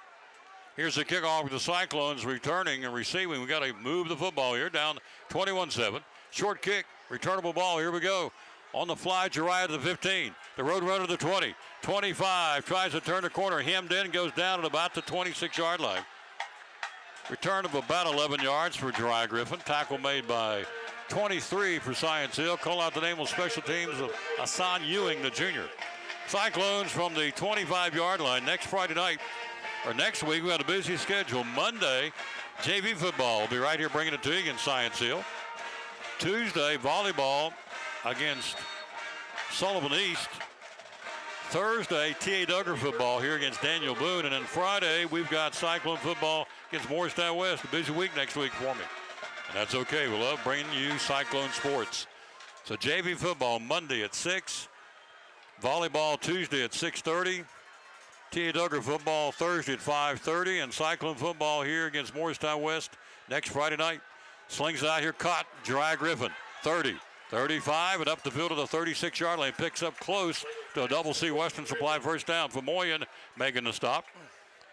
B: Here's the kickoff with the Cyclones returning and receiving. We got to move the football here, down 21-7. Short kick, returnable ball. Here we go. On the fly, Jariah to the 15. The road runner to the 20. 25, tries to turn the corner. Hemmed in, goes down at about the 26-yard line. Return of about 11 yards for Jariah Griffin. Tackle made by 23 for Science Hill. Call out the name of special teams of Asan Ewing, the junior. Cyclones from the 25-yard line next Friday night. Or next week, we got a busy schedule. Monday, JV football will be right here bringing it to you against Science Hill. Tuesday, volleyball against Sullivan East. Thursday, T.A. Duggar football here against Daniel Boone. And then Friday, we've got Cyclone football against Morristown West. A busy week next week for me. And that's okay. We love bringing you Cyclone sports. So JV football Monday at 6. Volleyball Tuesday at 6:30. T.A. Duggar football Thursday at 5:30. And Cyclone football here against Morristown West next Friday night. Slings it out here, caught. Jariah Griffin, 30, 35, and up the field to the 36-yard line. Picks up close to a Double C Western Supply first down. For Moyen making the stop.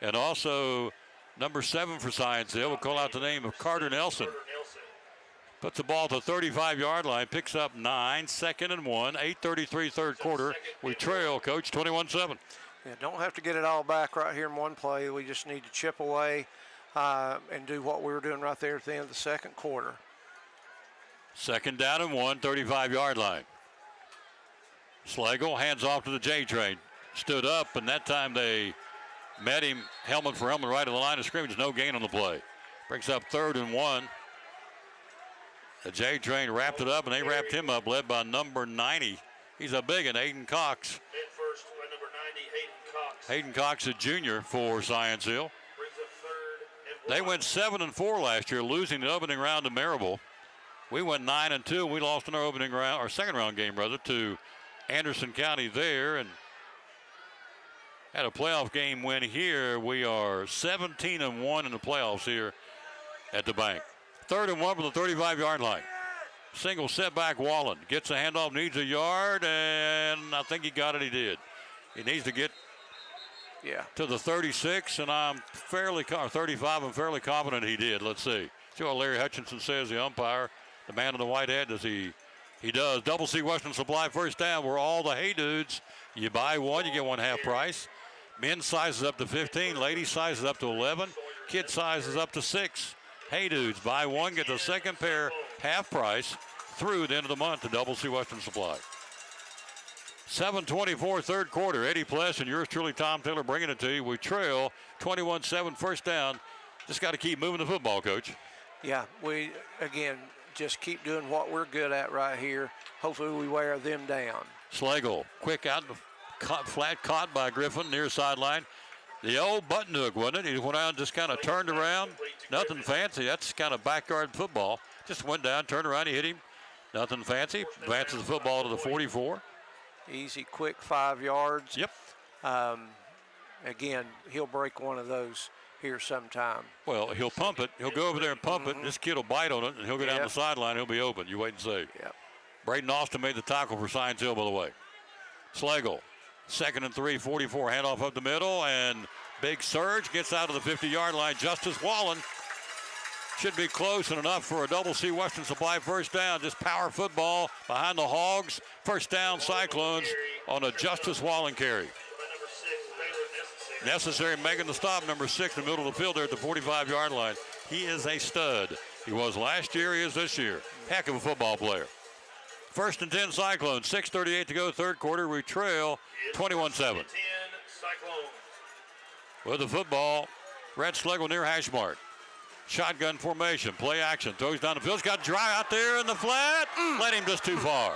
B: And also number 7 for Science Hill. We'll call out the name of Carter Nelson. Puts the ball to the 35-yard line. Picks up 9, 2nd and 1. 8:33 third quarter. We trail, Coach, 21-7.
D: Yeah, don't have to get it all back right here in one play. We just need to chip away and do what we were doing right there at the end of the second quarter.
B: 2nd down and 1, 35-yard line. Slagle hands off to the J train. Stood up, and that time they met him helmet for helmet right at the line of scrimmage. No gain on the play. Brings up 3rd and 1. The J train wrapped it up, and they wrapped him up, led by number 90. He's a big one, Hayden Cox.
A: First by number 90, Hayden Cox.
B: Hayden Cox, a junior for Science Hill. They went 7-4 last year, losing the opening round to Marable. We went 9-2. We lost in our opening round, our second round game, rather, to Anderson County there, and had a playoff game win here. We are 17-1 in the playoffs here at the bank. 3rd and 1 from the 35-yard line. Single setback, Wallen gets a handoff, needs a yard, and I think he got it. He did. He needs to get to the 36, and I'm fairly 35. I'm fairly confident he did. Let's see. See what Larry Hutchinson says. The umpire, the man in the white hat, does he? He does. Double C Western Supply first down. We're all the Hey Dudes. You buy one, you get one half price. Men's sizes up to 15. Ladies sizes up to 11. Kid sizes up to 6. Hey Dudes, buy one, get the second pair half price through the end of the month to Double C Western Supply. 7:24 third quarter. Eddie Pless and yours truly, Tom Taylor, bringing it to you. We trail 21-7 first down. Just got to keep moving the football, Coach.
D: Yeah, we, again, just keep doing what we're good at right here. Hopefully we wear them down.
B: Slagle, quick out, flat caught by Griffin near sideline. The old button hook, wasn't it? He went out and just kind of turned around. Nothing fancy. That's kind of backyard football. Just went down, turned around, he hit him. Nothing fancy. Advances the football to the 44.
D: Easy, quick 5 yards.
B: Yep.
D: Again, he'll break one of those here sometime.
B: Well, he'll pump it. He'll go over there and pump it. This kid will bite on it, and he'll go down the sideline. He'll be open. You wait and see.
D: Yep.
B: Braden Austin made the tackle for Science Hill, by the way. Slagle, 2nd and 3, 44, handoff up the middle, and big surge, gets out of the 50-yard line. Justice Wallen should be close and enough for a Double C Western Supply first down. Just power football behind the Hogs. First down, Cyclones on a Justice Wallen carry. Necessary making the stop, number 6 in the middle of the field there at the 45-yard line. He is a stud. He was last year, he is this year. Heck of a football player. 1st and 10 Cyclones, 6:38 to go third quarter. We trail 21-7. With the football, Red Slagle near hash mark. Shotgun formation, play action, throws down the field. He's got Dry out there in the flat. Let him just too far.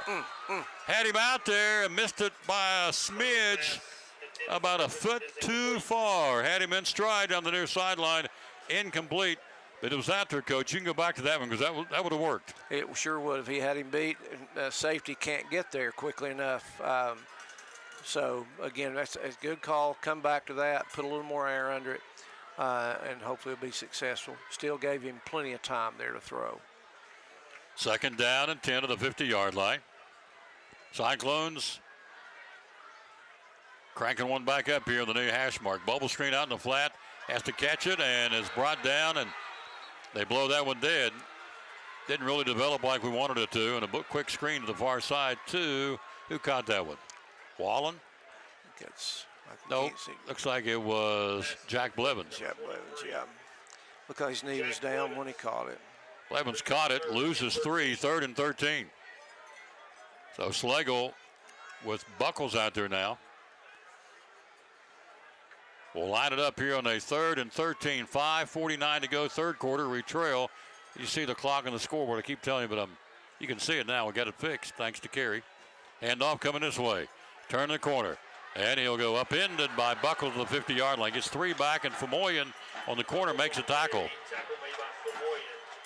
B: Had him out there and missed it by a smidge, about a foot too far. Had him in stride down the near sideline, incomplete. But it was out there, Coach. You can go back to that one because that would have worked.
D: It sure would if he had him beat. Safety can't get there quickly enough. So, again, that's a good call. Come back to that, put a little more air under it, and hopefully it'll be successful. Still gave him plenty of time there to throw.
B: 2nd down and 10 to the 50-yard line. Cyclones cranking one back up here in the new hash mark. Bubble screen out in the flat. has to catch it and is brought down, and they blow that one dead. Didn't really develop like we wanted it to, and a quick screen to the far side to, who caught that one? Wallen? Nope, looks like it was Jack Blevins.
D: Jack Blevins, yeah. Look how his knee was down when he caught it.
B: Blevins caught it, loses 3, 3rd and 13. So Slagle with Buckles out there now. We'll line it up here on a 3rd and 13, 5:49 to go, third quarter. We trail. You see the clock on the scoreboard. I keep telling you, but you can see it now. We got it fixed thanks to Carey. Handoff coming this way. Turn the corner. And he'll go upended by Buckles to the 50-yard line. Gets 3 back, and Famoyan on the corner makes a tackle.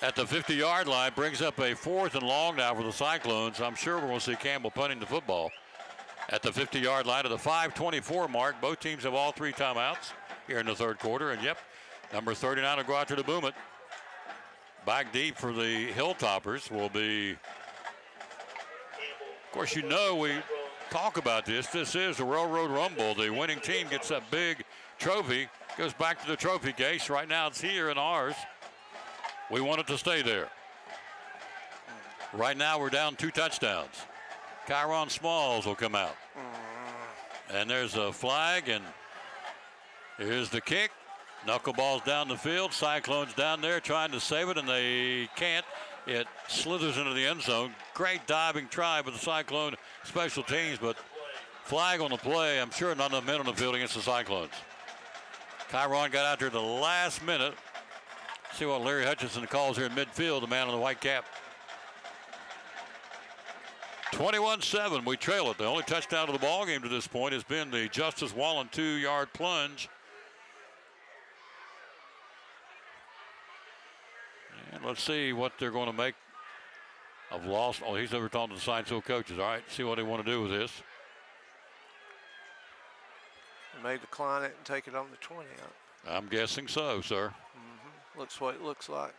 B: At the 50-yard line, brings up a 4th and long now for the Cyclones. I'm sure we're going to see Campbell punting the football. At the 50-yard line, at the 5:24 mark, both teams have all 3 timeouts here in the third quarter. And, yep, number 39 will go out there to boom it. Back deep for the Hilltoppers will be, of course, you know we talk about this. This is the Railroad Rumble. The winning team gets that big trophy, goes back to the trophy case. Right now it's here in ours. We want it to stay there. Right now we're down 2 touchdowns. Kyron Smalls will come out. And there's a flag, and here's the kick. Knuckleballs down the field. Cyclones down there trying to save it, and they can't. It slithers into the end zone. Great diving try by the Cyclone special teams, but flag on the play. I'm sure not enough men on the field against the Cyclones. Kyron got out there at the last minute. See what Larry Hutchinson calls here in midfield, the man in the white cap. 21-7, we trail it. The only touchdown of the ball game to this point has been the Justice Wallen 2-yard plunge. And let's see what they're going to make of loss. Oh, he's over talking to the Science Hill coaches. All right, see what they want to do with this.
D: They may decline it and take it on the 20.
B: I'm guessing so, sir.
D: Mm-hmm. Looks what it looks like.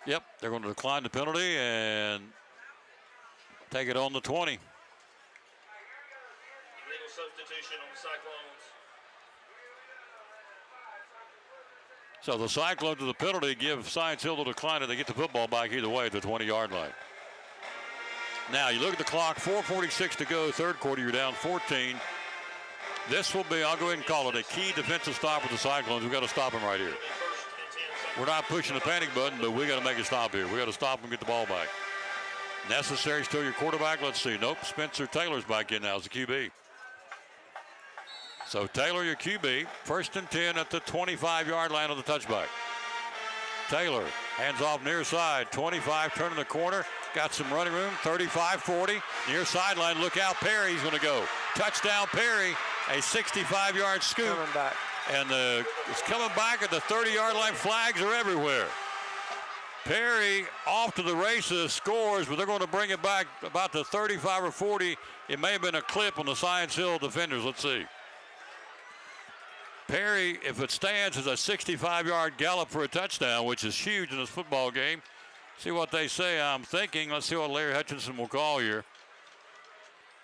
B: Yep, they're going to decline the penalty and take it on the 20.
A: Illegal substitution on the Cyclones.
B: So the Cyclones to the penalty give Science Hill the decline, and they get the football back either way at the 20-yard line. Now you look at the clock, 4:46 to go, third quarter, you're down 14. This will be, I'll go ahead and call it a key defensive stop for the Cyclones. We've got to stop them right here. We're not pushing the panic button, but we got to make a stop here. We got to stop and get the ball back. Necessary, still your quarterback. Let's see. Nope, Spencer Taylor's back in now as the QB. So Taylor, your QB, 1st and 10 at the 25-yard line of the touchback. Taylor hands off near side, 25, turning the corner, got some running room, 35, 40, near sideline, look out, Perry's going to go. Touchdown Perry, a 65-yard scoop.
D: Coming back.
B: And it's coming back at the 30-yard line. Flags are everywhere. Perry off to the races, scores, but they're going to bring it back about the 35 or 40. It may have been a clip on the Science Hill defenders. Let's see. Perry, if it stands, is a 65-yard gallop for a touchdown, which is huge in this football game. See what they say. I'm thinking. Let's see what Larry Hutchinson will call here.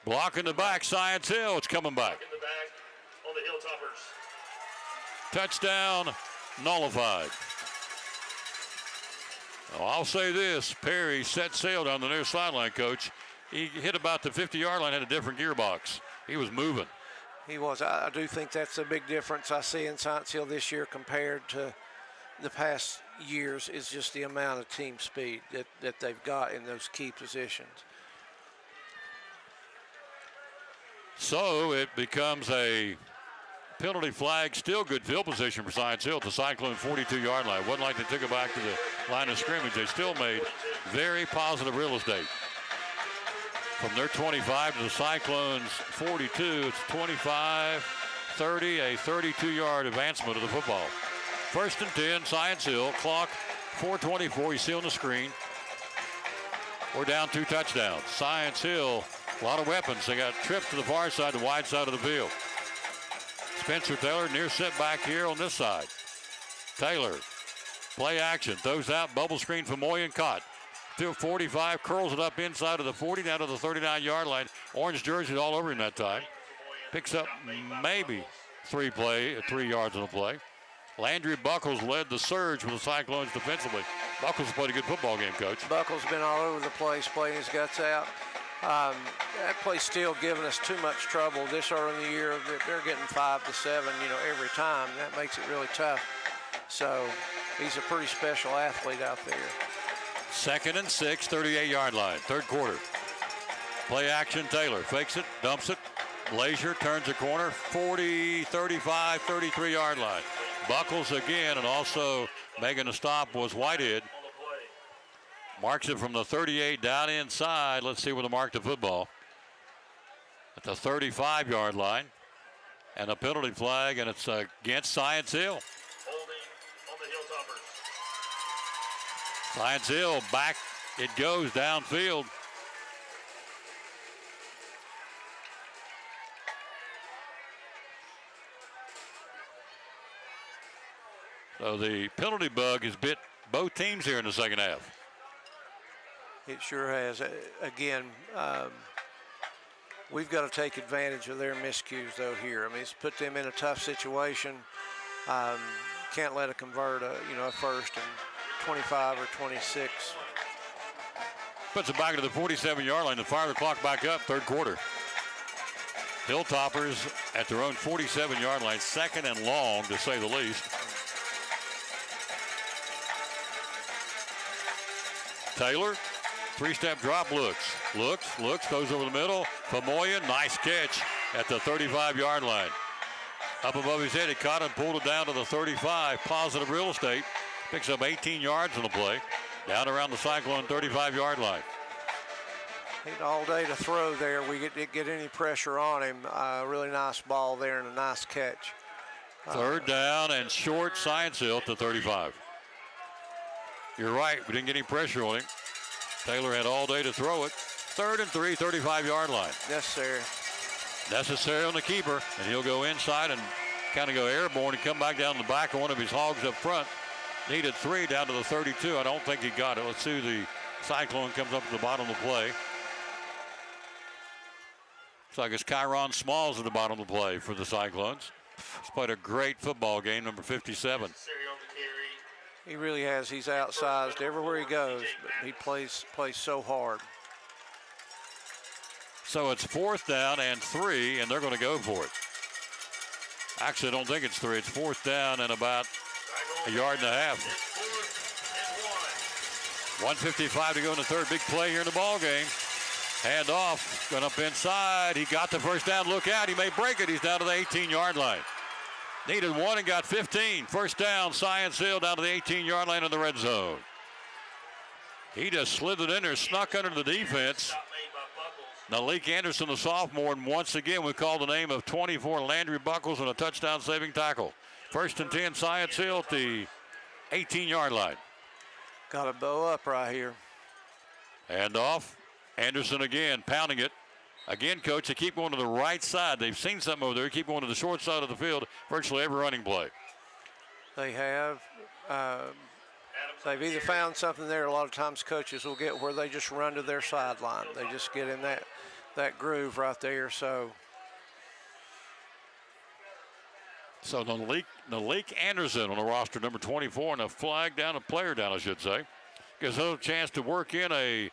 B: Block in the back, Science Hill. It's coming back.
A: In the back on the Hilltoppers.
B: Touchdown nullified. Well, I'll say this. Perry set sail down the near sideline, Coach. He hit about the 50-yard line, had a different gearbox. He was moving.
D: He was. I do think that's a big difference I see in Science Hill this year compared to the past years, is just the amount of team speed that they've got in those key positions.
B: So it becomes a penalty flag, still good field position for Science Hill at the Cyclone 42-yard line. Wasn't like they took it back to the line of scrimmage. They still made very positive real estate. From their 25 to the Cyclones 42, it's 25, 30, a 32-yard advancement of the football. 1st and 10, Science Hill, clock 4:24, you see on the screen. We're down 2 touchdowns. Science Hill, a lot of weapons. They got tripped to the far side, the wide side of the field. Spencer Taylor near set back here on this side. Taylor, play action, throws out, bubble screen for Moyen, caught. 45, curls it up inside of the 40, down to the 39-yard line. Orange jersey all over him that time. Picks up maybe 3 yards on the play. Landry Buckles led the surge for the Cyclones defensively. Buckles played a good football game, Coach.
D: Buckles been all over the place, playing his guts out. That play's still giving us too much trouble this early in the year. They're getting 5 to 7, every time. That makes it really tough. So he's a pretty special athlete out there.
B: 2nd and 6, 38-yard line, third quarter. Play action, Taylor fakes it, dumps it. Glazier turns the corner, 40, 35, 33-yard line. Buckles again, and also making a stop was Whitehead. Marks it from the 38 down inside. Let's see where to mark the football. At the 35-yard line. And a penalty flag, and it's against Science Hill. Science Hill, back it goes downfield. So the penalty bug has bit both teams here in the second half.
D: It sure has. Again, we've got to take advantage of their miscues, though, here. I mean, it's put them in a tough situation. Can't let it convert a first and 25 or 26.
B: Puts it back to the 47-yard line to fire the clock back up, third quarter. Hilltoppers at their own 47-yard line, second and long, to say the least. Taylor, 3-step drop, looks, goes over the middle. Famoyan, nice catch at the 35-yard line. Up above his head, he caught it and pulled it down to the 35. Positive real estate. Picks up 18 yards on the play. Down around the Cyclone 35-yard line.
D: Need all day to throw there. We didn't get any pressure on him. Really nice ball there and a nice catch.
B: Third down and short, Science Hill to 35. You're right, we didn't get any pressure on him. Taylor had all day to throw it. 3rd and 3, 35-yard line. Necessary on the keeper, and he'll go inside and kind of go airborne and come back down the back of one of his hogs up front. Needed 3 down to the 32. I don't think he got it. Let's see who the Cyclone comes up to the bottom of the play. Looks like it's Kyron Smalls at the bottom of the play for the Cyclones. He's played a great football game, number 57.
D: He really has. He's outsized everywhere he goes, but he plays so hard.
B: So it's 4th down and 3, and they're going to go for it. Actually, I don't think it's 3. It's 4th down and about a yard and a half. 1:55 to go in the third. Big play here in the ball game. Hand off, going up inside. He got the first down. Look out, he may break it. He's down to the 18-yard line. Needed 1 and got 15. First down, Science Hill down to the 18-yard line in the red zone. He just slithered in there, snuck under the defense. Malik Anderson, the sophomore, and once again we call the name of 24 Landry Buckles on a touchdown-saving tackle. 1st and 10, Science Hill at the 18-yard line.
D: Got to bow up right here.
B: Hand off. Anderson again, pounding it. Again, Coach, they keep going to the right side. They've seen something over there. Keep going to the short side of the field, virtually every running play.
D: They have. They've either found something there. A lot of times coaches will get where they just run to their sideline. They just get in that groove right there. So
B: Malik Anderson on the roster, number 24, and a player down, I should say. Gives us a chance to work in a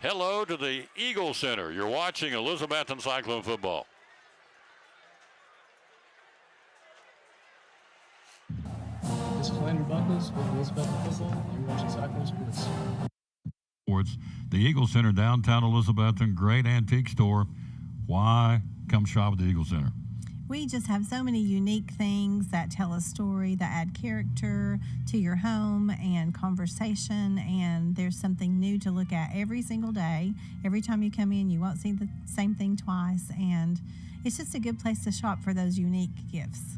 B: hello to the Eagle Center. You're watching Elizabethton Cyclone football.
M: This is Landry Buckles with Elizabethton Football. You're watching Cyclone Sports.
B: The Eagle Center, downtown Elizabethton, great antique store. Why come shop at the Eagle Center?
F: We just have so many unique things that tell a story, that add character to your home and conversation, and there's something new to look at every single day. Every time you come in, you won't see the same thing twice, and it's just a good place to shop for those unique gifts.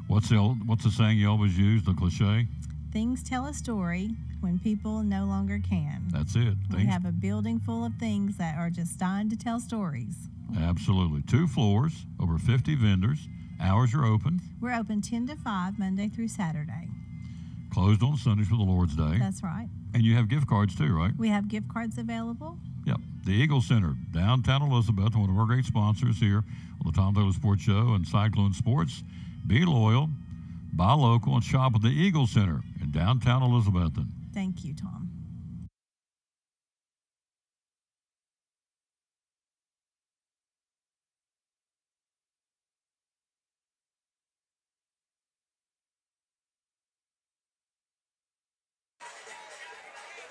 B: What's the saying you always use, the cliche?
F: Things tell a story when people no longer can.
B: That's it.
F: We have a building full of things that are just dying to tell stories.
B: Absolutely. 2 floors, over 50 vendors. Hours are open.
F: We're open 10 to 5, Monday through Saturday.
B: Closed on Sundays for the Lord's Day.
F: That's right.
B: And you have gift cards too, right?
F: We have gift cards available.
B: Yep. The Eagle Center, downtown Elizabeth, one of our great sponsors here. on the Tom Taylor Sports Show and Cyclone Sports. Be loyal, buy local, and shop at the Eagle Center in downtown Elizabethton.
F: Thank you, Tom.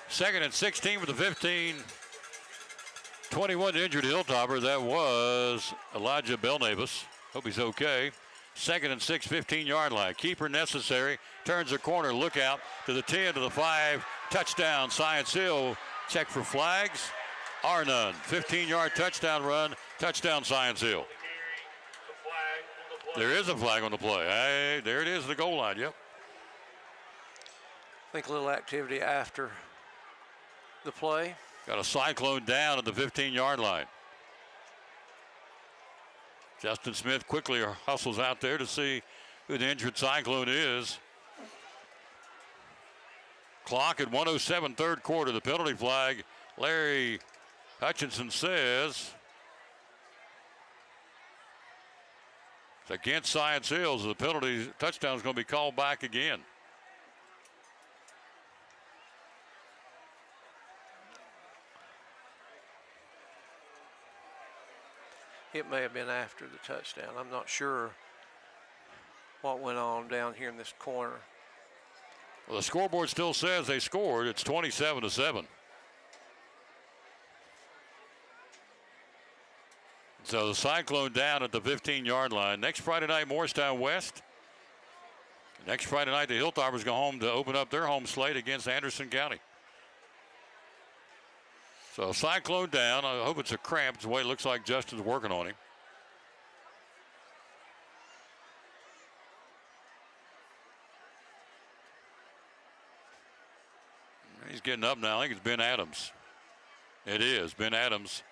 B: Second and 16 for the 15. 21 injured Hilltopper. That was Elijah Belnavis. Hope he's okay. Second and 6, 15-yard line. Keeper necessary. Turns the corner. Look out to the 10, to the 5. Touchdown, Science Hill. Check for flags. Are none. 15-yard touchdown run. Touchdown, Science Hill. There is a flag on the play. Hey, there it is, the goal line. Yep.
D: I think a little activity after the play.
B: Got a Cyclone down at the 15-yard line. Justin Smith quickly hustles out there to see who the injured Cyclone is. Clock at 1:07, third quarter. The penalty flag, Larry Hutchinson says it's against Science Hills. The penalty touchdown is going to be called back again.
D: It may have been after the touchdown. I'm not sure what went on down here in this corner.
B: Well, the scoreboard still says they scored. It's 27-7. So the Cyclone down at the 15-yard line. Next Friday night, Morristown West. Next Friday night, the Hilltoppers go home to open up their home slate against Anderson County. So Cyclone down. I hope it's a cramp. It's the way it looks like Justin's working on him. He's getting up now. I think it's Ben Adams. It is Ben Adams,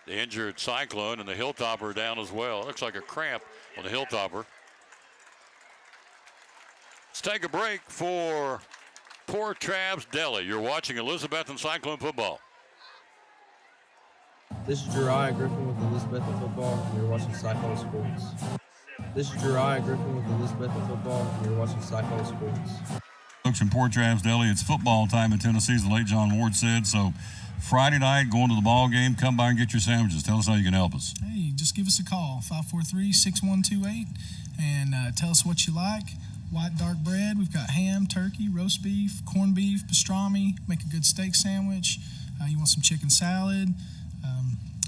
B: the injured Cyclone, and the Hilltopper down as well. It looks like a cramp on the Hilltopper. Let's take a break for Port Travis Deli. You're watching Elizabethton Cyclone football.
J: This is Jeriah Griffin with Elizabethton Football, and you're watching Cyclone Sports. This is Jeriah Griffin with Elizabethton Football, and you're watching Cyclone Sports.
B: Folks from Port Travis Deli, it's football time in Tennessee, as the late John Ward said. So Friday night, going to the ball game, come by and get your sandwiches. Tell us how you can help us.
T: Hey, just give us a call, 543-6128, and tell us what you like. White dark bread, we've got ham, turkey, roast beef, corned beef, pastrami, make a good steak sandwich. You want some chicken salad,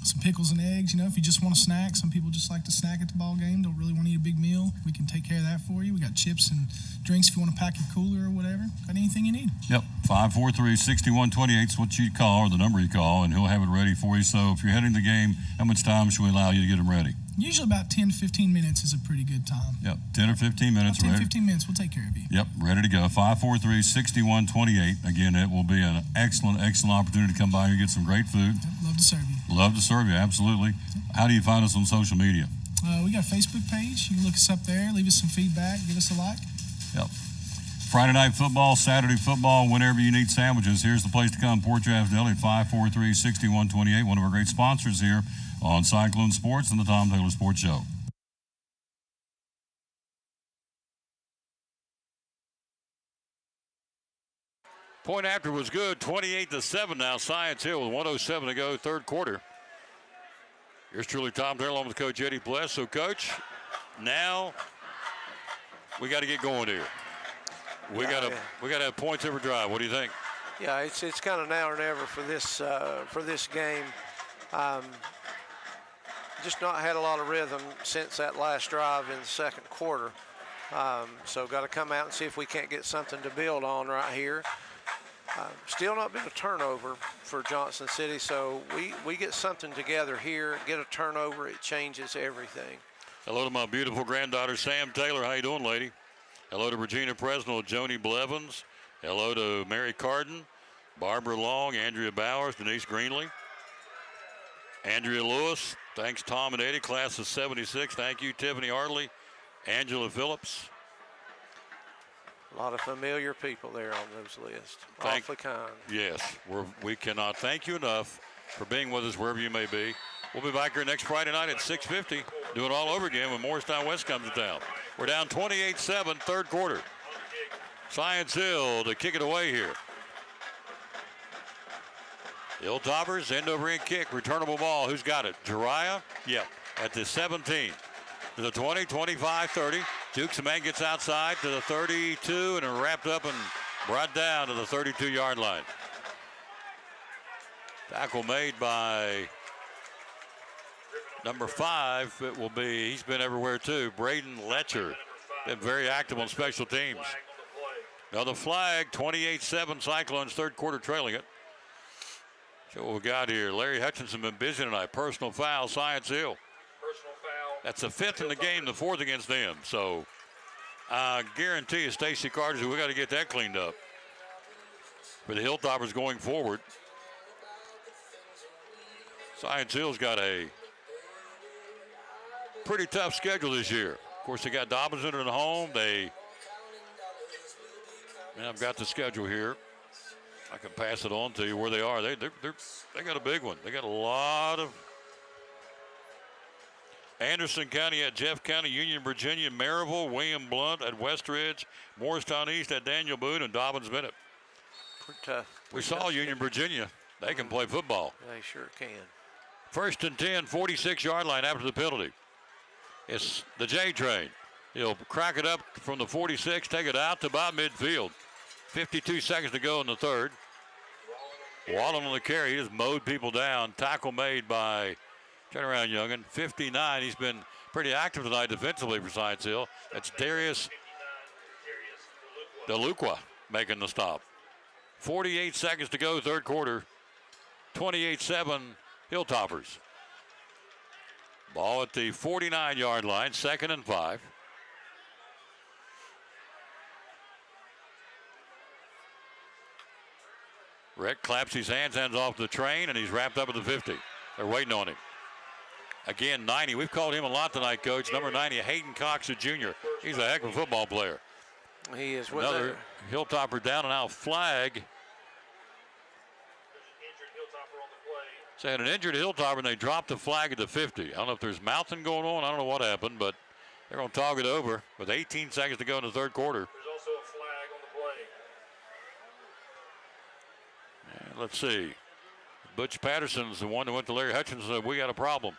T: some pickles and eggs. You know, if you just want a snack, some people just like to snack at the ball game, don't really want to eat a big meal. We can take care of that for you. We got chips and drinks if you want to pack your cooler or whatever. Got anything you need.
B: Yep, 543-6128 is what you call, or the number you call, and he'll have it ready for you. So if you're heading to the game, how much time should we allow you to get them ready?
T: Usually about 10 to 15 minutes is a pretty good time.
B: Yep, 10 or 15 minutes.
T: 10 to 15 minutes, we'll take care of you.
B: Yep, ready to go. 543-6128. Again, it will be an excellent, excellent opportunity to come by and get some great food.
T: Yep, love to serve you.
B: Love to serve you, absolutely. How do you find us on social media?
T: We got a Facebook page. You can look us up there, leave us some feedback, give us a like.
B: Yep. Friday night football, Saturday football, whenever you need sandwiches, here's the place to come. Port Travis Deli, 543-6128. One of our great sponsors here on Cyclone Sports and the Tom Taylor Sports Show. Point after was good, 28-7 now. Science Hill with 1:07 to go, third quarter. Here's truly Tom Taylor along with Coach Eddie Bless. So, Coach, now we got to get going here. We got to have points every drive. What do you think?
D: Yeah, it's kind of now or never for this game. Just not had a lot of rhythm since that last drive in the second quarter. So got to come out and see if we can't get something to build on right here. Still not been a turnover for Johnson City, so we get something together here, get a turnover, it changes everything.
B: Hello to my beautiful granddaughter, Sam Taylor. How you doing, lady? Hello to Regina Presnell, Joni Blevins. Hello to Mary Carden, Barbara Long, Andrea Bowers, Denise Greenley, Andrea Lewis. Thanks, Tom and Eddie, class of 76. Thank you, Tiffany Hartley, Angela Phillips.
D: A lot of familiar people there on those lists. Awfully kind.
B: Yes, we cannot thank you enough for being with us wherever you may be. We'll be back here next Friday night at 6:50, doing it all over again when Morristown West comes to town. We're down 28-7, third quarter. Science Hill to kick it away here. Hilltoppers, end-over-end kick, returnable ball. Who's got it? Jariah? Yep, at the 17. To the 20, 25, 30. Dukes, the man gets outside to the 32 and wrapped up and brought down to the 32-yard line. Tackle made by number 5. It will be, he's been everywhere too, Braden Letcher. Been very active on special teams. Another flag, 28-7, Cyclones, third quarter trailing it. So what we got here, Larry Hutchinson been busy tonight. Personal foul, Science Hill. That's the 5th in the game, the 4th against them. So I guarantee you, Stacy Carter, we got to get that cleaned up for the Hilltoppers going forward. Science Hill's got a pretty tough schedule this year. Of course, they got Dobbins at home. I've got the schedule here. I can pass it on to you where they are. They got a big one. They got a lot of Anderson County at Jeff County, Union, Virginia, Maryville, William Blount at Westridge, Morristown East at Daniel Boone, and Dobbins Bennett.
D: Pretty tough.
B: We saw Union, Virginia. They can play football.
D: They sure can.
B: 1st and 10, 46-yard line after the penalty. It's the J train. He'll crack it up from the 46, take it out to about midfield. 52 seconds to go in the third. Wallen on the carry. He just mowed people down. Tackle made by, turn around, youngin, 59. He's been pretty active tonight defensively for Science Hill. That's Darius DeLuqua making the stop. 48 seconds to go, third quarter. 28-7, Hilltoppers. Ball at the 49-yard line, 2nd and 5. Rick claps his hands off the train, and he's wrapped up at the 50. They're waiting on him. Again, 90. We've called him a lot tonight, Coach. Number 90, Hayden Cox, a junior. He's a heck of a football player.
D: He is.
B: Another Hilltopper down and out flag. So had an injured Hilltopper, and they dropped the flag at the 50. I don't know if there's mouthing going on. I don't know what happened, but they're going to tog it over with 18 seconds to go in the third quarter.
A: There's also a flag on the play.
B: And let's see. Butch Patterson's the one that went to Larry Hutchinson and said, we got a problem.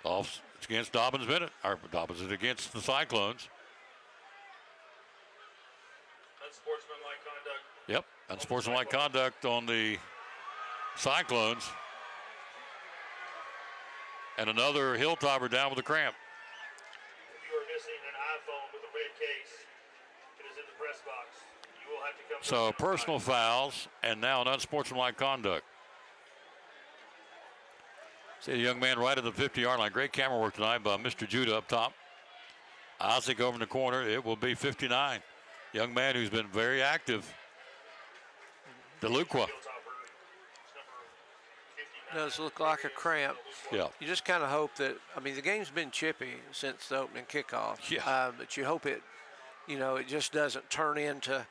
B: Off, it's against Dobbins Bennett. Or Dobbins is against the Cyclones.
A: Unsportsmanlike conduct.
B: Yep, unsportsmanlike conduct on the Cyclones. And another Hilltopper down with a cramp.
A: If you are missing an iPhone with a red case, it is in the press box. You will have to come.
B: So personal fouls and now an unsportsmanlike conduct. See the young man right at the 50-yard line. Great camera work tonight by Mr. Judah up top. Isaac over in the corner. It will be 59. Young man who's been very active. DeLuqua.
D: Does look like a cramp.
B: Yeah.
D: You just kind of hope that, I mean, the game's been chippy since the opening kickoff.
B: Yeah.
D: But you hope it, it just doesn't turn into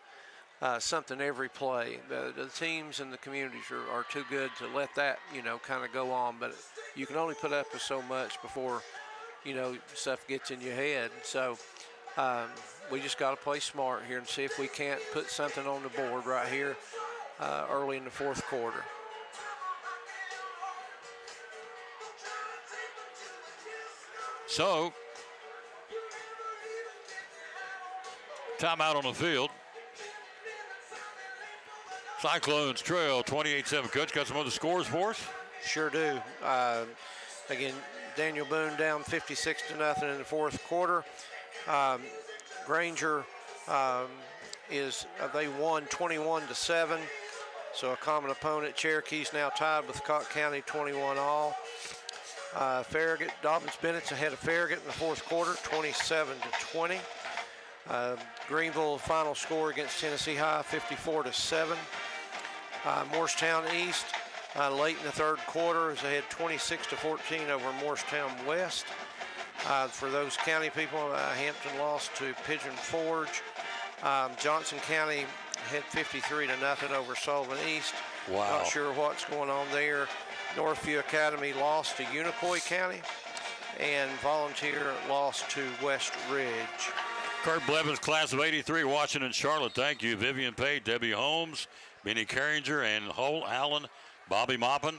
D: something every play. The teams and the communities are too good to let that, kind of go on. But you can only put up with so much before, stuff gets in your head. So we just got to play smart here and see if we can't put something on the board right here early in the fourth quarter.
B: So, timeout on the field. Cyclones trail 28-7. Coach, got some other scores for us?
D: Sure do. Again, Daniel Boone down 56-0 in the fourth quarter. Granger they won 21-7. So a common opponent. Cherokee's now tied with Cocke County 21-all. Farragut, Dobbins Bennett's ahead of Farragut in the fourth quarter, 27-20. Greenville final score against Tennessee High, 54-7. Morristown East late in the third quarter is ahead 26-14 over Morristown West. For those county people, Hampton lost to Pigeon Forge. Johnson County had 53-0 over Sullivan East.
B: Wow.
D: Not sure what's going on there. Northview Academy lost to Unicoi County, and Volunteer lost to West Ridge.
B: Kurt Blevins, class of 83, Washington, Charlotte. Thank you. Vivian Pate, Debbie Holmes, Benny Carringer, and Holt Allen, Bobby Moppin.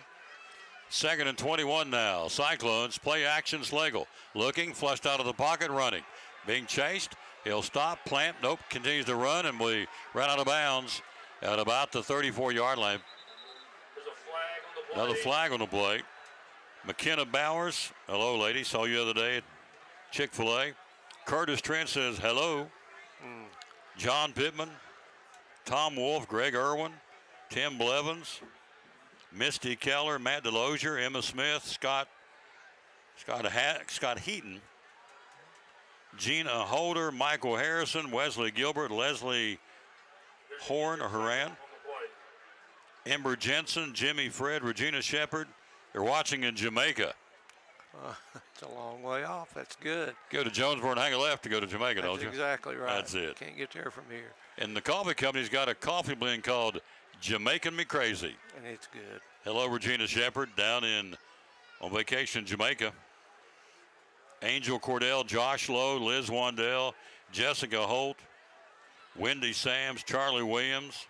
B: 2nd and 21 now. Cyclones play action. Slagle looking, flushed out of the pocket, running. Being chased. He'll stop, plant, nope, continues to run, and we ran out of bounds at about the 34-yard line.
A: There's a flag on the play.
B: Another flag on the play. McKenna Bowers, hello, lady. Saw you the other day at Chick-fil-A. Curtis Trent says hello. John Pittman, Tom Wolf, Greg Irwin, Tim Blevins, Misty Keller, Matt Delosier, Emma Smith, Scott Heaton, Gina Holder, Michael Harrison, Wesley Gilbert, Leslie Horan, Ember Jensen, Jimmy Fred, Regina Shepard. They're watching in Jamaica.
D: It's a long way off. That's good.
B: Go to Jonesboro and hang a left to go to Jamaica, don't you?
D: That's exactly right.
B: That's it.
D: Can't get there from here.
B: And the coffee company's got a coffee blend called Jamaican Me Crazy.
D: And it's good.
B: Hello, Regina Shepard, down on vacation in Jamaica. Angel Cordell, Josh Lowe, Liz Wandell, Jessica Holt, Wendy Sams, Charlie Williams.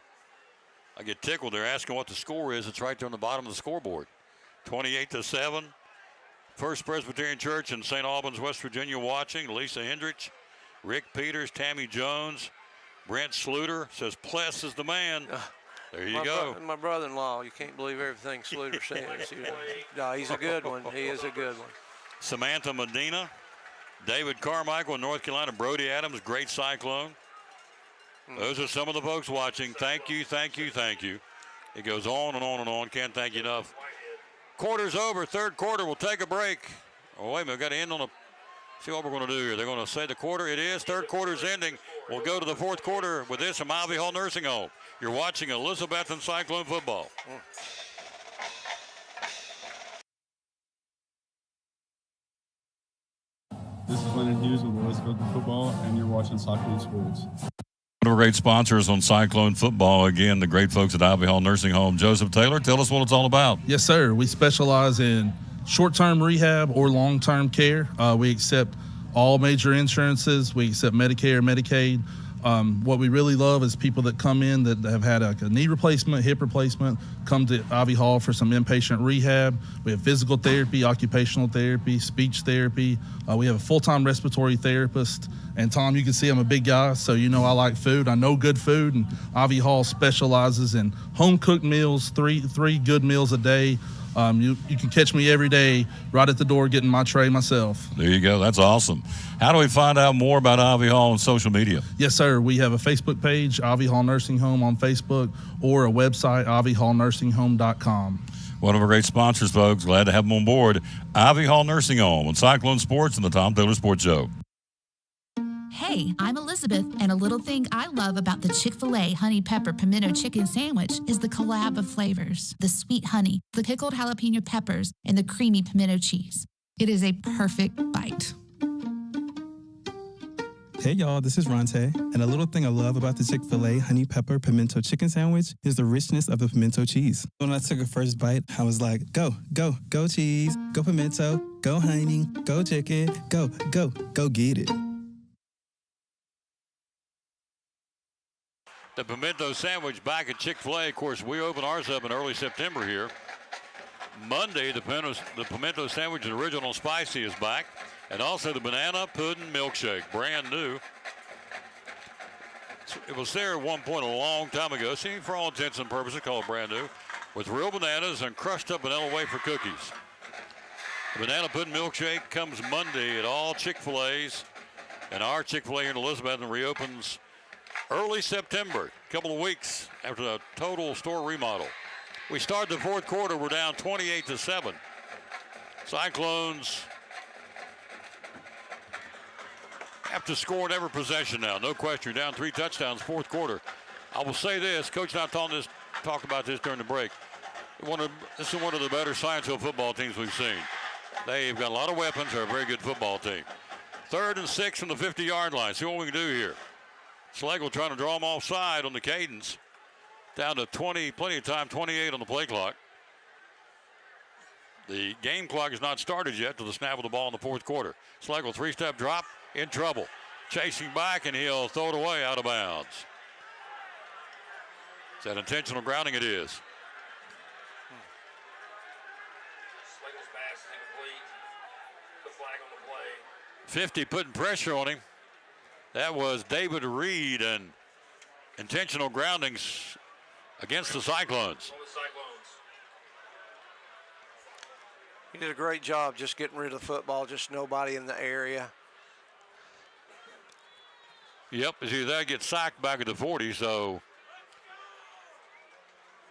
B: I get tickled. They're asking what the score is. It's right there on the bottom of the scoreboard. 28-7. First Presbyterian Church in St. Albans, West Virginia watching. Lisa Hendricks, Rick Peters, Tammy Jones, Brent Sluter says Pless is the man. There you go.
D: My brother-in-law, you can't believe everything Sluter says. No, he's a good one. He is a good one.
B: Samantha Medina, David Carmichael in North Carolina, Brody Adams, great Cyclone. Those are some of the folks watching. Thank you, thank you, thank you. It goes on and on and on. Can't thank you enough. Quarter's over. Third quarter. We'll take a break. Oh, wait a minute. We've got to end on see what we're going to do here. They're going to say the quarter. It is. Third quarter's ending. We'll go to the fourth quarter with this from Ivy Hall Nursing Home. You're watching Elizabethton Cyclone football.
E: This is Leonard Hughes with Elizabethton Football, and you're watching Cyclone Sports.
B: One of our great sponsors on Cyclone football, again, the great folks at Ivy Hall Nursing Home. Joseph Taylor, tell us what it's all about.
N: Yes, sir. We specialize in short-term rehab or long-term care. We accept all major insurances. We accept Medicare, Medicaid. What we really love is people that come in that have had a knee replacement, hip replacement, come to Ivy Hall for some inpatient rehab. We have physical therapy, occupational therapy, speech therapy. We have a full-time respiratory therapist. And Tom, you can see I'm a big guy, so you know I like food. I know good food, and Ivy Hall specializes in home-cooked meals, three good meals a day. You can catch me every day right at the door getting my tray myself.
B: There you go. That's awesome. How do we find out more about Ivy Hall on social media?
N: Yes, sir. We have a Facebook page, Ivy Hall Nursing Home on Facebook, or a website, ivyhallnursinghome.com.
B: One of our great sponsors, folks. Glad to have them on board. Ivy Hall Nursing Home on Cyclone Sports and the Tom Taylor Sports Show.
U: Hey, I'm Elizabeth, and a little thing I love about the Chick-fil-A Honey Pepper Pimento Chicken Sandwich is the collab of flavors. The sweet honey, the pickled jalapeno peppers, and the creamy pimento cheese. It is a perfect bite.
V: Hey y'all, this is Ronte, and a little thing I love about the Chick-fil-A Honey Pepper Pimento Chicken Sandwich is the richness of the pimento cheese. When I took a first bite, I was like, go, go, go cheese, go pimento, go honey, go chicken, go get it.
B: The pimento sandwich back at Chick-fil-A. Of course, we open ours up in early September here. Monday, the pimento sandwich, the original spicy, is back. And also the banana pudding milkshake, brand new. It was there at one point a long time ago, see, for all intents and purposes, called brand new, with real bananas and crushed up vanilla wafer cookies. The banana pudding milkshake comes Monday at all Chick-fil-A's. And our Chick-fil-A here in Elizabethton reopens early September, a couple of weeks after the total store remodel. We start the fourth quarter, we're down 28-7. Cyclones have to score in every possession now, no question. You're down 3 touchdowns fourth quarter. I will say this, Coach and I talked about this during the break. This is one of the better Science Hill football teams we've seen. They've got a lot of weapons, they're a very good football team. 3rd and 6 from the 50-yard line. See what we can do here. Slagle trying to draw them offside on the cadence. Down to 20, plenty of time, 28 on the play clock. The game clock has not started yet till the snap of the ball in the fourth quarter. Schlegel, three-step drop, in trouble. Chasing back, and he'll throw it away out of bounds. Is that intentional grounding? It is.
A: Schlegel's pass is incomplete. The flag on the play.
B: 50 putting pressure on him. That was David Reed, and intentional groundings against the Cyclones.
D: He did a great job just getting rid of the football, just nobody in the area.
B: Yep, as either that gets sacked back at the 40, so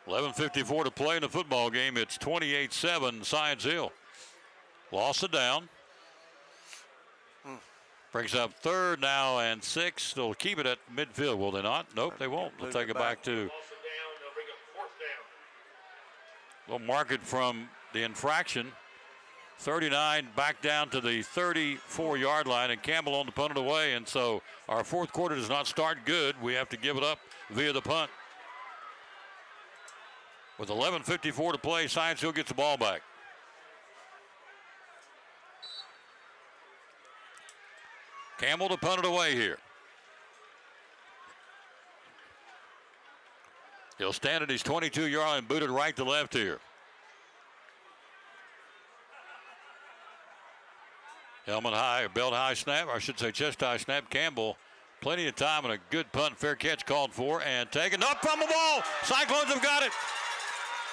B: 11:54 to play in the football game. It's 28-7 Science Hill. Lost it down. Brings up third now and 6. They'll keep it at midfield, will they not? Nope, they won't. They'll take it back to a little market from the infraction. 39 back down to the 34-yard line, and Campbell on the punt it away. And so our fourth quarter does not start good. We have to give it up via the punt. With 11:54 to play, Science Hill gets the ball back. Campbell to punt it away here. He'll stand at his 22-yard line and boot it right to left here. Helmet high, or belt high snap, or I should say chest high snap. Campbell, plenty of time and a good punt. Fair catch called for and taken up from the ball. Cyclones have got it.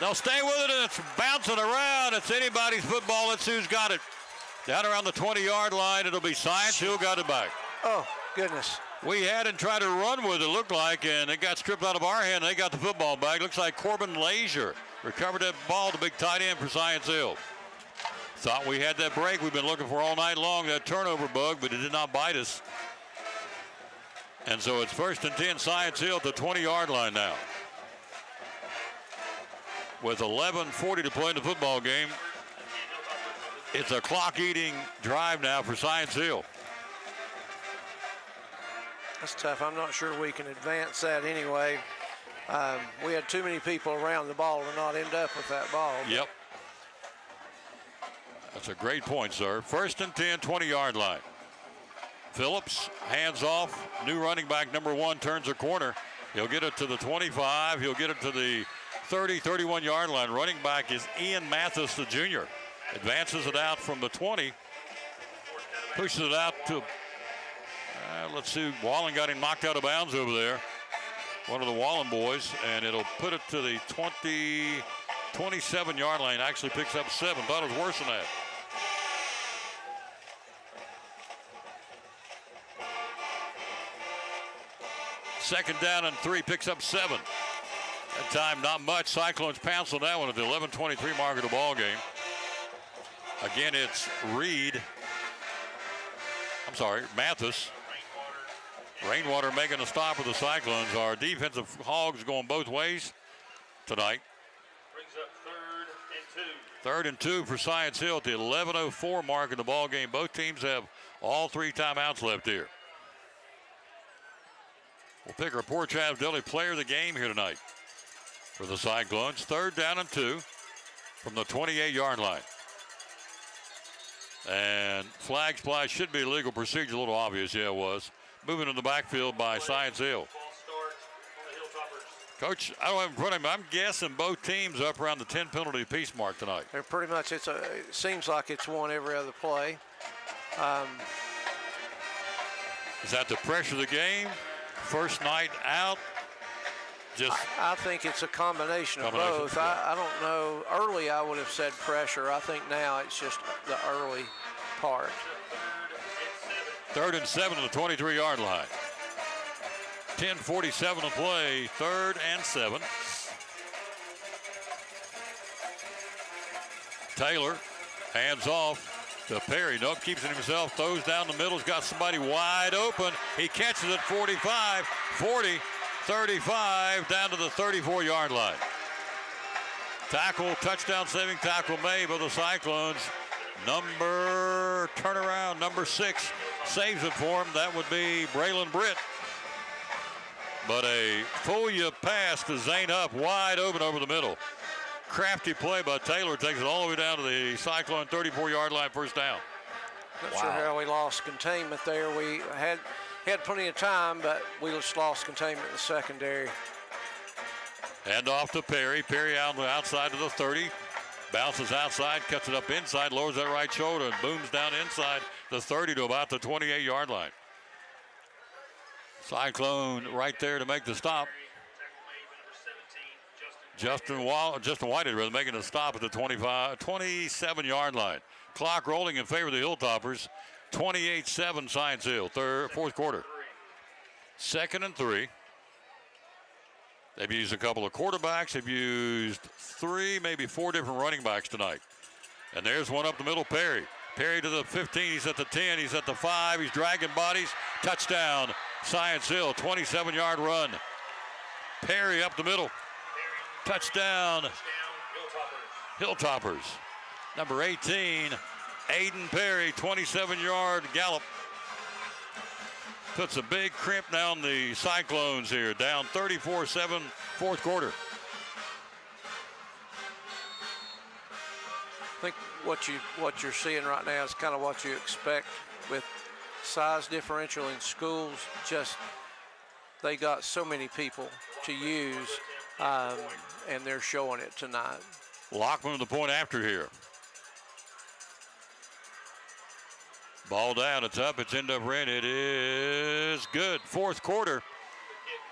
B: They'll stay with it, and it's bouncing around. It's anybody's football. Let's see who's got it. Down around the 20-yard line, it'll be Science Hill got it back.
D: Oh, goodness.
B: We had and tried to run with it, looked like, and it got stripped out of our hand. They got the football back. Looks like Corbin Lazier recovered that ball, the big tight end for Science Hill. Thought we had that break we've been looking for all night long, that turnover bug, but it did not bite us. And so it's 1st and 10, Science Hill at the 20-yard line now. With 11:40 to play in the football game, it's a clock-eating drive now for Science Hill.
D: That's tough. I'm not sure we can advance that anyway. We had too many people around the ball to not end up with that ball.
B: Yep. That's a great point, sir. 1st and 10, 20-yard line. Phillips, hands off. New running back, number 1, turns a corner. He'll get it to the 25. He'll get it to the 30, 31-yard line. Running back is Ian Mathis, the junior. Advances it out from the 20. Pushes it out to, let's see, Wallen got him knocked out of bounds over there. One of the Wallen boys, and it'll put it to the 27-yard line. Actually picks up 7. Thought it was worse than that. Second down and 3, picks up 7. That time, not much. Cyclones pounce on that one at the 11:23 mark of the ball game. Again, it's Mathis. Rainwater making a stop for the Cyclones. Our defensive hogs going both ways tonight.
A: Brings up 3rd and 2.
B: 3rd and 2 for Science Hill at the 11:04 mark in the ball game. Both teams have all 3 timeouts left here. We'll pick our Port Travis Deli player of the game here tonight for the Cyclones. 3rd down and 2 from the 28-yard line. And flag splash should be legal procedure, a little obvious. Yeah, it was. Moving in the backfield by Science Hill. Coach, I don't have in front of me. I'm guessing both teams up around the 10 penalty piece mark tonight.
D: They're pretty much, it seems like it's one every other play.
B: Is that to pressure the game? First night out?
D: I think it's a combination of both.
B: Yeah.
D: I don't know. Early, I would have said pressure. I think now it's just the early part.
B: 3rd and 7 to the 23-yard line. 10:47 to play. 3rd and 7. Taylor hands off to Perry. Nope, keeps it himself. Throws down the middle. He's got somebody wide open. He catches it 45, 40, 35, down to the 34-yard line. Tackle, touchdown saving tackle made by the Cyclones. Number 6 saves it for him. That would be Braylon Britt. But a Folia pass to Zane Huff, wide open over the middle. crafty play by Taylor. Takes it all the way down to the Cyclone 34-yard line, first down.
D: Not sure how we lost containment there. We had plenty of time, but we just lost containment in the secondary.
B: Hand off to Perry. Perry out on the outside to the 30. Bounces outside, cuts it up inside, lowers that right shoulder, and booms down inside the 30 to about the 28-yard line. Cyclone right there to make the stop. Justin Whitehead making a stop at the 27-yard line. Clock rolling in favor of the Hilltoppers. 28-7 Science Hill, fourth quarter. 2nd and 3. They've used a couple of quarterbacks. They've used 3, maybe 4 different running backs tonight. And there's one up the middle, Perry. Perry to the 15, he's at the 10, he's at the 5, he's dragging bodies. Touchdown, Science Hill, 27-yard run. Perry up the middle. Touchdown, Hilltoppers. Number 18, Aiden Perry, 27-yard gallop. Puts a big crimp down the Cyclones here, down 34-7, fourth quarter.
D: I think what you're seeing right now is kind of what you expect with size differential in schools. Just they got so many people to use, and they're showing it tonight.
B: Lockman with the point after here. Ball down, it's up, it's end over end. It is good. Fourth quarter,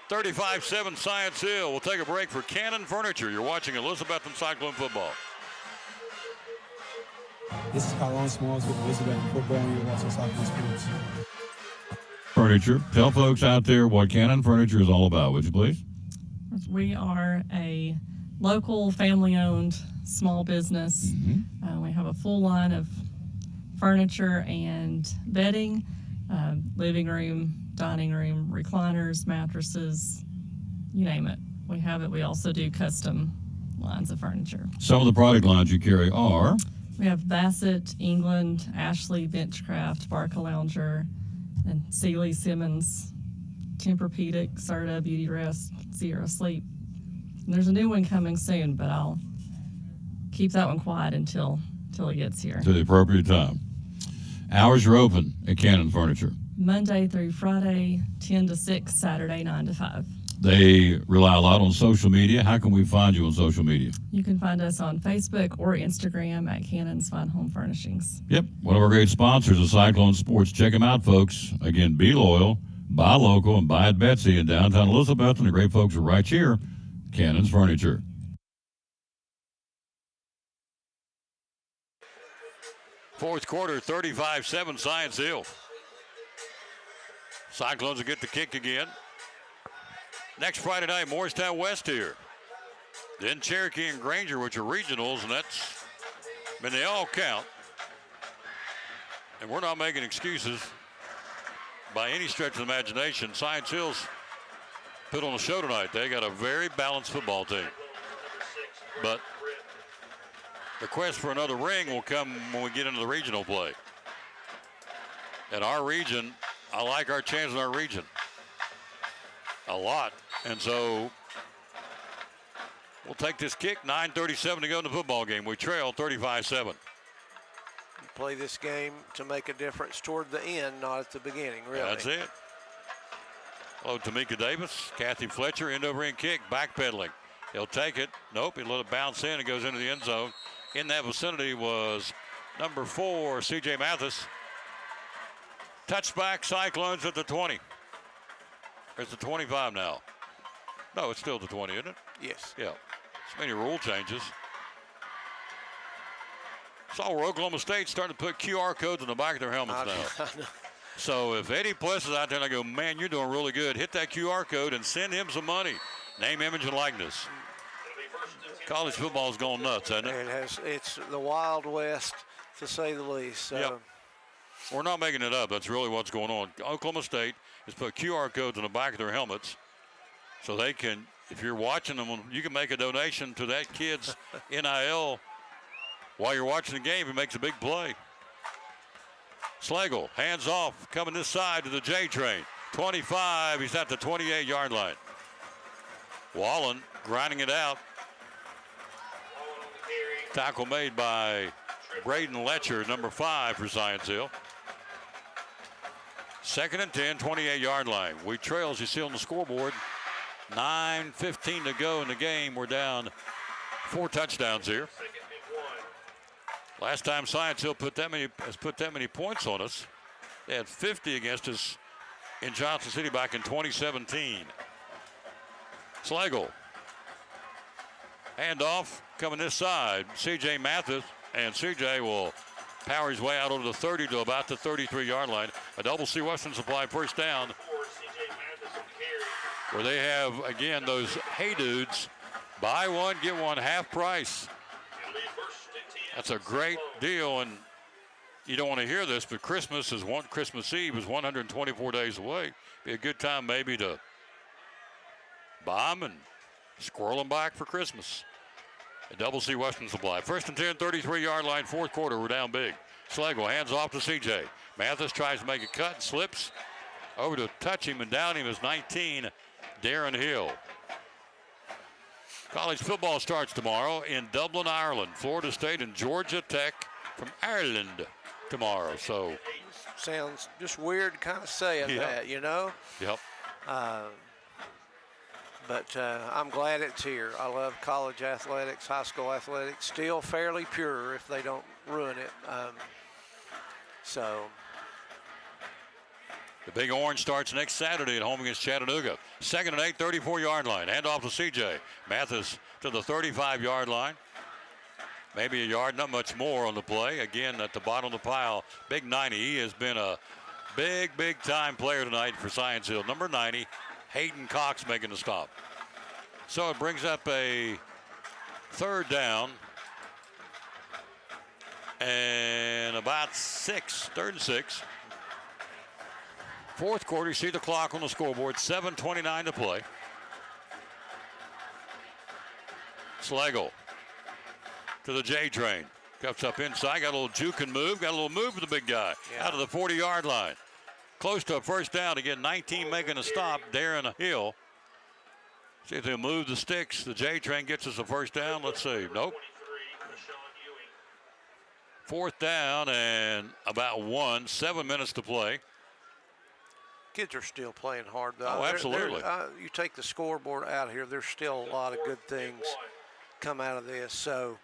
B: 35-7 Science Hill. We'll take a break for Cannon Furniture. You're watching Elizabethton Cyclone football.
M: This is Colin Smalls with Elizabethton football, and you're watching Cyclone Sports.
B: Furniture. Tell folks out there what Cannon Furniture is all about, would you please?
C: We are a local family-owned small business. We have a full line of furniture and bedding, living room, dining room, recliners, mattresses, you name it. We have it. We also do custom lines of furniture.
B: Some of the product lines you carry are?
C: We have Bassett, England, Ashley, Benchcraft, Barca Lounger, and Sealy, Simmons, Tempur-Pedic, Serta, Beauty Rest, Sierra Sleep. And there's a new one coming soon, but I'll keep that one quiet until it gets here.
B: To the appropriate time. Hours are open at Cannon Furniture.
C: Monday through Friday, 10 to 6, Saturday, 9 to 5.
B: They rely a lot on social media. How can we find you on social media?
C: You can find us on Facebook or Instagram at Cannon's Fine Home Furnishings.
B: Yep, one of our great sponsors is Cyclone Sports. Check them out, folks. Again, be loyal, buy local, and buy at Betsy in downtown Elizabeth. And the great folks are right here, Cannon's Furniture. Fourth quarter, 35-7 Science Hill. Cyclones will get the kick again. Next Friday night, Morristown West here. Then Cherokee and Granger, which are regionals, and they all count. And we're not making excuses by any stretch of the imagination. Science Hill's put on a show tonight. They got a very balanced football team. But the quest for another ring will come when we get into the regional play. And our region, I like our chance in our region a lot. And so we'll take this kick. 9:37 to go in the football game. We trail 35-7.
D: You play this game to make a difference toward the end, not at the beginning, really.
B: That's it. Hello, Tamika Davis. Kathy Fletcher, end over end kick, backpedaling. He'll take it. Nope, he'll let it bounce in. It goes into the end zone. In that vicinity was number 4, C.J. Mathis. Touchback, Cyclones at the 20. It's the 25 now. No, it's still the 20, isn't it?
D: Yes.
B: Yeah. So many rule changes. Saw where Oklahoma State starting to put QR codes on the back of their helmets now. So if Eddie Pless is out there and I go, man, you're doing really good, hit that QR code and send him some money. Name, image, and likeness. College football's gone nuts, hasn't it?
D: It's the Wild West, to say the least. So.
B: Yep. We're not making it up. That's really what's going on. Oklahoma State has put QR codes on the back of their helmets so they can, if you're watching them, you can make a donation to that kid's NIL while you're watching the game. He makes a big play. Slagle, hands off, coming this side to the J train. 25, he's at the 28-yard line. Wallen grinding it out. Tackle made by Braden Letcher, number 5 for Science Hill. 2nd and 10, 28-yard line. We trail, as you see on the scoreboard. 9:15 to go in the game. We're down 4 touchdowns here. Last time Science Hill has put that many points on us, they had 50 against us in Johnson City back in 2017. Slagle. Handoff coming this side. C.J. Mathis, and C.J. will power his way out over the 30 to about the 33-yard line. A Double C Western Supply first down, where they have, again, those Hey Dudes, buy one, get one half price. That's a great deal, and you don't want to hear this, but Christmas Eve is 124 days away. Be a good time maybe to buy them and squirrel them back for Christmas. A Double C Western Supply. 1st and 10, 33-yard line, 4th quarter. We're down big. Slagle hands off to C.J. Mathis tries to make a cut, slips over to touch him, and down him is 19, Darren Hill. College football starts tomorrow in Dublin, Ireland. Florida State and Georgia Tech from Ireland tomorrow. So
D: sounds just weird kind of saying that, you know?
B: Yep.
D: But I'm glad it's here. I love college athletics, high school athletics, still fairly pure if they don't ruin it.
B: The Big Orange starts next Saturday at home against Chattanooga. 2nd and 8, 34-yard line. Hand off to C.J. Mathis to the 35-yard line. Maybe a yard, not much more on the play. Again, at the bottom of the pile, Big 90. He has been a big time player tonight for Science Hill. Number 90, Hayden Cox making the stop. So it brings up a 3rd down and about 3rd and 6. 4th quarter, you see the clock on the scoreboard, 7:29 to play. Slagle to the J train. Cuts up inside, got a little juke and move, got a little move for the big guy out of the 40-yard line. Close to a 1st down. Again, 19 making a stop, Darren Hill. See if they'll move the sticks. The J train gets us a 1st down. Let's see. Nope. 4th down and about 7 minutes to play.
D: Kids are still playing hard, though.
B: Oh, absolutely.
D: You take the scoreboard out here, there's still a lot of good things come out of this. So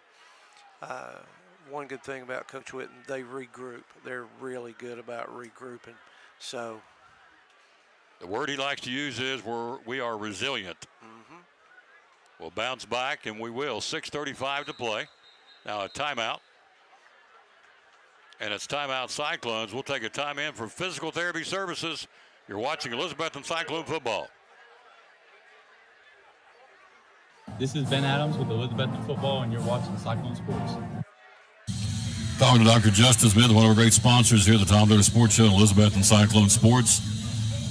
D: one good thing about Coach Whitten, they regroup. They're really good about regrouping. So
B: the word he likes to use is we are resilient. We'll bounce back, and we will. 6:35 to play. Now a timeout. And it's timeout Cyclones. We'll take a time in for physical therapy services. You're watching Elizabethton Cyclone football.
M: This is Ben Adams with Elizabethton Football, and you're watching Cyclone Sports.
B: Talking to Dr. Justin Smith, one of our great sponsors here at the Tom Dillon Sports Show in Elizabethton Cyclone Sports.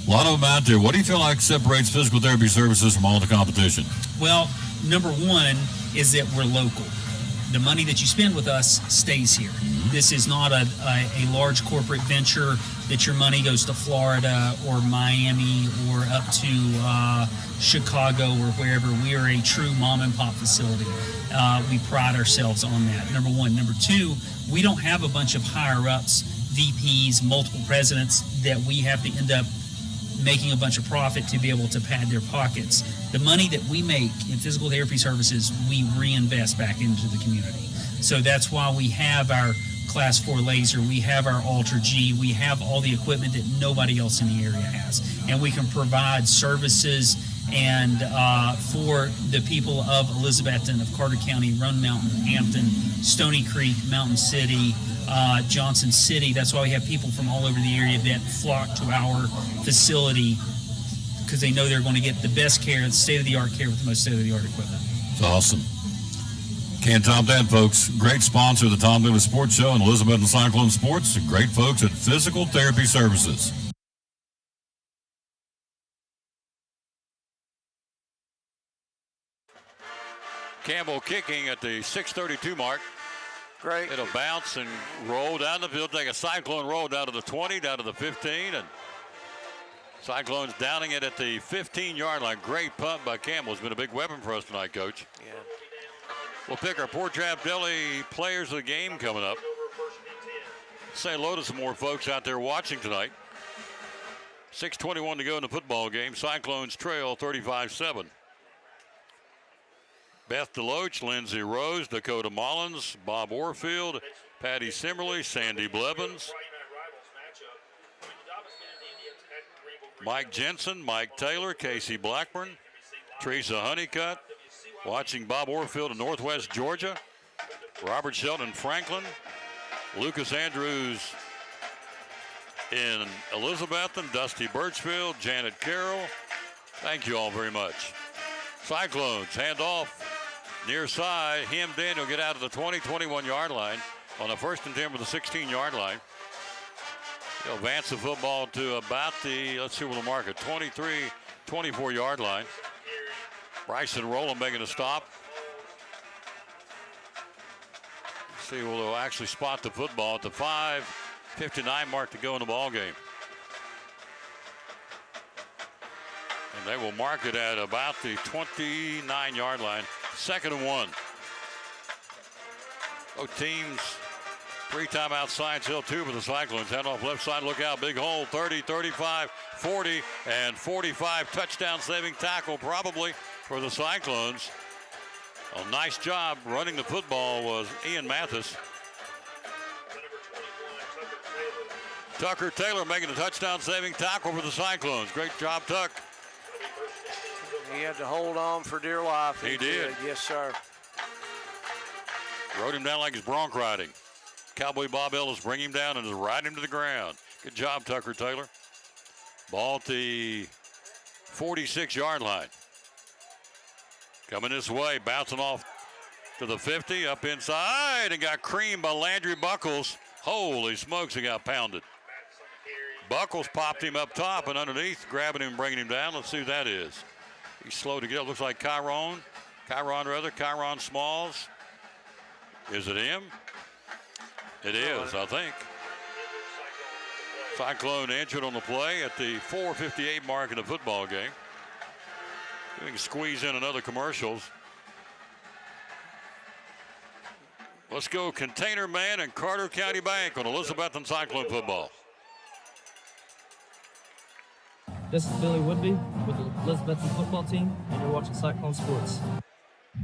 B: A lot of them out there. What do you feel like separates physical therapy services from all the competition?
G: Well, number one is that we're local. The money that you spend with us stays here. This is not a large corporate venture that your money goes to Florida or Miami or up to Chicago or wherever. We are a true mom and pop facility. We pride ourselves on that, number one. Number two, we don't have a bunch of higher ups, VPs, multiple presidents that we have to end up making a bunch of profit to be able to pad their pockets. The money that we make in physical therapy services, we reinvest back into the community. So that's why we have our Class 4 laser, we have our Ultra G, we have all the equipment that nobody else in the area has. And we can provide services and for the people of Elizabethton, of Carter County, Roan Mountain, Hampton, Stony Creek, Mountain City, Johnson City. That's why we have people from all over the area that flock to our facility because they know they're going to get the best care, the state-of-the-art care with the most state-of-the-art equipment.
B: It's awesome. Can't top that, folks. Great sponsor of the Tom Dillon Sports Show and Elizabethton Cyclone Sports. Great folks at Physical Therapy Services. Campbell kicking at the 6:32 mark.
D: Great.
B: It'll bounce and roll down the field, take a cyclone roll down to the 20, down to the 15, and Cyclones downing it at the 15-yard line. Great punt by Campbell. It's been a big weapon for us tonight, Coach.
D: Yeah.
B: We'll pick our Port Trapp Deli players of the game coming up. Say hello to some more folks out there watching tonight. 6:21 to go in the football game. Cyclones trail 35-7. Beth DeLoach, Lindsay Rose, Dakota Mullins, Bob Orfield, Patty Simmerly, Sandy Blevins, Mike Jensen, Mike Taylor, Casey Blackburn, Teresa Honeycutt, watching Bob Orfield in Northwest Georgia, Robert Sheldon Franklin, Lucas Andrews in Elizabethton, Dusty Birchfield, Janet Carroll. Thank you all very much. Cyclones hand off near side. Him Daniel get out of the 20-21 line on a 1st and 10 with the 16-yard line. They'll advance the football to about the, let's see what we'll mark it, 24 line. Bryson Rowland making a stop. Let's see, we'll actually spot the football at the 5:59 mark to go in the ball game. And they will mark it at about the 29-yard line. 2nd and 1. Both teams 3 timeouts. Science Hill 2 for the Cyclones. Hand off left side. Look out. Big hole. 30, 35, 40, and 45. Touchdown saving tackle probably for the Cyclones. A nice job running the football was Ian Mathis. Tucker Taylor making a touchdown saving tackle for the Cyclones. Great job, Tuck.
D: He had to hold on for dear life.
B: He did.
D: Yes, sir.
B: Rode him down like his bronc riding. Cowboy Bob Ellis bring him down and just ride him to the ground. Good job, Tucker Taylor. Ball at the 46-yard line. Coming this way, bouncing off to the 50, up inside, and got creamed by Landry Buckles. Holy smokes, he got pounded. Buckles popped him up top and underneath, grabbing him and bringing him down. Let's see who that is. He's slow to get up. Looks like Kyron Smalls. Is it him? It is, I think. Cyclone injured on the play at the 4:58 mark in the football game. We can squeeze in another commercials. Let's go Container Man and Carter County Bank on Elizabethton Cyclone football.
M: This is Billy Woodby with the Elizabethton football team, and you're watching Cyclone Sports.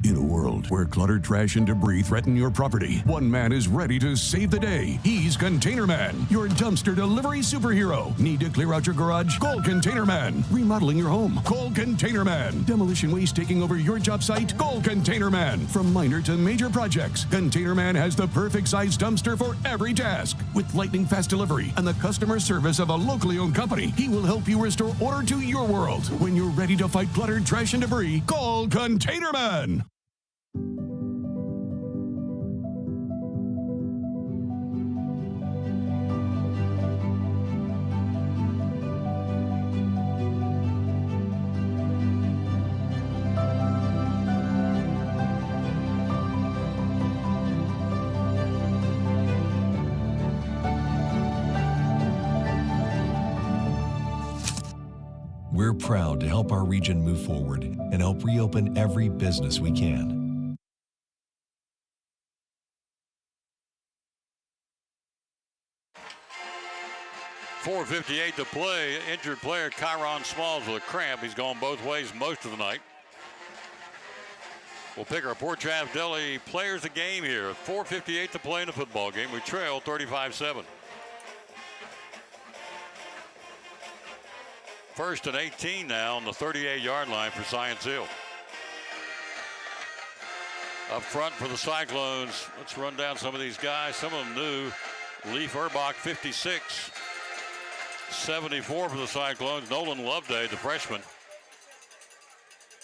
H: In a world where cluttered trash and debris threaten your property, one man is ready to save the day. He's Container Man, your dumpster delivery superhero. Need to clear out your garage? Call Container Man. Remodeling your home? Call Container Man. Demolition waste taking over your job site? Call Container Man. From minor to major projects, Container Man has the perfect size dumpster for every task. With lightning fast delivery and the customer service of a locally owned company, he will help you restore order to your world. When you're ready to fight cluttered trash and debris, call Container Man.
I: We're proud to help our region move forward and help reopen every business we can.
B: 4:58 to play. Injured player Kyron Smalls with a cramp. He's gone both ways most of the night. We'll pick our Port Trapp Deli players of the game here. 4:58 to play in the football game. We trail 35-7. 1st and 18 now on the 38-yard line for Science Hill. Up front for the Cyclones. Let's run down some of these guys. Some of them new. Leaf Urbach, 56. 74 for the Cyclones. Nolan Loveday, the freshman.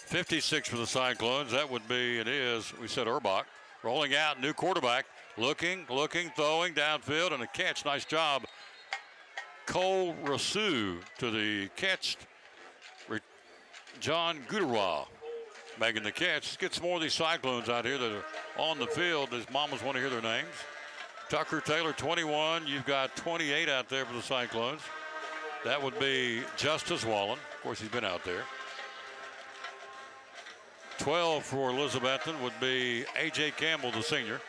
B: 56 for the Cyclones. That would be, it is, we said Urbach. Rolling out, new quarterback. Looking, throwing downfield, and a catch. Nice job. Cole Rasu to the catch. John Guterwa making the catch. Let's get some more of these Cyclones out here that are on the field. His mamas want to hear their names. Tucker Taylor, 21. You've got 28 out there for the Cyclones. That would be Justice Wallen. Of course, he's been out there. 12 for Elizabethton would be A.J. Campbell, the senior.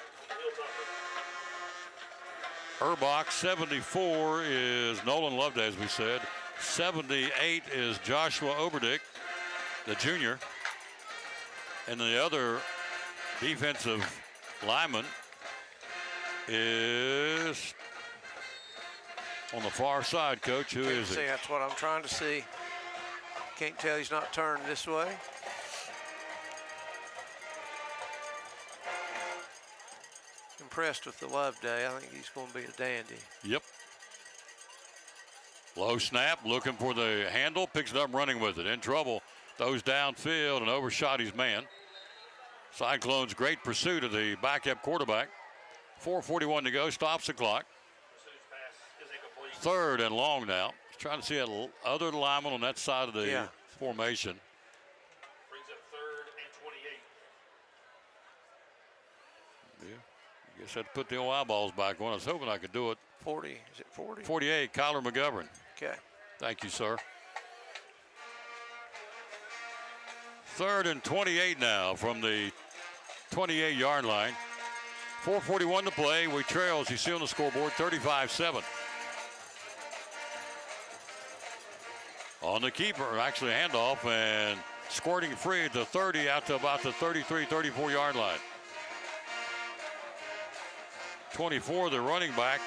B: Erbach, 74 is Nolan Loveday, as we said. 78 is Joshua Oberdick, the junior. And the other defensive lineman is on the far side, Coach. Who is
D: See,
B: it?
D: that's what I'm trying to see. Can't tell he's not turned this way. Impressed with the Loveday. I think he's going to be a dandy.
B: Yep. Low snap, looking for the handle, picks it up, running with it. In trouble, throws downfield and overshot his man. Cyclones, great pursuit of the backup quarterback. 4:41 to go, stops the clock. Third and long now. He's trying to see that other lineman on that side of the formation.
A: Brings up 3rd and 28.
B: Yeah, I guess I had to put the old eyeballs back on. I was hoping I could do it.
D: 40, is it 40?
B: 48, Kyler McGovern.
D: Okay.
B: Thank you, sir. 3rd and 28 now from the 28-yard line. 4:41 to play. We trail, as you see on the scoreboard, 35-7. On the keeper, actually a handoff and squirting free at the 30 out to about the 33, 34-yard line. 24, the running back.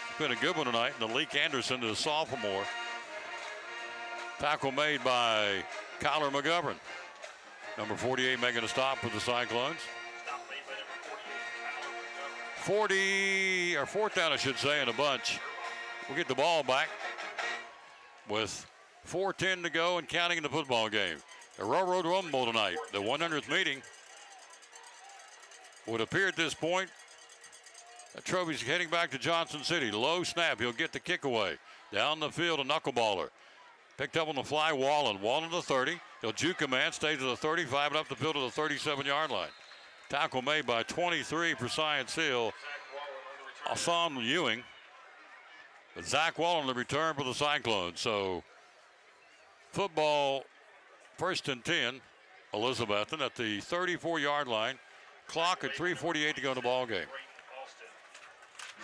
B: It's been a good one tonight. Malik Anderson, the sophomore. Tackle made by Kyler McGovern. Number 48 making a stop for the Cyclones. 40, or 4th down, I should say, in a bunch. We'll get the ball back with 4:10 to go and counting in the football game. The Railroad Rumble tonight, the 100th meeting. Would appear at this point that trophy's heading back to Johnson City. Low snap, he'll get the kick away. Down the field, a knuckleballer. Picked up on the fly, Wallen. Wallen to the 30. He'll juke a man, stays to the 35 and up the field to the 37-yard line. Tackle made by 23 for Science Hill. Hassan Ewing. But Zach Wallen the return for the Cyclones. So football 1st and 10, Elizabethton at the 34-yard line. Clock at 3:48 to go in the ball game.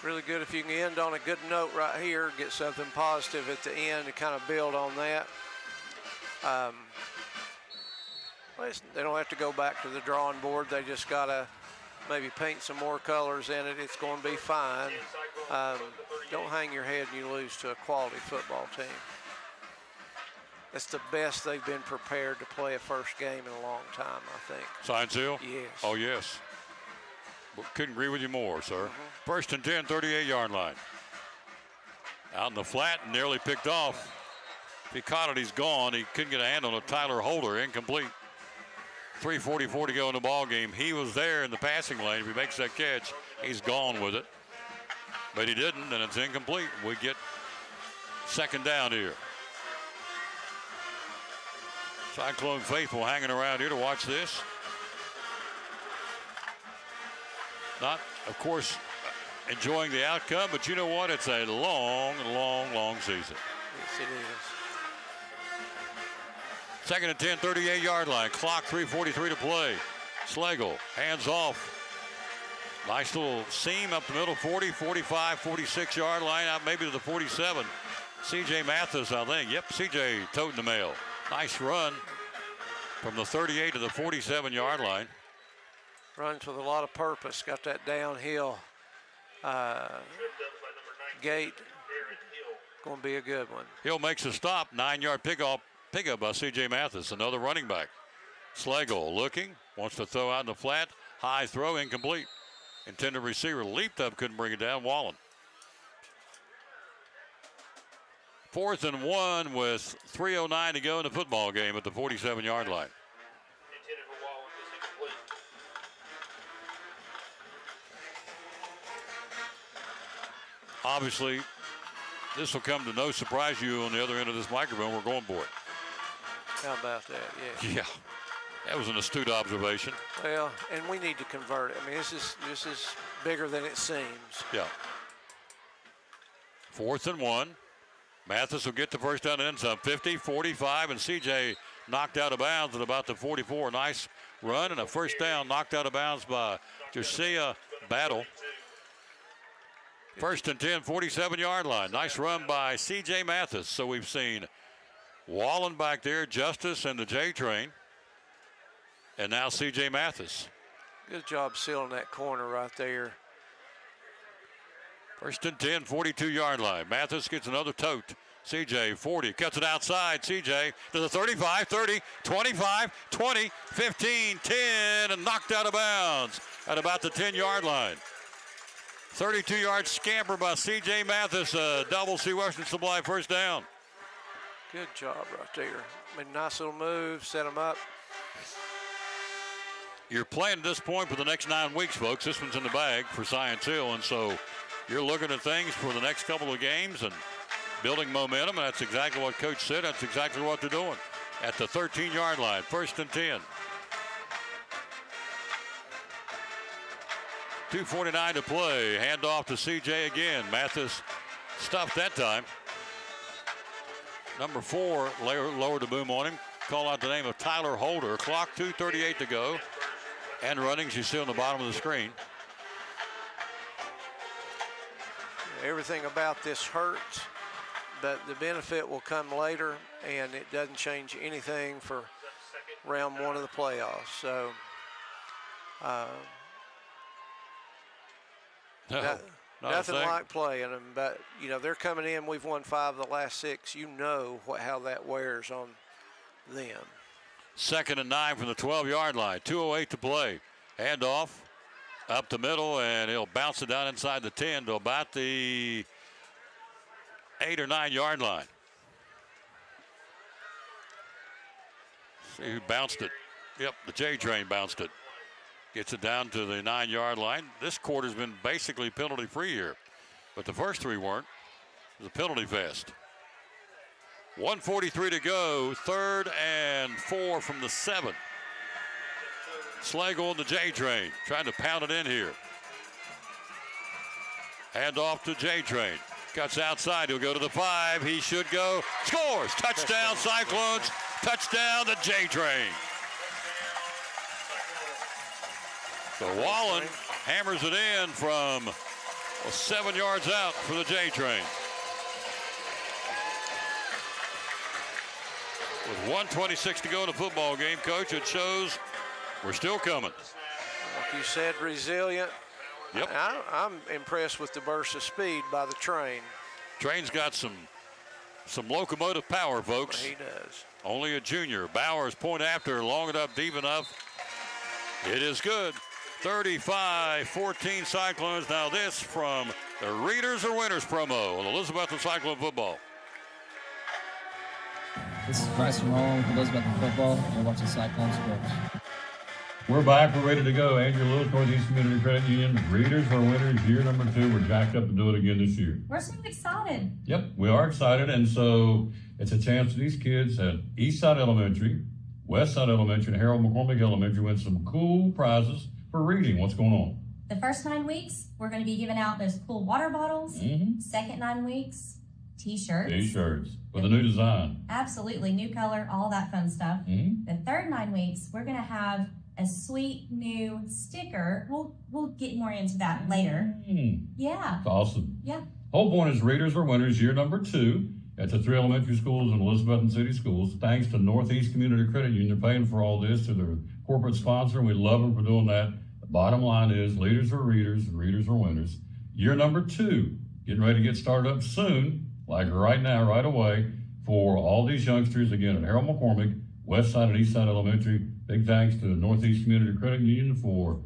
D: Really good if you can end on a good note right here, get something positive at the end to kind of build on that. They don't have to go back to the drawing board. They just got to maybe paint some more colors in it. It's going to be fine. Don't hang your head and you lose to a quality football team. That's the best they've been prepared to play a first game in a long time, I think.
B: Science Hill?
D: Yes.
B: Oh, yes. Couldn't agree with you more, sir. 1st and 10, 38-yard line. Out in the flat, nearly picked off. If he caught it, he's gone. He couldn't get a hand on it. Tyler Holder, incomplete. 3:44 to go in the ball game. He was there in the passing lane. If he makes that catch, he's gone with it. But he didn't, and it's incomplete. We get 2nd down here. Cyclone faithful hanging around here to watch this. Not, of course, enjoying the outcome, but you know what? It's a long, long, long season.
D: Yes, it is.
B: 2nd and 10, 38-yard line. Clock, 3:43 to play. Slagle, hands off. Nice little seam up the middle, 40, 45, 46-yard line, out maybe to the 47. C.J. Mathis, I think. Yep, C.J. toting the mail. Nice run from the 38 to the 47-yard line.
D: Runs with a lot of purpose. Got that downhill gate. Going to be a good one.
B: Hill makes a stop. 9-yard pickup by C.J. Mathis, another running back. Slagle looking, wants to throw out in the flat. High throw, incomplete. Intended receiver leaped up, couldn't bring it down. Wallen. 4th and 1 with 3:09 to go in the football game at the 47-yard line. Obviously, this will come to no surprise to you on the other end of this microphone. We're going for it.
D: How about that? Yeah.
B: Yeah, that was an astute observation.
D: Well, and we need to convert it. I mean, this is bigger than it seems.
B: Yeah. 4th and 1. Mathis will get the first down and end some. 50, 45, and CJ knocked out of bounds at about the 44. Nice run and a first down, knocked out of bounds by Josiah Battle. First and 10, 47-yard line. Nice run by C.J. Mathis. So we've seen Wallen back there, Justice, and the J-Train. And now C.J. Mathis.
D: Good job sealing that corner right there.
B: First and 10, 42-yard line. Mathis gets another tote. C.J. 40, cuts it outside. C.J. to the 35, 30, 25, 20, 15, 10, and knocked out of bounds at about the 10-yard line. 32-yard scamper by C.J. Mathis, double C Western Supply first down.
D: Good job right there. Made a nice little move, set him up.
B: You're playing at this point for the next 9 weeks, folks. This one's in the bag for Science Hill, and so you're looking at things for the next couple of games and building momentum, and that's exactly what Coach said. That's exactly what they're doing at the 13-yard line, first and 10. 2:49 to play. Hand off to C.J. again. Mathis stuffed that time. Number 4 lowered the boom on him. Call out the name of Tyler Holder. Clock 2:38 to go. And runnings you see on the bottom of the screen.
D: Everything about this hurts, but the benefit will come later, and it doesn't change anything for round 1 of the playoffs. So nothing like playing them, but you know they're coming in. We've won 5 of the last 6. You know how that wears on them.
B: Second and 9 from the 12-yard line. 2:08 to play. Hand off up the middle, and he'll bounce it down inside the 10 to about the 8 or 9-yard line. See who bounced it. Yep, the J-Train bounced it. Gets it down to the 9-yard line. This quarter's been basically penalty-free here, but the first 3 weren't. It was a penalty fest. 1:43 to go. 3rd and 4 from the 7. Slagle and the J-Train trying to pound it in here. Hand off to J-Train. Cuts outside. He'll go to the 5. He should go. Scores. Touchdown, Cyclones. Touchdown, the J-Train. So Wallen hammers it in from 7 yards out for the J-Train. With 1:26 to go in the football game, Coach, it shows we're still coming.
D: Like you said, resilient.
B: Yep.
D: I'm impressed with the burst of speed by the train.
B: Train's got some locomotive power, folks.
D: He does.
B: Only a junior. Bowers point after, long enough, deep enough. It is good. 35-14 Cyclones. Now this from the Readers or Winners promo on Elizabethton Cyclone football.
M: This is Bryce from home with Elizabethton football, and you're watching Cyclone Sports.
B: We're back. We're ready to go. Andrew Lewis, Northeast Community Credit Union. Readers or Winners, year number 2. We're jacked up to do it again this year.
K: We're so excited.
B: Yep, we are excited, and so it's a chance for these kids at Eastside Elementary, Westside Elementary, and Harold McCormick Elementary win some cool prizes for reading. What's going on?
K: The first 9 weeks, we're going to be giving out those cool water bottles. Second 9 weeks, T-shirts.
B: T-shirts with a new design.
K: Absolutely, new color, all that fun stuff. The third 9 weeks, we're going to have a sweet new sticker. We'll get more into that later. Yeah.
B: That's awesome.
K: Yeah.
B: Whole point is Readers or Winners, year number 2 at the 3 elementary schools in Elizabethton City Schools. Thanks to Northeast Community Credit Union. They're paying for all this to their corporate sponsor, and we love them for doing that. The bottom line is Leaders or Readers, Readers or Winners. Year number 2, getting ready to get started up soon, like right now, right away, for all these youngsters, again, at Harold McCormick, Westside and Eastside Elementary. Big thanks to the Northeast Community Credit Union for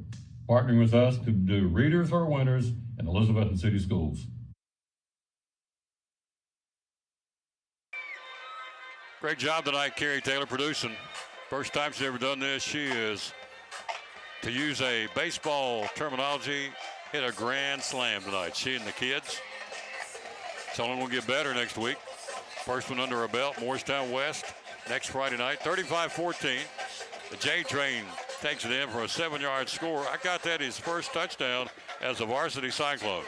B: partnering with us to do Readers or Winners in Elizabethton City Schools. Great job tonight, Carrie Taylor, producing. First time she's ever done this. She is, to use a baseball terminology, hit a grand slam tonight. She and the kids. It's only going to get better next week. First one under her belt, Morristown West, next Friday night, 35-14. The J-Train takes it in for a 7-yard score. I got that his first touchdown as a varsity Cyclone.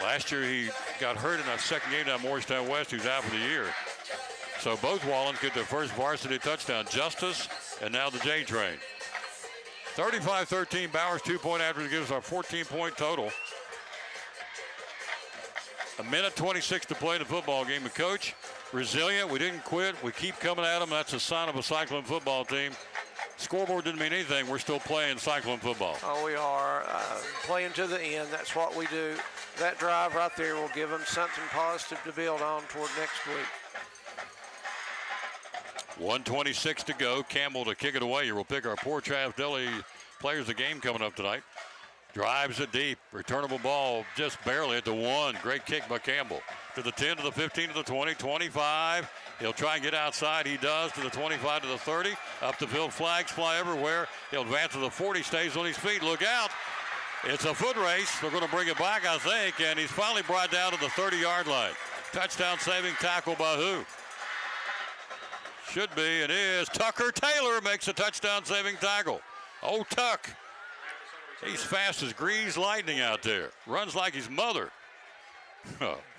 B: Last year he got hurt in that second game down Morristown West. He was out for the year. So both Wallens get their first varsity touchdown, Justice and now the J Train. 35-13, Bowers 2-point average gives our 14-point total. A minute 26 to play in the football game. And coach, resilient, we didn't quit. We keep coming at them. That's a sign of a Cyclone football team. Scoreboard didn't mean anything. We're still playing Cyclone football.
D: Oh, we are playing to the end. That's what we do. That drive right there will give them something positive to build on toward next week.
B: 1:26 to go. Campbell to kick it away. Here we'll pick our Poor Travis Deli players of the game coming up tonight. Drives it deep. Returnable ball just barely at the 1. Great kick by Campbell. To the 10, to the 15, to the 20, 25. He'll try and get outside. He does. To the 25, to the 30. Up the field. Flags fly everywhere. He'll advance to the 40. Stays on his feet. Look out. It's a foot race. They're going to bring it back, I think. And he's finally brought down to the 30-yard line. Touchdown saving tackle by who? Should be and is. Tucker Taylor makes a touchdown saving tackle. Oh, Tuck. He's fast as greased lightning out there. Runs like his mother.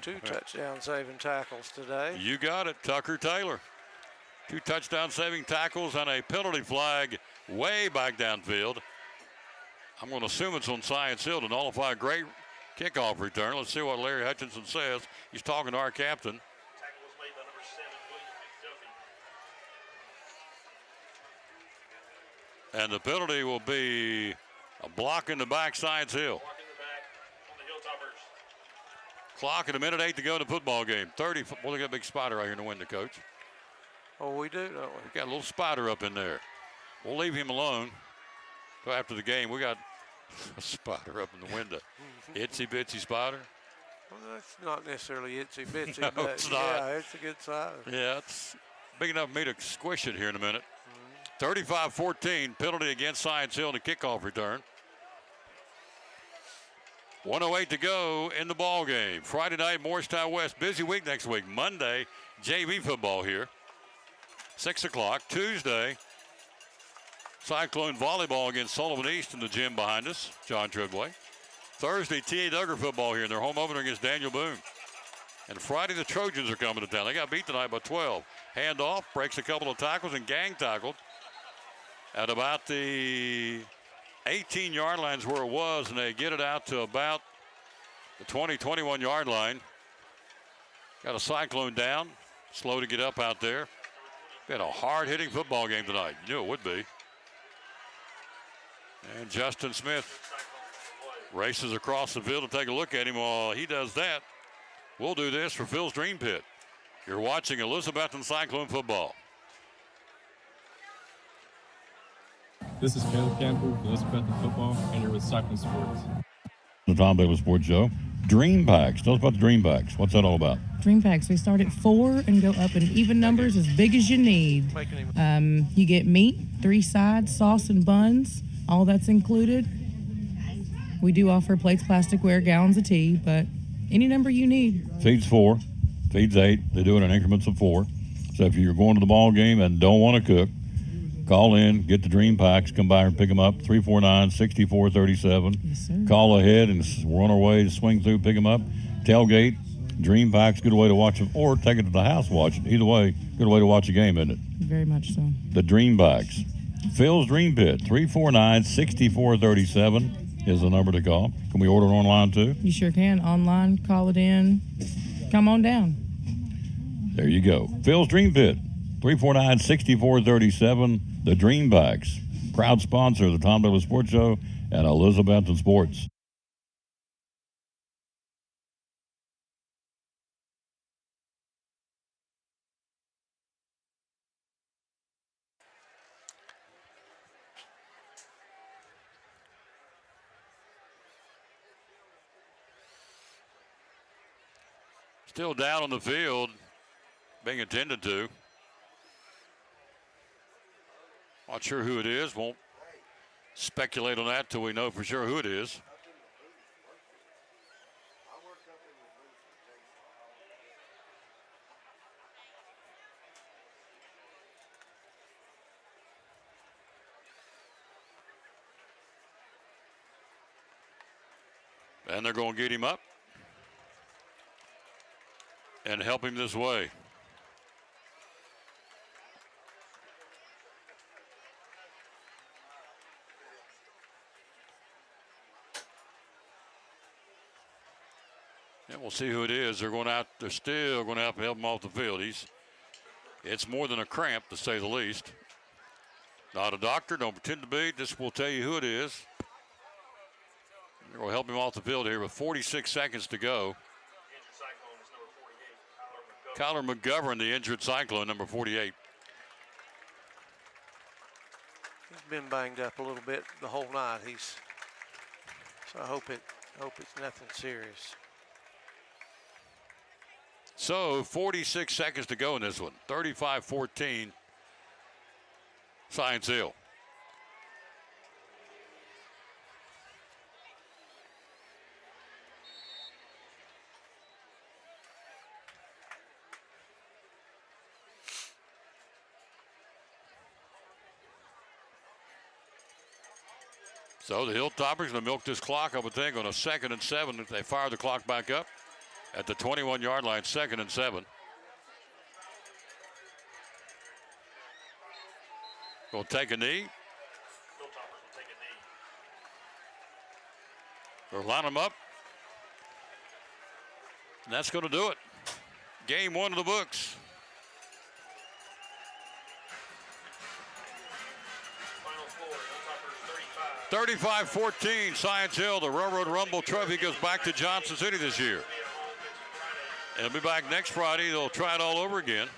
D: 2 touchdown saving tackles today.
B: You got it, Tucker Taylor. 2 touchdown saving tackles and a penalty flag way back downfield. I'm going to assume it's on Science Hill to nullify a great kickoff return. Let's see what Larry Hutchinson says. He's talking to our captain. And the penalty will be a block in the back, Science Hill. Clock at a minute 8 to go in the football game. 30. Well, they got a big spider right here in the window, Coach.
D: Oh, we do, don't we?
B: We got a little spider up in there. We'll leave him alone till after the game. We got a spider up in the window. Itsy bitsy spider.
D: Well, that's not necessarily itsy bitsy,
B: No,
D: but
B: it's not.
D: yeah, it's a good size.
B: Yeah, it's big enough for me to squish it here in a minute. 35-14, penalty against Science Hill in the kickoff return. 1:08 to go in the ball game. Friday night, Morristown West. Busy week next week. Monday, JV football here. 6 o'clock. Tuesday, Cyclone volleyball against Sullivan East in the gym behind us. John Treadway. Thursday, T.A. Duggar football here in their home opener against Daniel Boone. And Friday, the Trojans are coming to town. They got beat tonight by 12. Handoff, breaks a couple of tackles and gang tackled at about the 18-yard line is where it was, and they get it out to about the 20, 21-yard line. Got a Cyclone down, slow to get up out there. Got a hard-hitting football game tonight. You knew it would be. And Justin Smith races across the field to take a look at him. While he does that, we'll do this for Phil's Dream Pit. You're watching Elizabethton Cyclone football.
E: This is Caleb Campbell with Elizabethton Football, and you're with Cyclone Sports.
B: The Tom Baylor Sports Show. Dream Packs. Tell us about the Dream Packs. What's that all about?
L: Dream Packs. We start at 4 and go up in even numbers as big as you need. You get meat, 3 sides, sauce, and buns. All that's included. We do offer plates, plasticware, gallons of tea, but any number you need.
B: Feeds 4, feeds 8. They do it in increments of 4. So if you're going to the ball game and don't want to cook, call in, get the Dream Packs, come by and pick them up, 349-6437.
L: Yes, sir.
B: Call ahead, and we're on our way to swing through, pick them up. Tailgate, Dream Packs, good way to watch them, or take it to the house, watch it. Either way, good way to watch a game, isn't it?
L: Very much so.
B: The Dream Packs. Phil's Dream Pit, 349-6437 is the number to call. Can we order online too?
L: You sure can. Online, call it in. Come on down.
B: There you go. Phil's Dream Pit, 349-6437. The Dream Packs, proud sponsor of the Tom Baylor Sports Show and Elizabethton Sports. Still down on the field, being attended to. Not sure who it is. Won't speculate on that till we know for sure who it is. And they're going to get him up and help him this way. And we'll see who it is. They're going out. They're still going to have to help him off the field. It's more than a cramp, to say the least. Not a doctor. Don't pretend to be. This will tell you who it is. They're going to help him off the field here with 46 seconds to go. Kyler McGovern, the injured Cyclone, number 48.
D: He's been banged up a little bit the whole night. So I hope it's nothing serious.
B: So 46 seconds to go in this one. 35-14, Science Hill. So the Hilltoppers going to milk this clock, I would think, on a 2nd and 7 if they fire the clock back up at the 21-yard line, 2nd and 7. Going to take a knee. They'll line them up. And that's going to do it. Game 1 of the books. 35-14, Science Hill. The Railroad Rumble Trophy goes back to Johnson City this year. It'll be back next Friday. They'll try it all over again.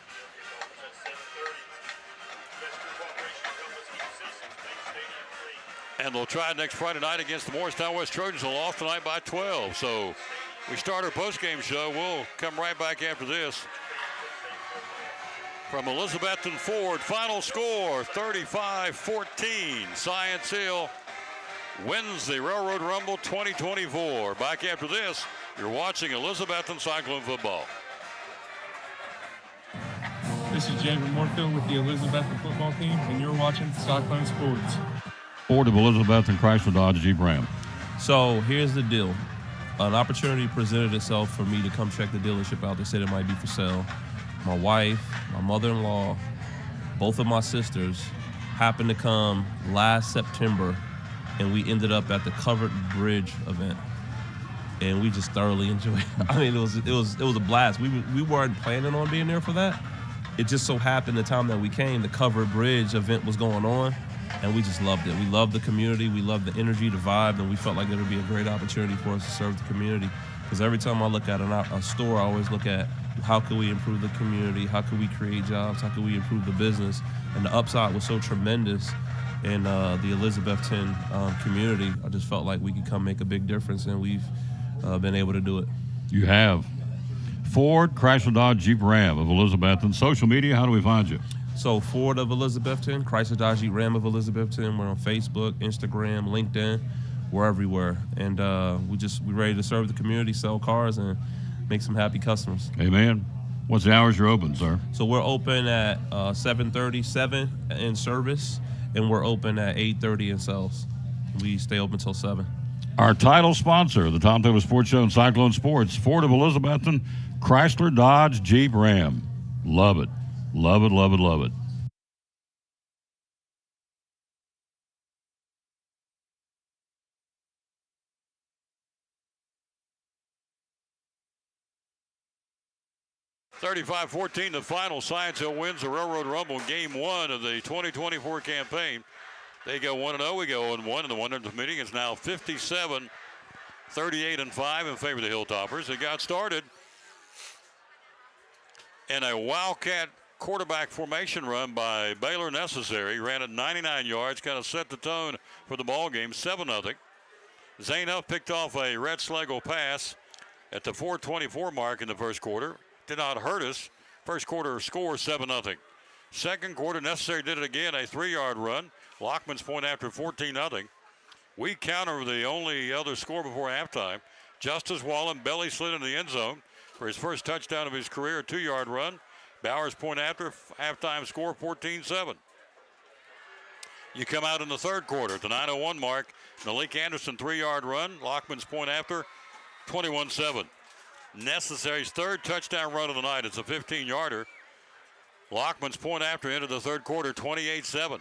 B: And they'll try it next Friday night against the Morristown West Trojans. They'll lost tonight by 12. So we start our postgame show. We'll come right back after this. From Elizabethton Ford, final score 35-14. Science Hill wins the Railroad Rumble 2024. Back after this, you're watching Elizabethton Cyclone football.
E: This is Jacob Moorfield with the Elizabethton football team, and you're watching Cyclone Sports.
B: Ford of Elizabethton, Chrysler Dodge Jeep Ram.
O: So here's the deal. An opportunity presented itself for me to come check the dealership out. They said it might be for sale. My wife, my mother-in-law, both of my sisters happened to come last September, and we ended up at the Covered Bridge event, and we just thoroughly enjoyed it. I mean, it was a blast. We weren't planning on being there for that. It just so happened the time that we came, the Covered Bridge event was going on, and we just loved it. We loved the community, we loved the energy, the vibe, and we felt like it would be a great opportunity for us to serve the community. Because every time I look at a store, I always look at how can we improve the community, how can we create jobs, how can we improve the business, and the upside was so tremendous in the Elizabethton community. I just felt like we could come make a big difference, and we've been able to do it.
B: You have. Ford, Chrysler Dodge Jeep Ram of Elizabethton. Social media, how do we find you?
O: So Ford of Elizabethton, Chrysler Dodge Jeep Ram of Elizabethton. We're on Facebook, Instagram, LinkedIn. We're everywhere, and we're ready to serve the community, sell cars, and make some happy customers.
B: Amen. What's the hours you're open, sir?
O: So we're open at 7:37 in service, and we're open at 8:30 in sales. We stay open till 7.
B: Our title sponsor, the Tom Taylor Sports Show and Cyclone Sports, Ford of Elizabethton, Chrysler Dodge Jeep Ram. Love it. Love it, love it, love it. (35-14), the final. Science Hill wins the Railroad Rumble in Game 1 of the 2024 campaign. They go 1-0, we go 0-1, and the 100th meeting is now 57-38-5 in favor of the Hilltoppers. It got started in a Wildcat quarterback formation run by Baylor Necessary. Ran it 99 yards, kind of set the tone for the ball game, 7-0. Zane Huff picked off a Red Schlegel pass at the 4:24 mark in the first quarter. Did not hurt us. First quarter score 7-0. Second quarter, Necessary did it again, a 3-yard run. Lockman's point after 14-0. We counter the only other score before halftime. Justice Wallen belly slid in the end zone for his first touchdown of his career, a 2-yard run. Bowers point after halftime score 14-7. You come out in the third quarter at the 9:01 mark. Malik Anderson 3-yard run. Lockman's point after 21-7. Necessary's third touchdown run of the night. It's a 15-yarder. Lockman's point after entered the third quarter 28-7.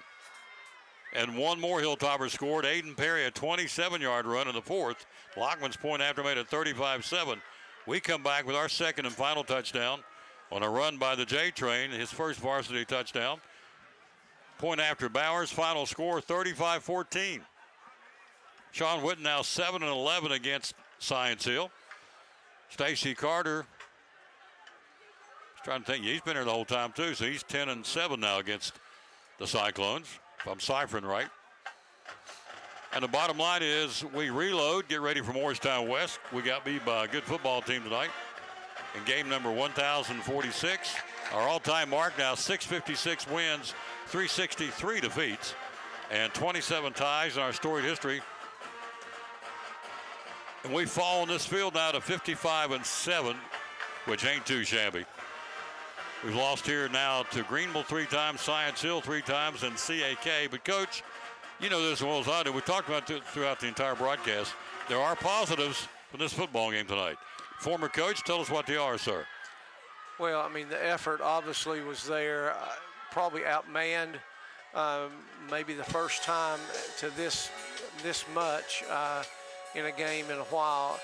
B: And one more Hilltopper scored. Aiden Perry, a 27-yard run in the fourth. Lockman's point after made it 35-7. We come back with our second and final touchdown on a run by the J Train, his first varsity touchdown. Point after Bowers, final score 35-14. Sean Witten now 7-11 against Science Hill. Stacy Carter, trying to think, he's been here the whole time too, so he's 10-7 now against the Cyclones, if I'm ciphering right. And the bottom line is we reload, get ready for Morristown West. We got beat by a good football team tonight in game number 1046. Our all-time mark now 656 wins, 363 defeats, and 27 ties in our storied history. And we fall on this field now to 55-7, which ain't too shabby. We've lost here now to Greenville 3 times, Science Hill 3 times, and CAK. But, Coach, you know this as well as I do. We talked about it throughout the entire broadcast. There are positives from this football game tonight. Former coach, tell us what they are, sir.
D: Well, I mean, the effort obviously was there. Probably outmanned maybe the first time to this much in a game in a while.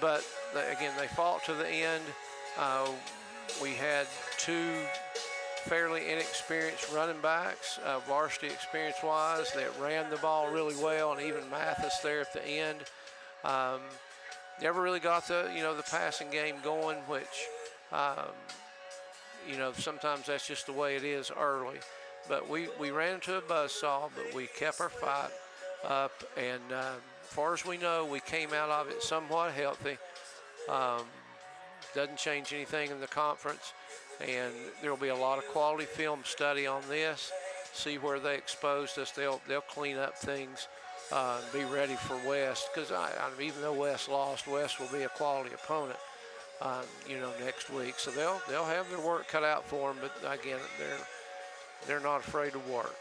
D: But, again, they fought to the end. We had 2 fairly inexperienced running backs, varsity experience-wise, that ran the ball really well, and even Mathis there at the end. Never really got the passing game going, which, sometimes that's just the way it is early. But we ran into a buzzsaw, but we kept our fight up, and as far as we know, we came out of it somewhat healthy. Doesn't change anything in the conference, and there will be a lot of quality film study on this, see where they exposed us. They'll clean up things and be ready for West, because even though West lost, West will be a quality opponent next week, so they'll have their work cut out for them. But again, they're not afraid to work.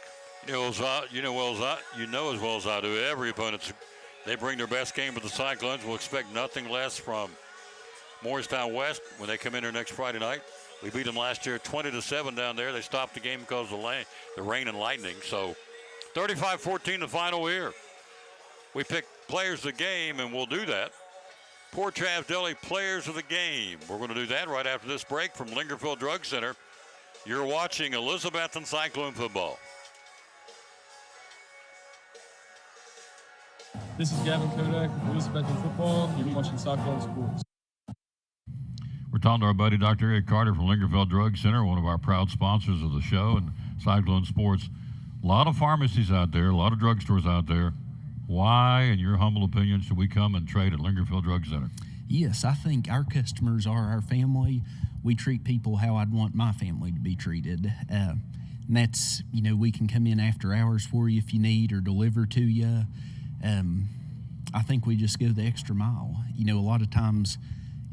B: You know as well as I do, every opponent, they bring their best game to the Cyclones. We'll expect nothing less from Morristown West when they come in here next Friday night. We beat them last year 20-7 down there. They stopped the game because of the rain and lightning. So 35-14 the final here. We pick players of the game, and we'll do that. Port Travis Deli players of the game. We're going to do that right after this break from Lingerfield Drug Center. You're watching Elizabethton Cyclone football.
E: This is Gavin Kodak with Elizabethton Football. You're watching Cyclone Sports.
B: We're talking to our buddy Dr. Eric Carter from Lingerfield Drug Center, one of our proud sponsors of the show and Cyclone Sports. A lot of pharmacies out there, a lot of drugstores out there. Why, in your humble opinion, should we come and trade at Lingerfield Drug Center?
P: Yes, I think our customers are our family. We treat people how I'd want my family to be treated. And that's, we can come in after hours for you if you need, or deliver to you. I think we just go the extra mile. A lot of times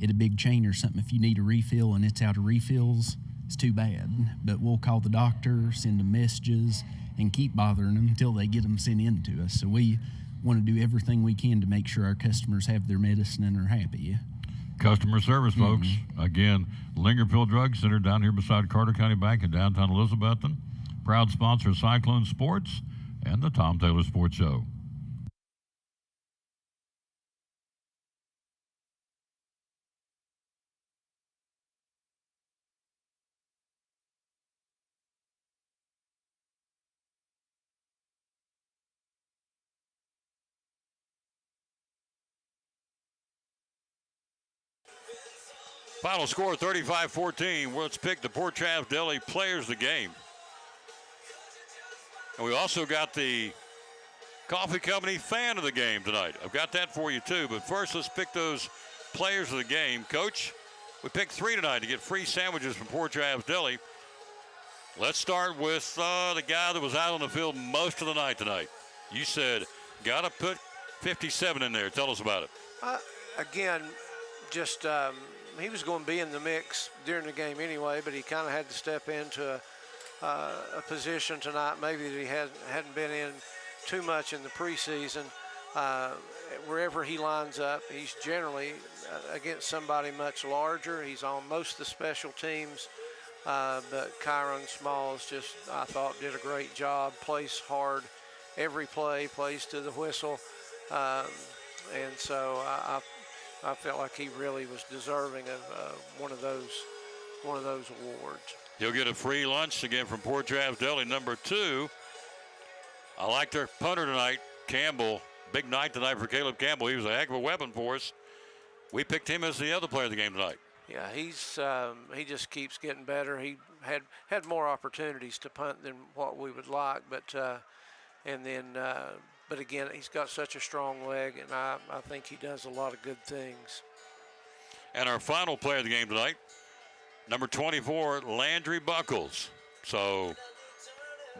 P: at a big chain or something, if you need a refill and it's out of refills, it's too bad. But we'll call the doctor, send them messages, and keep bothering them until they get them sent in to us. So we want to do everything we can to make sure our customers have their medicine and are happy.
B: Customer service, folks. Again, Lingerfield Drug Center down here beside Carter County Bank in downtown Elizabethton. Proud sponsor of Cyclone Sports and the Tom Taylor Sports Show. Final score 35-14. Let's pick the Port Travis Deli players of the game. And we also got the Coffee Company fan of the game tonight. I've got that for you too. But first, let's pick those players of the game. Coach, we picked 3 tonight to get free sandwiches from Port Travis Deli. Let's start with the guy that was out on the field most of the night tonight. You said, got to put 57 in there. Tell us about it.
D: Again, just he was going to be in the mix during the game anyway, but he kind of had to step into a position tonight maybe that he hadn't been in too much in the preseason. Wherever he lines up, he's generally against somebody much larger. He's on most of the special teams, but Kyron Smalls just, I thought, did a great job, plays hard every play, plays to the whistle. And so I felt like he really was deserving of one of those awards.
B: He'll get a free lunch again from Port Travis Deli. Number 2, I like their punter tonight, Campbell. Big night tonight for Caleb Campbell. He was a heck of a weapon for us. We picked him as the other player of the game tonight.
D: Yeah, he just keeps getting better. He had more opportunities to punt than what we would like, but again, he's got such a strong leg, and I think he does a lot of good things.
B: And our final player of the game tonight, number 24, Landry Buckles. So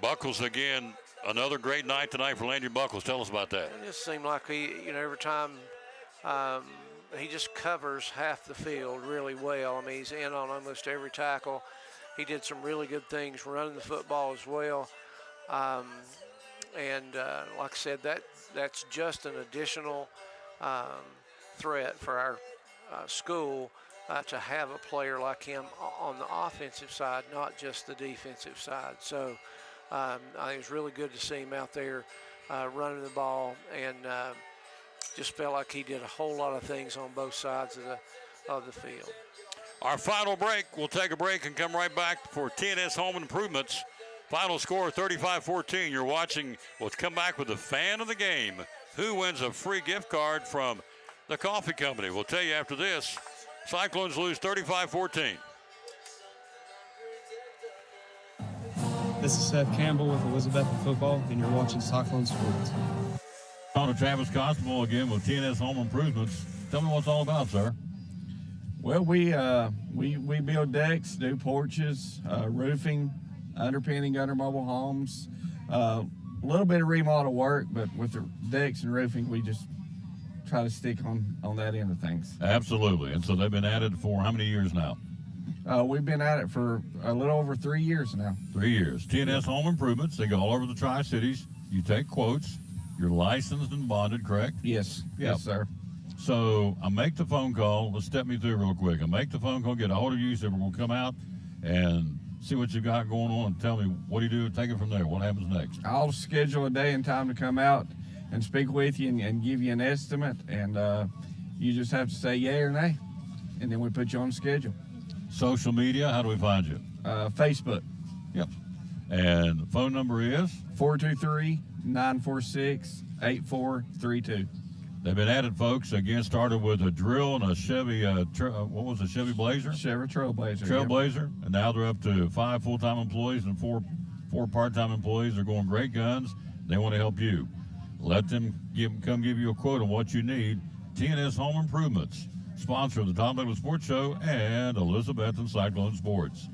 B: Buckles again, another great night tonight for Landry Buckles. Tell us about that.
D: It just seemed like he, every time he just covers half the field really well. I mean, he's in on almost every tackle. He did some really good things running the football as well. And like I said, that's just an additional threat for our school to have a player like him on the offensive side, not just the defensive side. So I think it's really good to see him out there running the ball, and just felt like he did a whole lot of things on both sides of the field.
B: Our final break, we'll take a break and come right back for TNS Home Improvements. Final score 35-14. You're watching. We'll come back with the fan of the game. Who wins a free gift card from the coffee company? We'll tell you after this. Cyclones lose 35-14.
E: This is Seth Campbell with Elizabethan Football, and you're watching Cyclone Sports.
B: On to Travis Constable again with TNS Home Improvements. Tell me what it's all about, sir.
Q: Well, we build decks, do porches, roofing, underpinning under mobile homes, a little bit of remodel work, but with the decks and roofing, we just try to stick on that end of things.
B: Absolutely. And so they've been at it for how many years now?
Q: We've been at it for a little over 3 years now.
B: 3 years. TNS Home Improvements, they go all over the Tri-Cities. You take quotes. You're licensed and bonded, correct?
Q: Yes. Yes, sir.
B: So I make the phone call. Let's step me through real quick. I make the phone call, get a hold of you, so we're going to come out and see what you got going on, and tell me what do you do, take it from there. What happens next?
Q: I'll schedule a day and time to come out and speak with you and give you an estimate, and you just have to say yay or nay, and then we put you on the schedule.
B: Social media, how do we find you?
Q: Facebook.
B: Yep. And the phone number is?
Q: 423-946-8432.
B: They've been at it, folks. Again, started with a drill and a Chevy, what was a Chevy Blazer?
Q: Chevy Trailblazer.
B: Trailblazer. Yep. And now they're up to 5 full-time employees and four part-time employees. They're going great guns. They want to help you. Let them come give you a quote on what you need. TNS Home Improvements, sponsor of the Tom Douglas Sports Show and Elizabethan Cyclone Sports.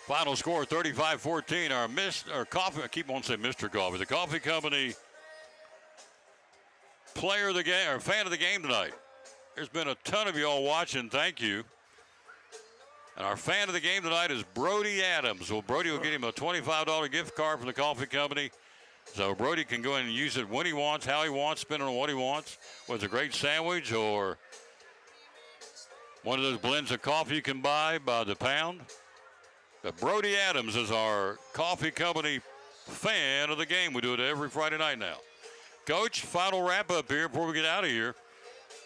B: Final score 35-14. Our coffee, I keep on saying Mr. Coffee, the coffee company player of the game, or fan of the game tonight. There's been a ton of you all watching. Thank you. And our fan of the game tonight is Brody Adams. Well, Brody will get him a $25 gift card from the coffee company. So Brody can go in and use it when he wants, how he wants, spending on what he wants. Whether it's a great sandwich or one of those blends of coffee you can buy by the pound. But Brody Adams is our coffee company fan of the game. We do it every Friday night now. Coach, final wrap-up here before we get out of here.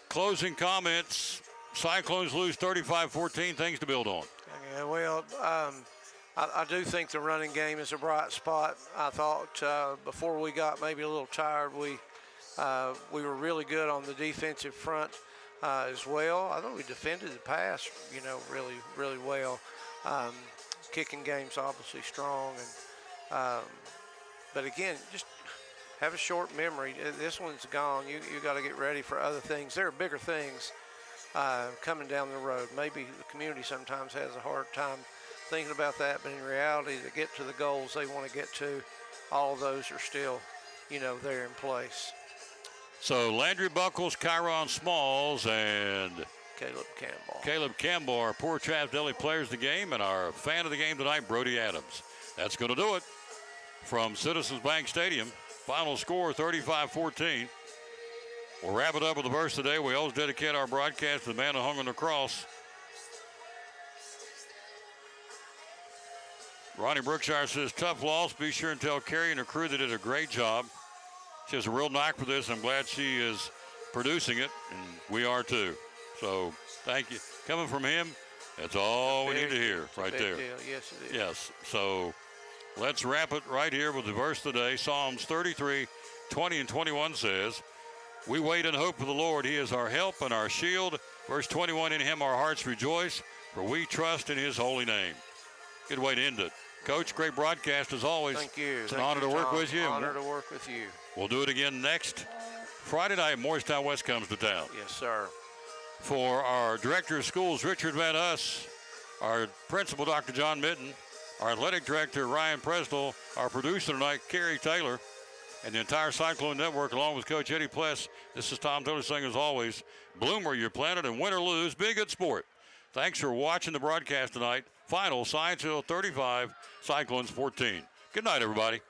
B: Closing comments. Cyclones lose 35-14. Things to build on.
D: Yeah, well, I do think the running game is a bright spot. I thought before we got maybe a little tired, we were really good on the defensive front. as well. I thought we defended the pass, really, really well. Kicking game's obviously strong, and but again, just have a short memory. This one's gone. You got to get ready for other things. There are bigger things coming down the road. Maybe the community sometimes has a hard time thinking about that, but in reality, to get to the goals they want to get to, all of those are still, there in place.
B: So Landry Buckles, Kyron Smalls, and Caleb Campbell, our Poor Traps Deli players of the game, and our fan of the game tonight, Brody Adams. That's going to do it from Citizens Bank Stadium. Final score, 35-14. We'll wrap it up with the verse today. We always dedicate our broadcast to the man who hung on the cross. Ronnie Brookshire says, tough loss. Be sure and tell Carrie and her crew they did a great job. She has a real knack for this. I'm glad she is producing it, and we are too. So thank you. Coming from him, that's all we need to hear right there.
D: Deal. Yes, it is.
B: Yes. So let's wrap it right here with the verse today. Psalms 33:20 and 21 says, we wait and hope for the Lord. He is our help and our shield. Verse 21, in him our hearts rejoice, for we trust in his holy name. Good way to end it. Coach, great broadcast as always.
D: Thank you.
B: It's an honor to work with you.
D: Honor to work with you.
B: We'll do it again next Friday night. Morristown West comes to town.
D: Yes, sir.
B: For our director of schools, Richard Van Us, our principal, Dr. John Mitten, our athletic director, Ryan Presnell, our producer tonight, Kerry Taylor, and the entire Cyclone Network, along with Coach Eddie Pless, this is Tom Taylor saying, as always, Bloomer, your planet, and win or lose, be a good sport. Thanks for watching the broadcast tonight. Final, Science Hill 35, Cyclones 14. Good night, everybody.